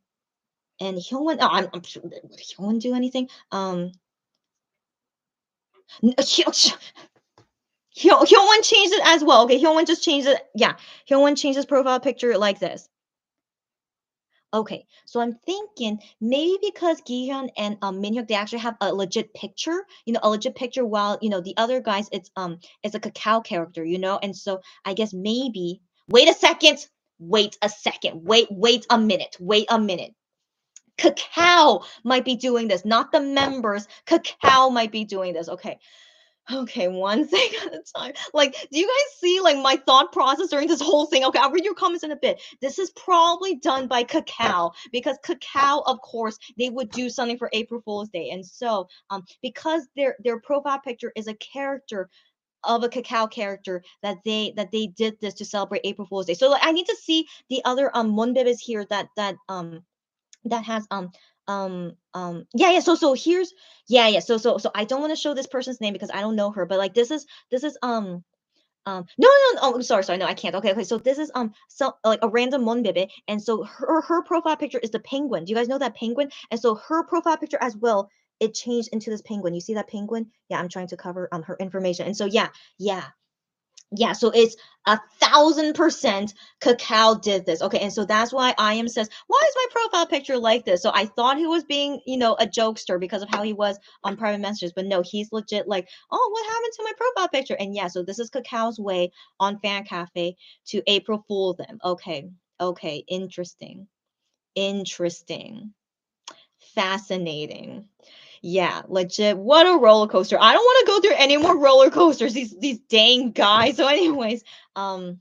and Hyungwon. Oh, I'm sure. Would Hyungwon do anything? Hyungwon changed it as well. Okay, Hyungwon just changed it. Yeah, Hyungwon changed his profile picture like this. Okay, so I'm thinking maybe because Gihyun and Minhyuk they actually have a legit picture, a legit picture, while the other guys it's a cacao character, and so I guess maybe wait a second, wait a minute, Cacao might be doing this, not the members. Cacao might be doing this. Okay, one thing at a time. Like, do you guys see like my thought process during this whole thing? Okay, I'll read your comments in a bit. This is probably done by Cacao because Cacao, of course, they would do something for April Fool's Day, and so because their profile picture is a character of a Cacao character that they did this to celebrate April Fool's Day. So like, I need to see the other Monbebes here that has yeah, so here's yeah, so I don't want to show this person's name because I don't know her, but like this is no, oh, I'm sorry, no, I can't. Okay, so this is so like a random monbebe, and so her profile picture is the penguin. Do you guys know that penguin? And so her profile picture as well, it changed into this penguin. You see that penguin? Yeah, I'm trying to cover her information. And so yeah, Yeah, so it's 1,000% Kakao did this. Okay, and so that's why IM says, why is my profile picture like this? So I thought he was being, a jokester because of how he was on private messages, but no, he's legit like, oh, what happened to my profile picture? And yeah, so this is Kakao's way on Fan Cafe to April Fool them. Okay, interesting. Interesting. Fascinating. Yeah, legit. What a roller coaster. I don't want to go through any more roller coasters. These dang guys. So, anyways, um,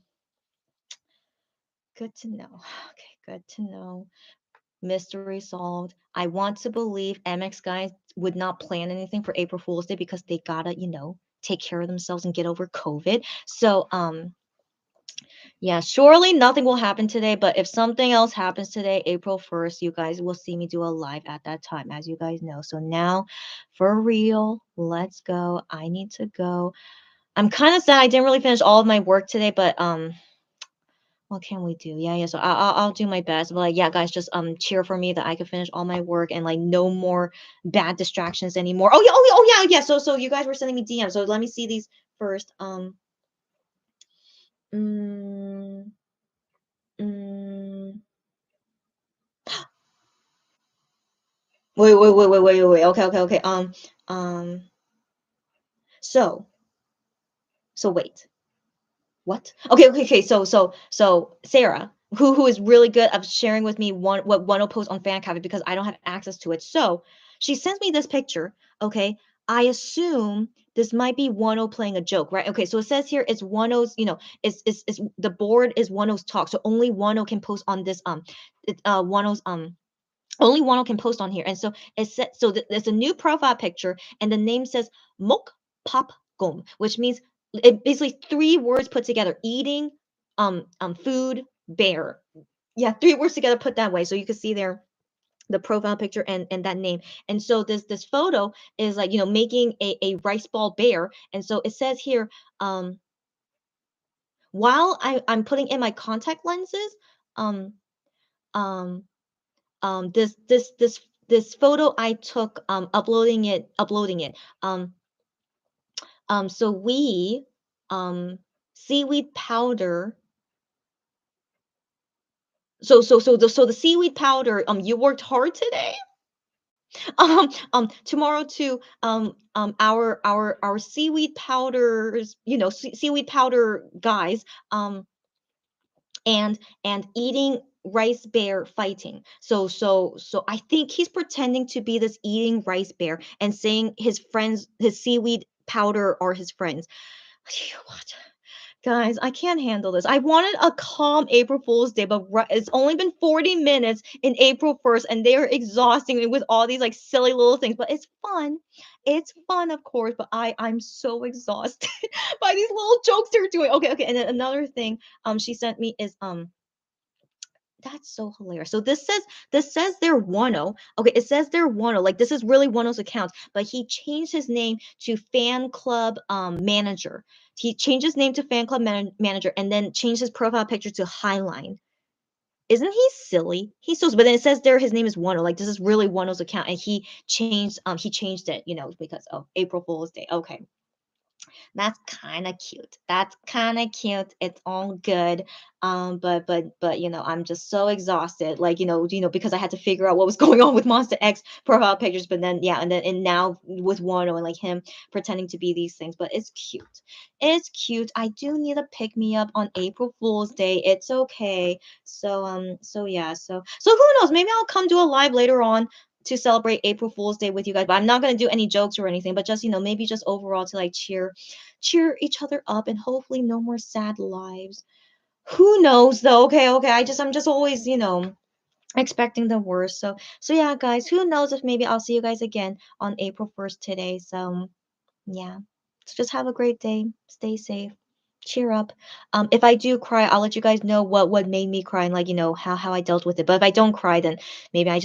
good to know. Okay, good to know. Mystery solved. I want to believe MX guys would not plan anything for April Fool's Day because they gotta, take care of themselves and get over COVID. So, yeah, surely nothing will happen today, but if something else happens today, April 1st, you guys will see me do a live at that time, as you guys know. So now, for real, let's go. I need to go. I'm kind of sad I didn't really finish all of my work today, but what can we do? Yeah. So I'll do my best. But like, yeah, guys, just cheer for me that I can finish all my work and like no more bad distractions anymore. Oh yeah, yeah. So you guys were sending me DMs. So let me see these first. Mm, mm. Wait. Okay. Um. So, wait. What? Okay. So Sarah, who is really good at sharing with me what one will post on Fan Cafe because I don't have access to it. So she sends me this picture. Okay. I assume this might be Wano playing a joke, right? Okay, so it says here it's Wano's, it's the board is Wano's talk. So only Wano can post on this Wano's only one can post on here. And so there's a new profile picture, and the name says Mok Pop Gom, which means it basically three words put together: eating, food, bear. Yeah, three words together put that way. So you can see there the profile picture and that name. And so this photo is like making a rice ball bear. And so it says here, while I'm putting in my contact lenses, um um this photo I took uploading it so we seaweed powder so the seaweed powder you worked hard today tomorrow too our seaweed powders seaweed powder guys um and eating rice bear fighting. So I think he's pretending to be this eating rice bear and saying his friends, his seaweed powder are his friends. What? Guys, I can't handle this. I wanted a calm April Fool's Day, but it's only been 40 minutes in April 1st, and they are exhausting me with all these like silly little things. But it's fun. It's fun, of course. But I'm so exhausted by these little jokes they're doing. Okay. And then another thing she sent me is that's so hilarious. So this says they're Wano. Okay, it says they're Wano. Like this is really Wano's account, but he changed his name to fan club manager. He changed his name to fan club manager and then changed his profile picture to Highline. Isn't he silly? He's so but then it says there his name is Wano. Like this is really Wano's account and he changed it, because of April Fool's Day. Okay. That's kind of cute. That's kind of cute. It's all good. But I'm just so exhausted. Like, because I had to figure out what was going on with Monster X profile pictures, but then yeah, and now with Wano and like him pretending to be these things. But it's cute. It's cute. I do need a pick me up on April Fool's Day. It's okay. So yeah, so who knows? Maybe I'll come do a live later on to celebrate April Fool's Day with you guys. But I'm not gonna do any jokes or anything, but just maybe just overall to like cheer each other up and hopefully no more sad lives. Who knows though? Okay. I'm just always, expecting the worst. So yeah, guys, who knows if maybe I'll see you guys again on April 1st today. So yeah. So just have a great day. Stay safe. Cheer up. If I do cry, I'll let you guys know what made me cry and like how I dealt with it. But if I don't cry, then maybe I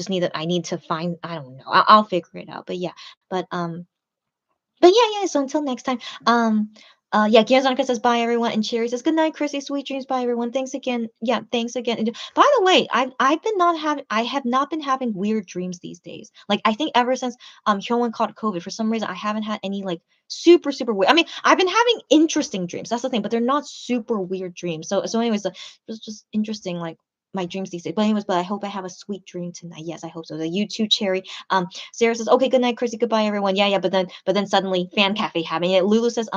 need to find I don't know. I'll figure it out. But yeah, but yeah. So until next time, um, Yeah, Gianzonka says bye everyone, and Cherry says good night, Chrissy. Sweet dreams, bye everyone. Thanks again. Yeah, thanks again. And by the way, I have not been having weird dreams these days. Like I think ever since Hyunwon caught COVID, for some reason I haven't had any like super weird. I mean, I've been having interesting dreams. That's the thing, but they're not super weird dreams. So anyways, it was just interesting like my dreams these days. But anyways, but I hope I have a sweet dream tonight. Yes, I hope so. The you too, Cherry. Sarah says, okay, good night, Chrissy. Goodbye, everyone. Yeah, but then suddenly fan cafe happened. Yeah, Lulu says,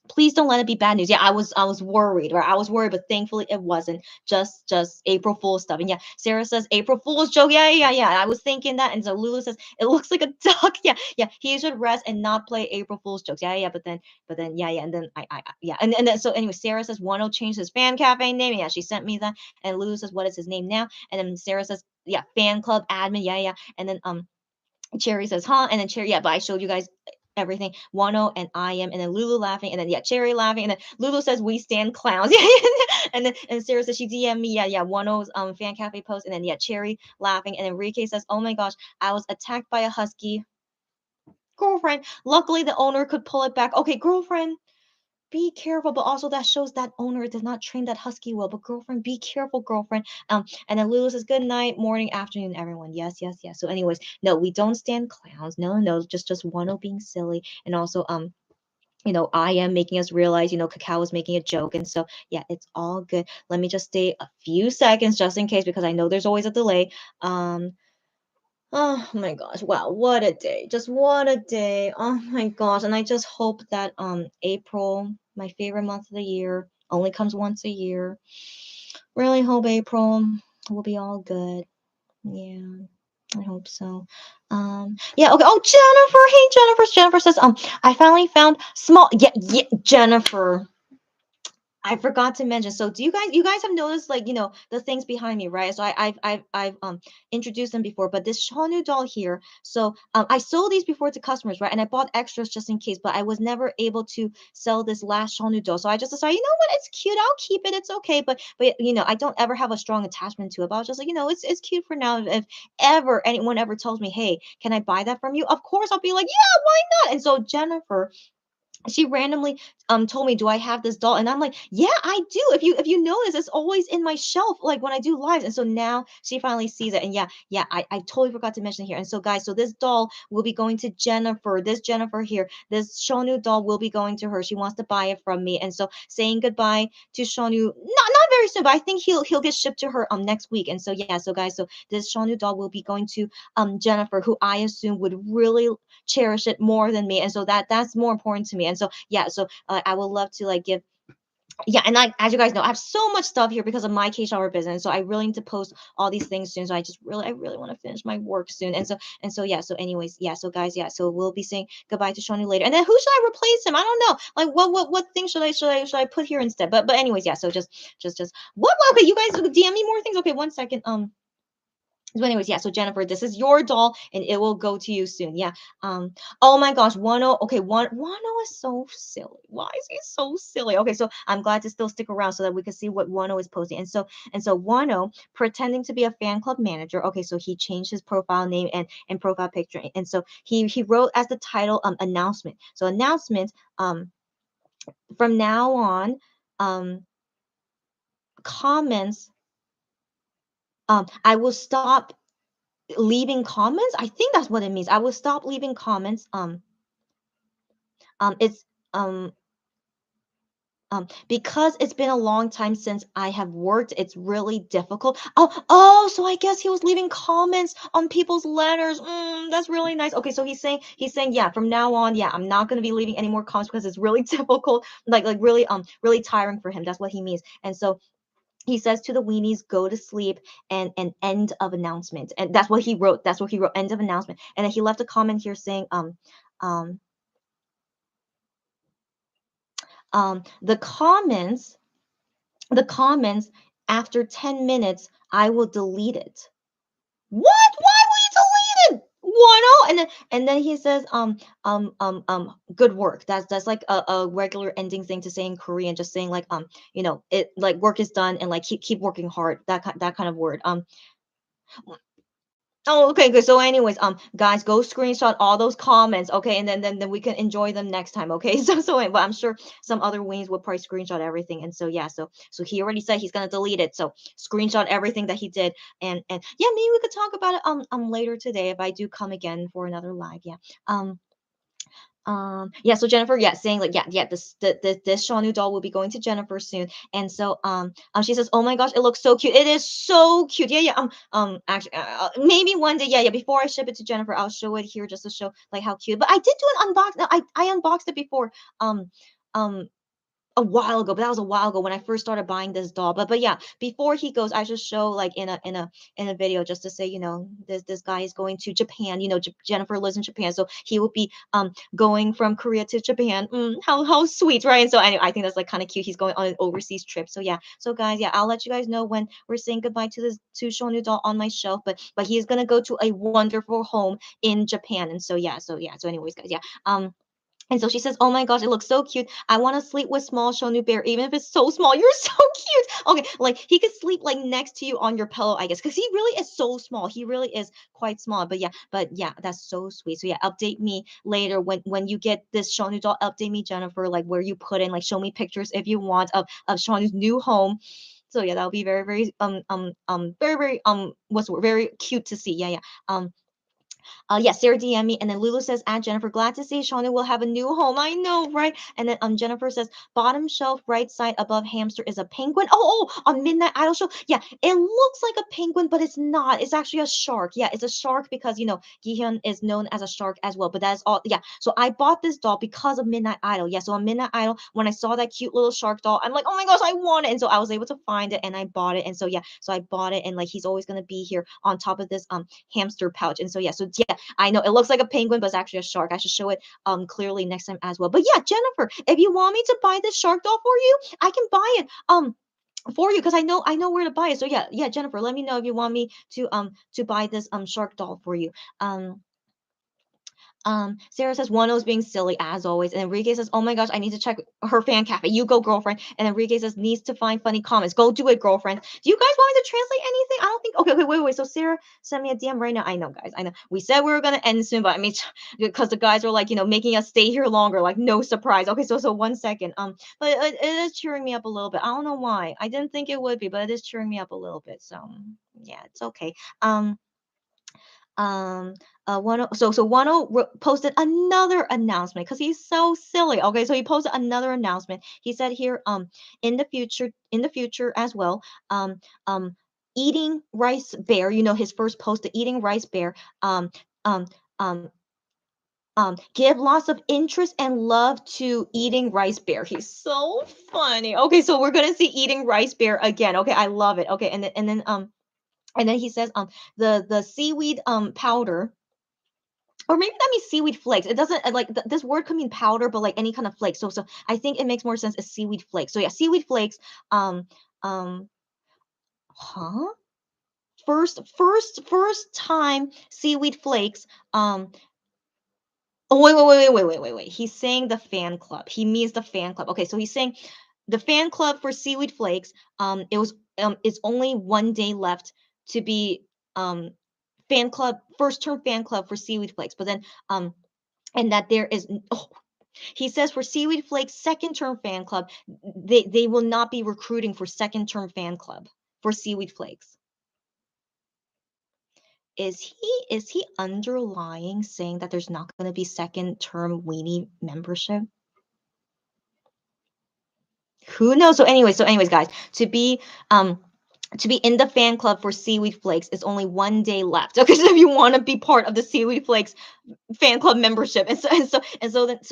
please don't let it be bad news. Yeah, I was worried, right? I was worried, but thankfully it wasn't just April Fool's stuff. And yeah, Sarah says April Fool's joke. Yeah. I was thinking that, and so Lulu says it looks like a duck. Yeah. He should rest and not play April Fool's jokes. Yeah. But then yeah. And then yeah. And then so anyway, Sarah says Wano changed his fan cafe name. Yeah, she sent me that, and Lulu says what is his name now? And then Sarah says yeah, fan club admin. Yeah. And then Cherry says, huh? And then Cherry, yeah, but I showed you guys everything. Wano and I am, and then Lulu laughing, and then yeah, Cherry laughing, and then Lulu says we stand clowns. Yeah, and Sarah says she DM me, yeah, Wano's fan cafe post, and then yeah, Cherry laughing, and then Rike says, oh my gosh, I was attacked by a husky. Girlfriend. Luckily the owner could pull it back. Okay, girlfriend, be careful, but also that shows that owner did not train that husky well. But girlfriend, be careful, girlfriend. And then Lulu says good night, morning, afternoon, everyone. Yes. So, anyways, no, we don't stand clowns. No, just Wano being silly, and also I am making us realize, Cacao is making a joke, and so yeah, it's all good. Let me just stay a few seconds just in case because I know there's always a delay. Um, Oh my gosh. Wow, what a day. Just what a day. Oh my gosh. And I just hope that April, my favorite month of the year, only comes once a year. Really hope April will be all good. Yeah. I hope so. Yeah, okay. Oh, Jennifer. Hey, Jennifer says, I finally found small yeah, Jennifer. I forgot to mention. So do you guys have noticed like, the things behind me, right? So I've introduced them before, but this Shonu doll here. So I sold these before to customers, right? And I bought extras just in case, but I was never able to sell this last Shonu doll. So I just decided, you know what, it's cute. I'll keep it. It's okay. But I don't ever have a strong attachment to it. But I was just like, it's cute for now. If ever anyone ever tells me, hey, can I buy that from you? Of course I'll be like, yeah, why not? And so Jennifer, she randomly told me, do I have this doll? And I'm like, yeah, I do. If you notice, it's always in my shelf like when I do lives. And so now she finally sees it. And yeah, I totally forgot to mention here. And so guys, so this doll will be going to Jennifer. This Jennifer here, this Shonu doll will be going to her. She wants to buy it from me. And so saying goodbye to Shonu, not very soon, but I think he'll get shipped to her next week. And so yeah, so guys, so this Shonu doll will be going to Jennifer, who I assume would really cherish it more than me, and so that's more important to me. And so yeah, so I would love to like give. Yeah, and like as you guys know, I have so much stuff here because of my K shower business. So I really need to post all these things soon. So I really want to finish my work soon. And so yeah. So anyways, yeah. So guys, yeah. So we'll be saying goodbye to Shawnee later. And then who should I replace him? I don't know. Like what thing should I put here instead? But anyways, yeah. So just what? Okay, you guys DM me more things. Okay, one second. So anyways, yeah, so Jennifer, this is your doll and it will go to you soon. Yeah. Oh my gosh, Wano. Okay, Wano is so silly. Why is he so silly? Okay, so I'm glad to still stick around so that we can see what Wano is posting. And so Wano pretending to be a fan club manager. Okay, so he changed his profile name and profile picture. And so he wrote as the title announcement. So announcement from now on comments I will stop leaving comments. I think that's what it means. I will stop leaving comments. It's um because it's been a long time since I have worked, it's really difficult. Oh, so I guess he was leaving comments on people's letters. That's really nice. Okay, so he's saying, yeah, from now on, yeah, I'm not gonna be leaving any more comments because it's really difficult, like really tiring for him. That's what he means. And so he says to the weenies, go to sleep and end of announcement. And that's what he wrote. That's what he wrote, end of announcement. And then he left a comment here saying, um, the comments after 10 minutes, I will delete it. What? Why will you delete it? Why not? And then he says, good work. That's like a regular ending thing to say in Korean, just saying like, it like work is done and like keep working hard. That kind of word. Oh, okay, good. So anyways, guys, go screenshot all those comments, okay, and then we can enjoy them next time, okay? But I'm sure some other wings will probably screenshot everything, and so yeah, so he already said he's gonna delete it, so screenshot everything that he did, and yeah, maybe we could talk about it later today if I do come again for another live, yeah. Um, yeah, so Jennifer, yeah, saying like, yeah, this Shaunu doll will be going to Jennifer soon. And so she says, "Oh my gosh, it looks so cute. It is so cute." Yeah, yeah. Actually, maybe one day, yeah, yeah, before I ship it to Jennifer, I'll show it here just to show like how cute. But I did do an unbox. No, I unboxed it before. Um a while ago, but that was a while ago when I first started buying this doll. But yeah, before he goes, I just show like in a video just to say, this guy is going to Japan. Jennifer lives in Japan, so he will be going from Korea to Japan. How sweet, right? And so anyway, I think that's like kind of cute. He's going on an overseas trip. So yeah, so guys, yeah, I'll let you guys know when we're saying goodbye to this to Shonu doll on my shelf. But he is gonna go to a wonderful home in Japan, and so yeah, so anyways, guys, yeah. And so she says, "Oh my gosh, it looks so cute. I want to sleep with small Shonu Bear, even if it's so small. You're so cute." Okay, like he could sleep like next to you on your pillow, I guess, because he really is so small. He really is quite small. But yeah, that's so sweet. So yeah, update me later when you get this Shonu doll. Update me, Jennifer, like where you put in, like show me pictures if you want of Shonu's new home. So yeah, that'll be very very very very what's the word? Very cute to see. Yeah, yeah. Yes, Sarah DM me, and then Lulu says, "Add Jennifer. Glad to see Shauna will have a new home. I know, right?" And then Jennifer says, "Bottom shelf, right side above hamster is a penguin." Oh, on Midnight Idol show. Yeah, it looks like a penguin, but it's not. It's actually a shark. Yeah, it's a shark because Gihyun is known as a shark as well. But that's all. Yeah. So I bought this doll because of Midnight Idol. Yeah. So on Midnight Idol, when I saw that cute little shark doll, I'm like, "Oh my gosh, I want it!" And so I was able to find it, and I bought it. And so yeah, so I bought it, and like he's always gonna be here on top of this hamster pouch. And so yeah, I know it looks like a penguin, but it's actually a shark. I should show it clearly next time as well. But yeah, Jennifer, if you want me to buy this shark doll for you, I can buy it for you because I know where to buy it. So yeah, Jennifer, let me know if you want me to buy this shark doll for you. Sarah says Wano's being silly as always, and Enrique says, "Oh my gosh, I need to check her fan cafe. You go, girlfriend." And Enrique says, "Needs to find funny comments. Go do it, girlfriend." Do you guys want me to translate anything? I don't think. Okay, wait. So Sarah sent me a DM right now. I know, guys. I know we said we were gonna end soon, but I mean, because the guys are like, making us stay here longer. Like, no surprise. Okay, so 1 second. But it is cheering me up a little bit. I don't know why. I didn't think it would be, but it is cheering me up a little bit. So yeah, it's okay. Um Wano posted another announcement because he's so silly. Okay, so he posted another announcement. He said here, in the future as well, eating rice bear, his first post, the eating rice bear, um um um give lots of interest and love to eating rice bear. He's so funny. Okay, so we're gonna see eating rice bear again. Okay, I love it. Okay, and then he says the seaweed powder, or maybe that means seaweed flakes. It doesn't like this word could mean powder, but like any kind of flake. So I think it makes more sense as seaweed flakes. So yeah, seaweed flakes. Um, um, huh? First time seaweed flakes. Oh wait. He's saying the fan club. He means the fan club. Okay, so he's saying the fan club for seaweed flakes. It's only 1 day left to be fan club first term fan club for seaweed flakes. But then and that there is he says for seaweed flakes second term fan club, they will not be recruiting for second term fan club for seaweed flakes. Is he underlying saying that there's not going to be second term weenie membership? Who knows? So anyways, guys, to be in the fan club for seaweed flakes is only 1 day left. Okay, so if you want to be part of the seaweed flakes fan club membership, and so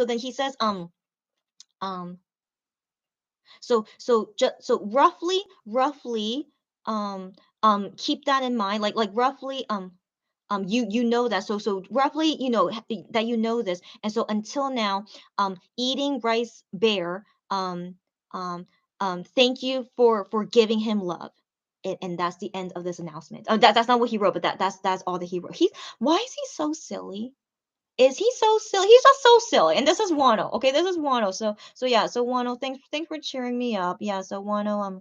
then he says um so roughly keep that in mind, like roughly you know that, so roughly that this, and so until now eating rice bear um thank you for giving him love. And that's the end of this announcement. That's not what he wrote, but that's all that he wrote. Why is he so silly? Is he so silly? He's just so silly. And this is Wano. Okay, this is Wano. So yeah, so Wano, thanks for cheering me up. Yeah, so Wano,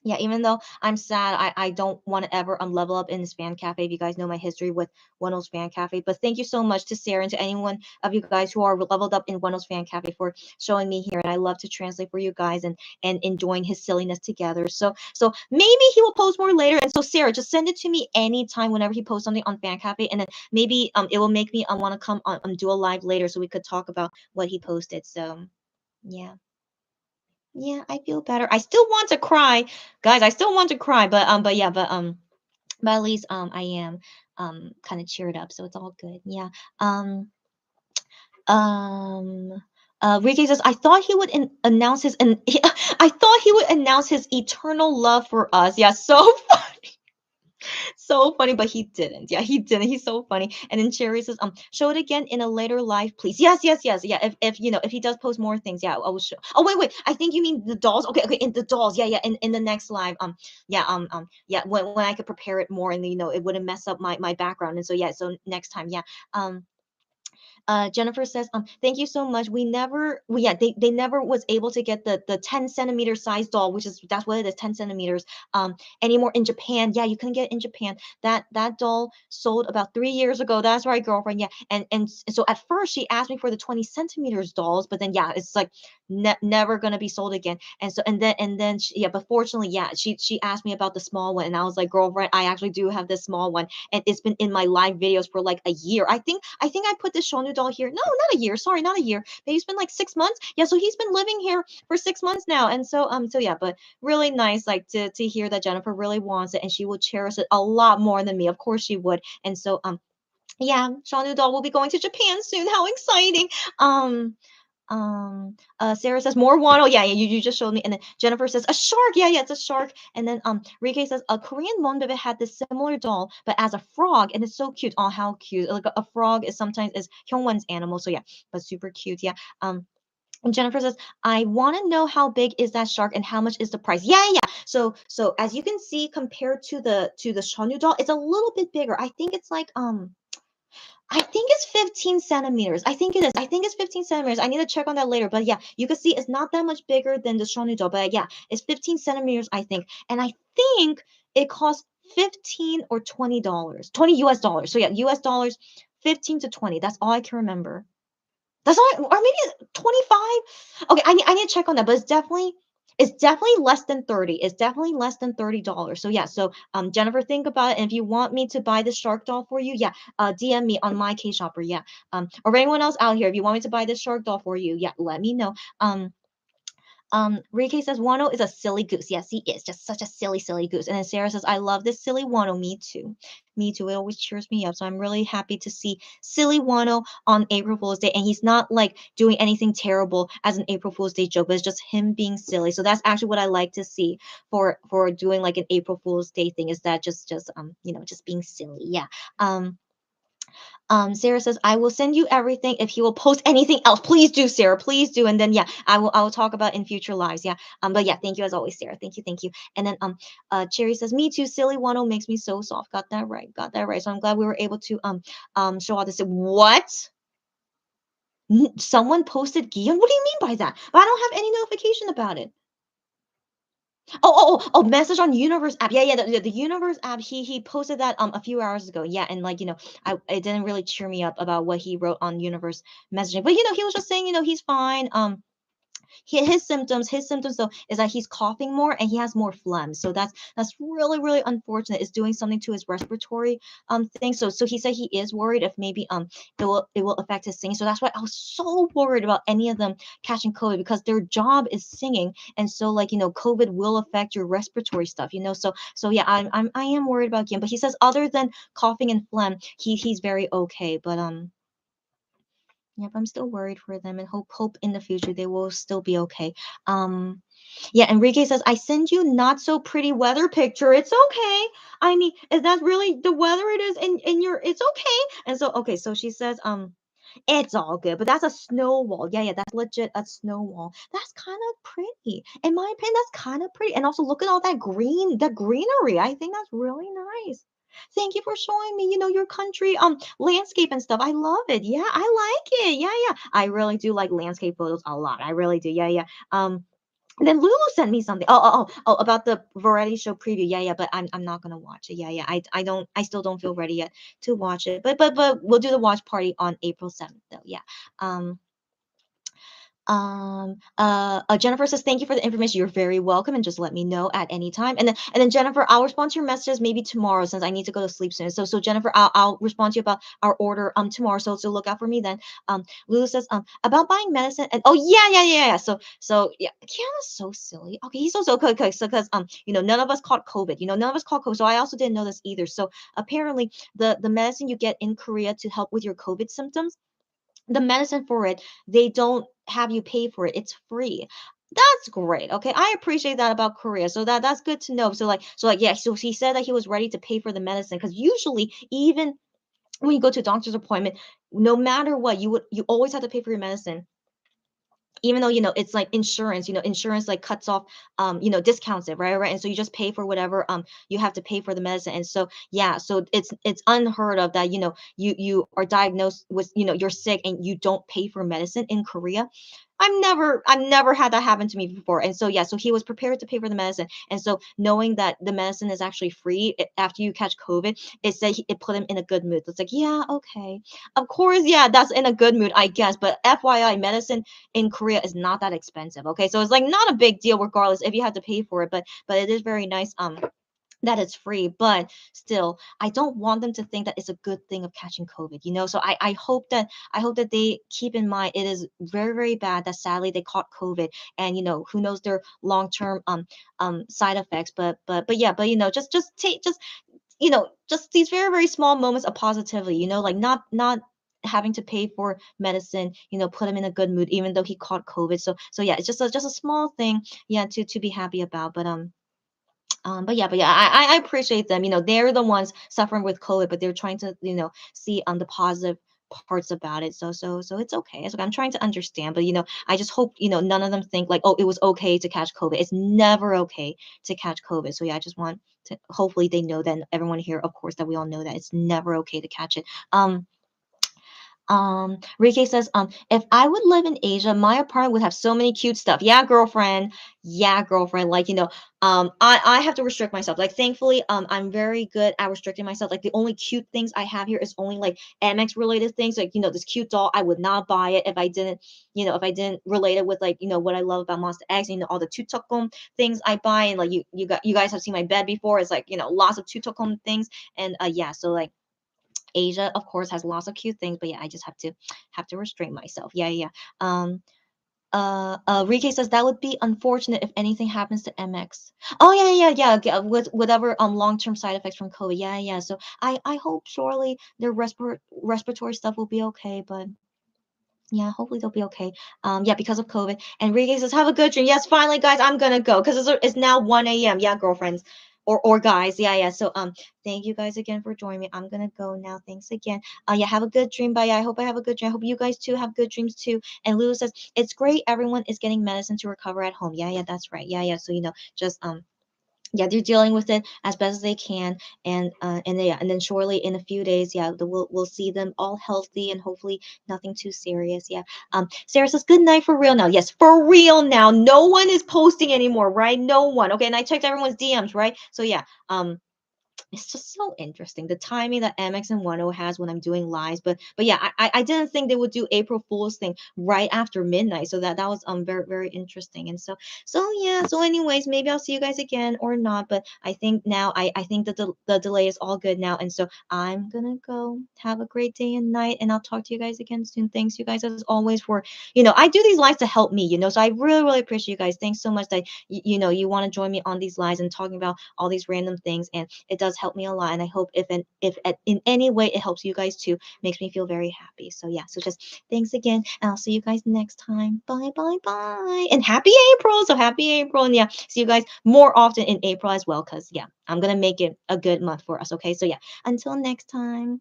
Yeah, even though I'm sad, I don't want to ever level up in this fan cafe. If you guys know my history with Weno's fan cafe, but thank you so much to Sarah and to anyone of you guys who are leveled up in Weno's fan cafe for showing me here. And I love to translate for you guys and enjoying his silliness together. So maybe he will post more later. And so Sarah, just send it to me anytime whenever he posts something on fan cafe, and then maybe it will make me want to come on do a live later so we could talk about what he posted. So yeah. Yeah, I feel better. I still want to cry, guys. I still want to cry, but at least I am kind of cheered up, so it's all good. Yeah. Um um Ricky says, I thought he would announce his and I thought he would announce his eternal love for us. Yeah, so so funny, but he didn't. Yeah, he didn't. He's so funny. And then Cherry says, show it again in a later live, please. Yes, yes, yes. Yeah, if if he does post more things, yeah, I will show. Oh, wait, wait. I think you mean the dolls. Okay, okay, in the dolls. Yeah, yeah, in the next live. Yeah, when I could prepare it more and it wouldn't mess up my background. And so yeah, so next time, yeah. Jennifer says, thank you so much. Yeah, they never was able to get the 10 centimeter size doll, which is that's what it is, 10 centimeters, anymore in Japan. Yeah, you couldn't get it in Japan. That doll sold about 3 years ago. That's right, girlfriend. Yeah, and so at first she asked me for the 20 centimeters dolls, but then yeah, it's like never gonna be sold again. And then yeah, but fortunately, yeah, she asked me about the small one, and I was like, girlfriend, I actually do have this small one, and it's been in my live videos for like a year. I think I put this Shonu doll here. No, not a year. Sorry, not a year. Maybe it's been like 6 months. Yeah, so he's been living here for 6 months now, and so yeah, but really nice like to hear that Jennifer really wants it, and she will cherish it a lot more than me. Of course she would, and so yeah, Shonu doll will be going to Japan soon. How exciting! Um. Sarah says more Wano. Yeah, yeah, you just showed me. And then Jennifer says a shark. Yeah, yeah, it's a shark. And then Rike says a Korean Monbebe had this similar doll, but as a frog, and it's so cute. Oh, how cute! Like a frog is sometimes is Hyungwon's animal. So yeah, but super cute. Yeah. And Jennifer says, I want to know how big is that shark and how much is the price? Yeah, yeah, yeah. So as you can see, compared to the Shonu doll, it's a little bit bigger. I think it's 15 centimeters. I think it is. I think it's 15 centimeters. I need to check on that later. But yeah, you can see it's not that much bigger than the Shonu doll. But yeah, it's 15 centimeters, I think. And I think it costs 15 or $20. 20 US dollars. So yeah, US dollars, 15 to 20. That's all I can remember. That's all, or maybe 25. Okay, I need to check on that, but it's definitely less than 30. It's definitely less than $30. So yeah, so Jennifer, think about it. And if you want me to buy the shark doll for you, yeah, DM me on my K shopper. Yeah. Or anyone else out here, if you want me to buy this shark doll for you, yeah, let me know. Rike says Wano is a silly goose. Yes, he is. Just such a silly, silly goose. And then Sarah says, I love this silly Wano. Me too. Me too. It always cheers me up. So I'm really happy to see silly Wano on April Fool's Day. And he's not like doing anything terrible as an April Fool's Day joke, but it's just him being silly. So that's actually what I like to see for doing like an April Fool's Day thing, is that just being silly. Yeah. Sarah says, I will send you everything if he will post anything else. Please do, Sarah. Please do. And then yeah, I will talk about in future lives. Yeah. But yeah, thank you as always, Sarah. Thank you, thank you. And then Cherry says, me too, silly 10 makes me so soft. Got that right. Got that right. So I'm glad we were able to show all this. What? Someone posted Guillaume? What do you mean by that? I don't have any notification about it. Oh, message on Universe app. Yeah, yeah, the Universe app. He posted that a few hours ago. Yeah, and like it didn't really cheer me up about what he wrote on Universe messaging. But he was just saying he's fine. His symptoms though is that he's coughing more and he has more phlegm, so that's really really unfortunate. It's doing something to his respiratory thing. So he said he is worried if maybe it will affect his singing. So that's why I was so worried about any of them catching COVID, because their job is singing, and so like COVID will affect your respiratory stuff, so yeah, I am worried about him. But he says other than coughing and phlegm, he's very okay. But yep, I'm still worried for them, and hope in the future they will still be okay. Um, yeah, Enrique says, I send you not so pretty weather picture. It's okay. I mean, is that really the weather it is in your it's okay. And so okay, so she says, it's all good, but that's a snow wall. Yeah, yeah, that's legit a snow wall. That's kind of pretty. In my opinion, that's kind of pretty. And also look at all that the greenery. I think that's really nice. Thank you for showing me, your country landscape and stuff. I love it. Yeah, I like it. Yeah, yeah. I really do like landscape photos a lot. I really do. Yeah, yeah. And then Lulu sent me something. Oh, about the variety show preview. Yeah, yeah, but I'm not gonna watch it. Yeah, yeah. I still don't feel ready yet to watch it. But we'll do the watch party on April 7th though. Yeah. Um Jennifer says, thank you for the information. You're very welcome, and just let me know at any time. And then Jennifer, I'll respond to your messages maybe tomorrow since I need to go to sleep soon. So Jennifer, I'll respond to you about our order tomorrow. So look out for me then. Lulu says about buying medicine, and oh yeah. So yeah, Kiana's so silly. Okay, he's so okay. So because none of us caught COVID. None of us caught COVID. So I also didn't know this either. So apparently the medicine you get in Korea to help with your COVID symptoms, the medicine for it, they don't have you pay for it. It's free. That's great. Okay. I appreciate that about Korea. So that's good to know. So yeah, so he said that he was ready to pay for the medicine because usually even when you go to a doctor's appointment, no matter what, you always have to pay for your medicine, even though it's like insurance. Insurance like cuts off discounts it, right, and so you just pay for whatever you have to pay for the medicine. And so yeah, so it's unheard of that you are diagnosed with, you're sick and you don't pay for medicine in Korea. I've never had that happen to me before. And so yeah, so he was prepared to pay for the medicine. And so knowing that the medicine is actually free after you catch COVID, it put him in a good mood. It's like, yeah, okay, of course, yeah, that's in a good mood, I guess. But FYI, medicine in Korea is not that expensive. Okay, so it's like not a big deal regardless if you have to pay for it. But it is very nice that it's free. But still, I don't want them to think that it's a good thing of catching COVID. So I hope that they keep in mind it is very, very bad that sadly they caught COVID. And who knows their long-term side effects. But yeah, but just take just these very, very small moments of positivity, like not having to pay for medicine, put him in a good mood even though he caught COVID. So yeah, it's just a small thing, yeah, to be happy about. But yeah, I appreciate them. They're the ones suffering with COVID, but they're trying to see the positive parts about it. So it's okay. It's okay. I'm trying to understand, but I just hope none of them think like, oh, it was okay to catch COVID. It's never okay to catch COVID. So yeah, I just want to hopefully they know that, and everyone here, of course, that we all know that it's never okay to catch it. Rike says, if I would live in Asia, my apartment would have so many cute stuff. Yeah, girlfriend. Yeah, girlfriend. Like, I have to restrict myself. Like, thankfully, I'm very good at restricting myself. Like, the only cute things I have here is only like MX related things. Like, this cute doll, I would not buy it if I didn't relate it with like, what I love about Monster X, all the Tutokum things I buy. And like, you guys have seen my bed before. It's like, lots of Tutokum things. And yeah, so like, Asia, of course, has lots of cute things, but yeah, I just have to restrain myself. Yeah, yeah. Rike says that would be unfortunate if anything happens to MX. Oh yeah. With whatever long-term side effects from COVID. Yeah, yeah. So I hope surely their respiratory stuff will be okay, but yeah, hopefully they'll be okay. Yeah, because of COVID. And Rike says, have a good dream. Yes, finally, guys, I'm gonna go because it's now 1 a.m. Yeah, girlfriends or guys. Yeah, yeah. So thank you guys again for joining me. I'm gonna go now. Thanks again. Yeah, have a good dream. Bye. I hope I have a good dream. I hope you guys too have good dreams too. And Lulu says, it's great everyone is getting medicine to recover at home. Yeah, yeah, that's right. Yeah, yeah. So just yeah, they're dealing with it as best as they can. And then surely in a few days, yeah, we'll see them all healthy and hopefully nothing too serious. Yeah. Sarah says, good night for real now. Yes, for real now. No one is posting anymore, right? No one. Okay, and I checked everyone's DMs, right? So yeah. It's just so interesting the timing that MX and 10 has when I'm doing lives. But yeah, I didn't think they would do April Fool's thing right after midnight. So that was very, very interesting. And so yeah, so anyways, maybe I'll see you guys again or not. But I think now I think that the delay is all good now. And so I'm gonna go have a great day and night, and I'll talk to you guys again soon. Thanks you guys as always for I do these lives to help me, so I really, really appreciate you guys. Thanks so much that you want to join me on these lives and talking about all these random things, and it does help me a lot. And I hope in any way it helps you guys too, makes me feel very happy. So yeah, so just thanks again, and I'll see you guys next time. Bye, bye, bye, and happy April. So happy April, and yeah, see you guys more often in April as well, because yeah, I'm gonna make it a good month for us. Okay, so yeah, until next time.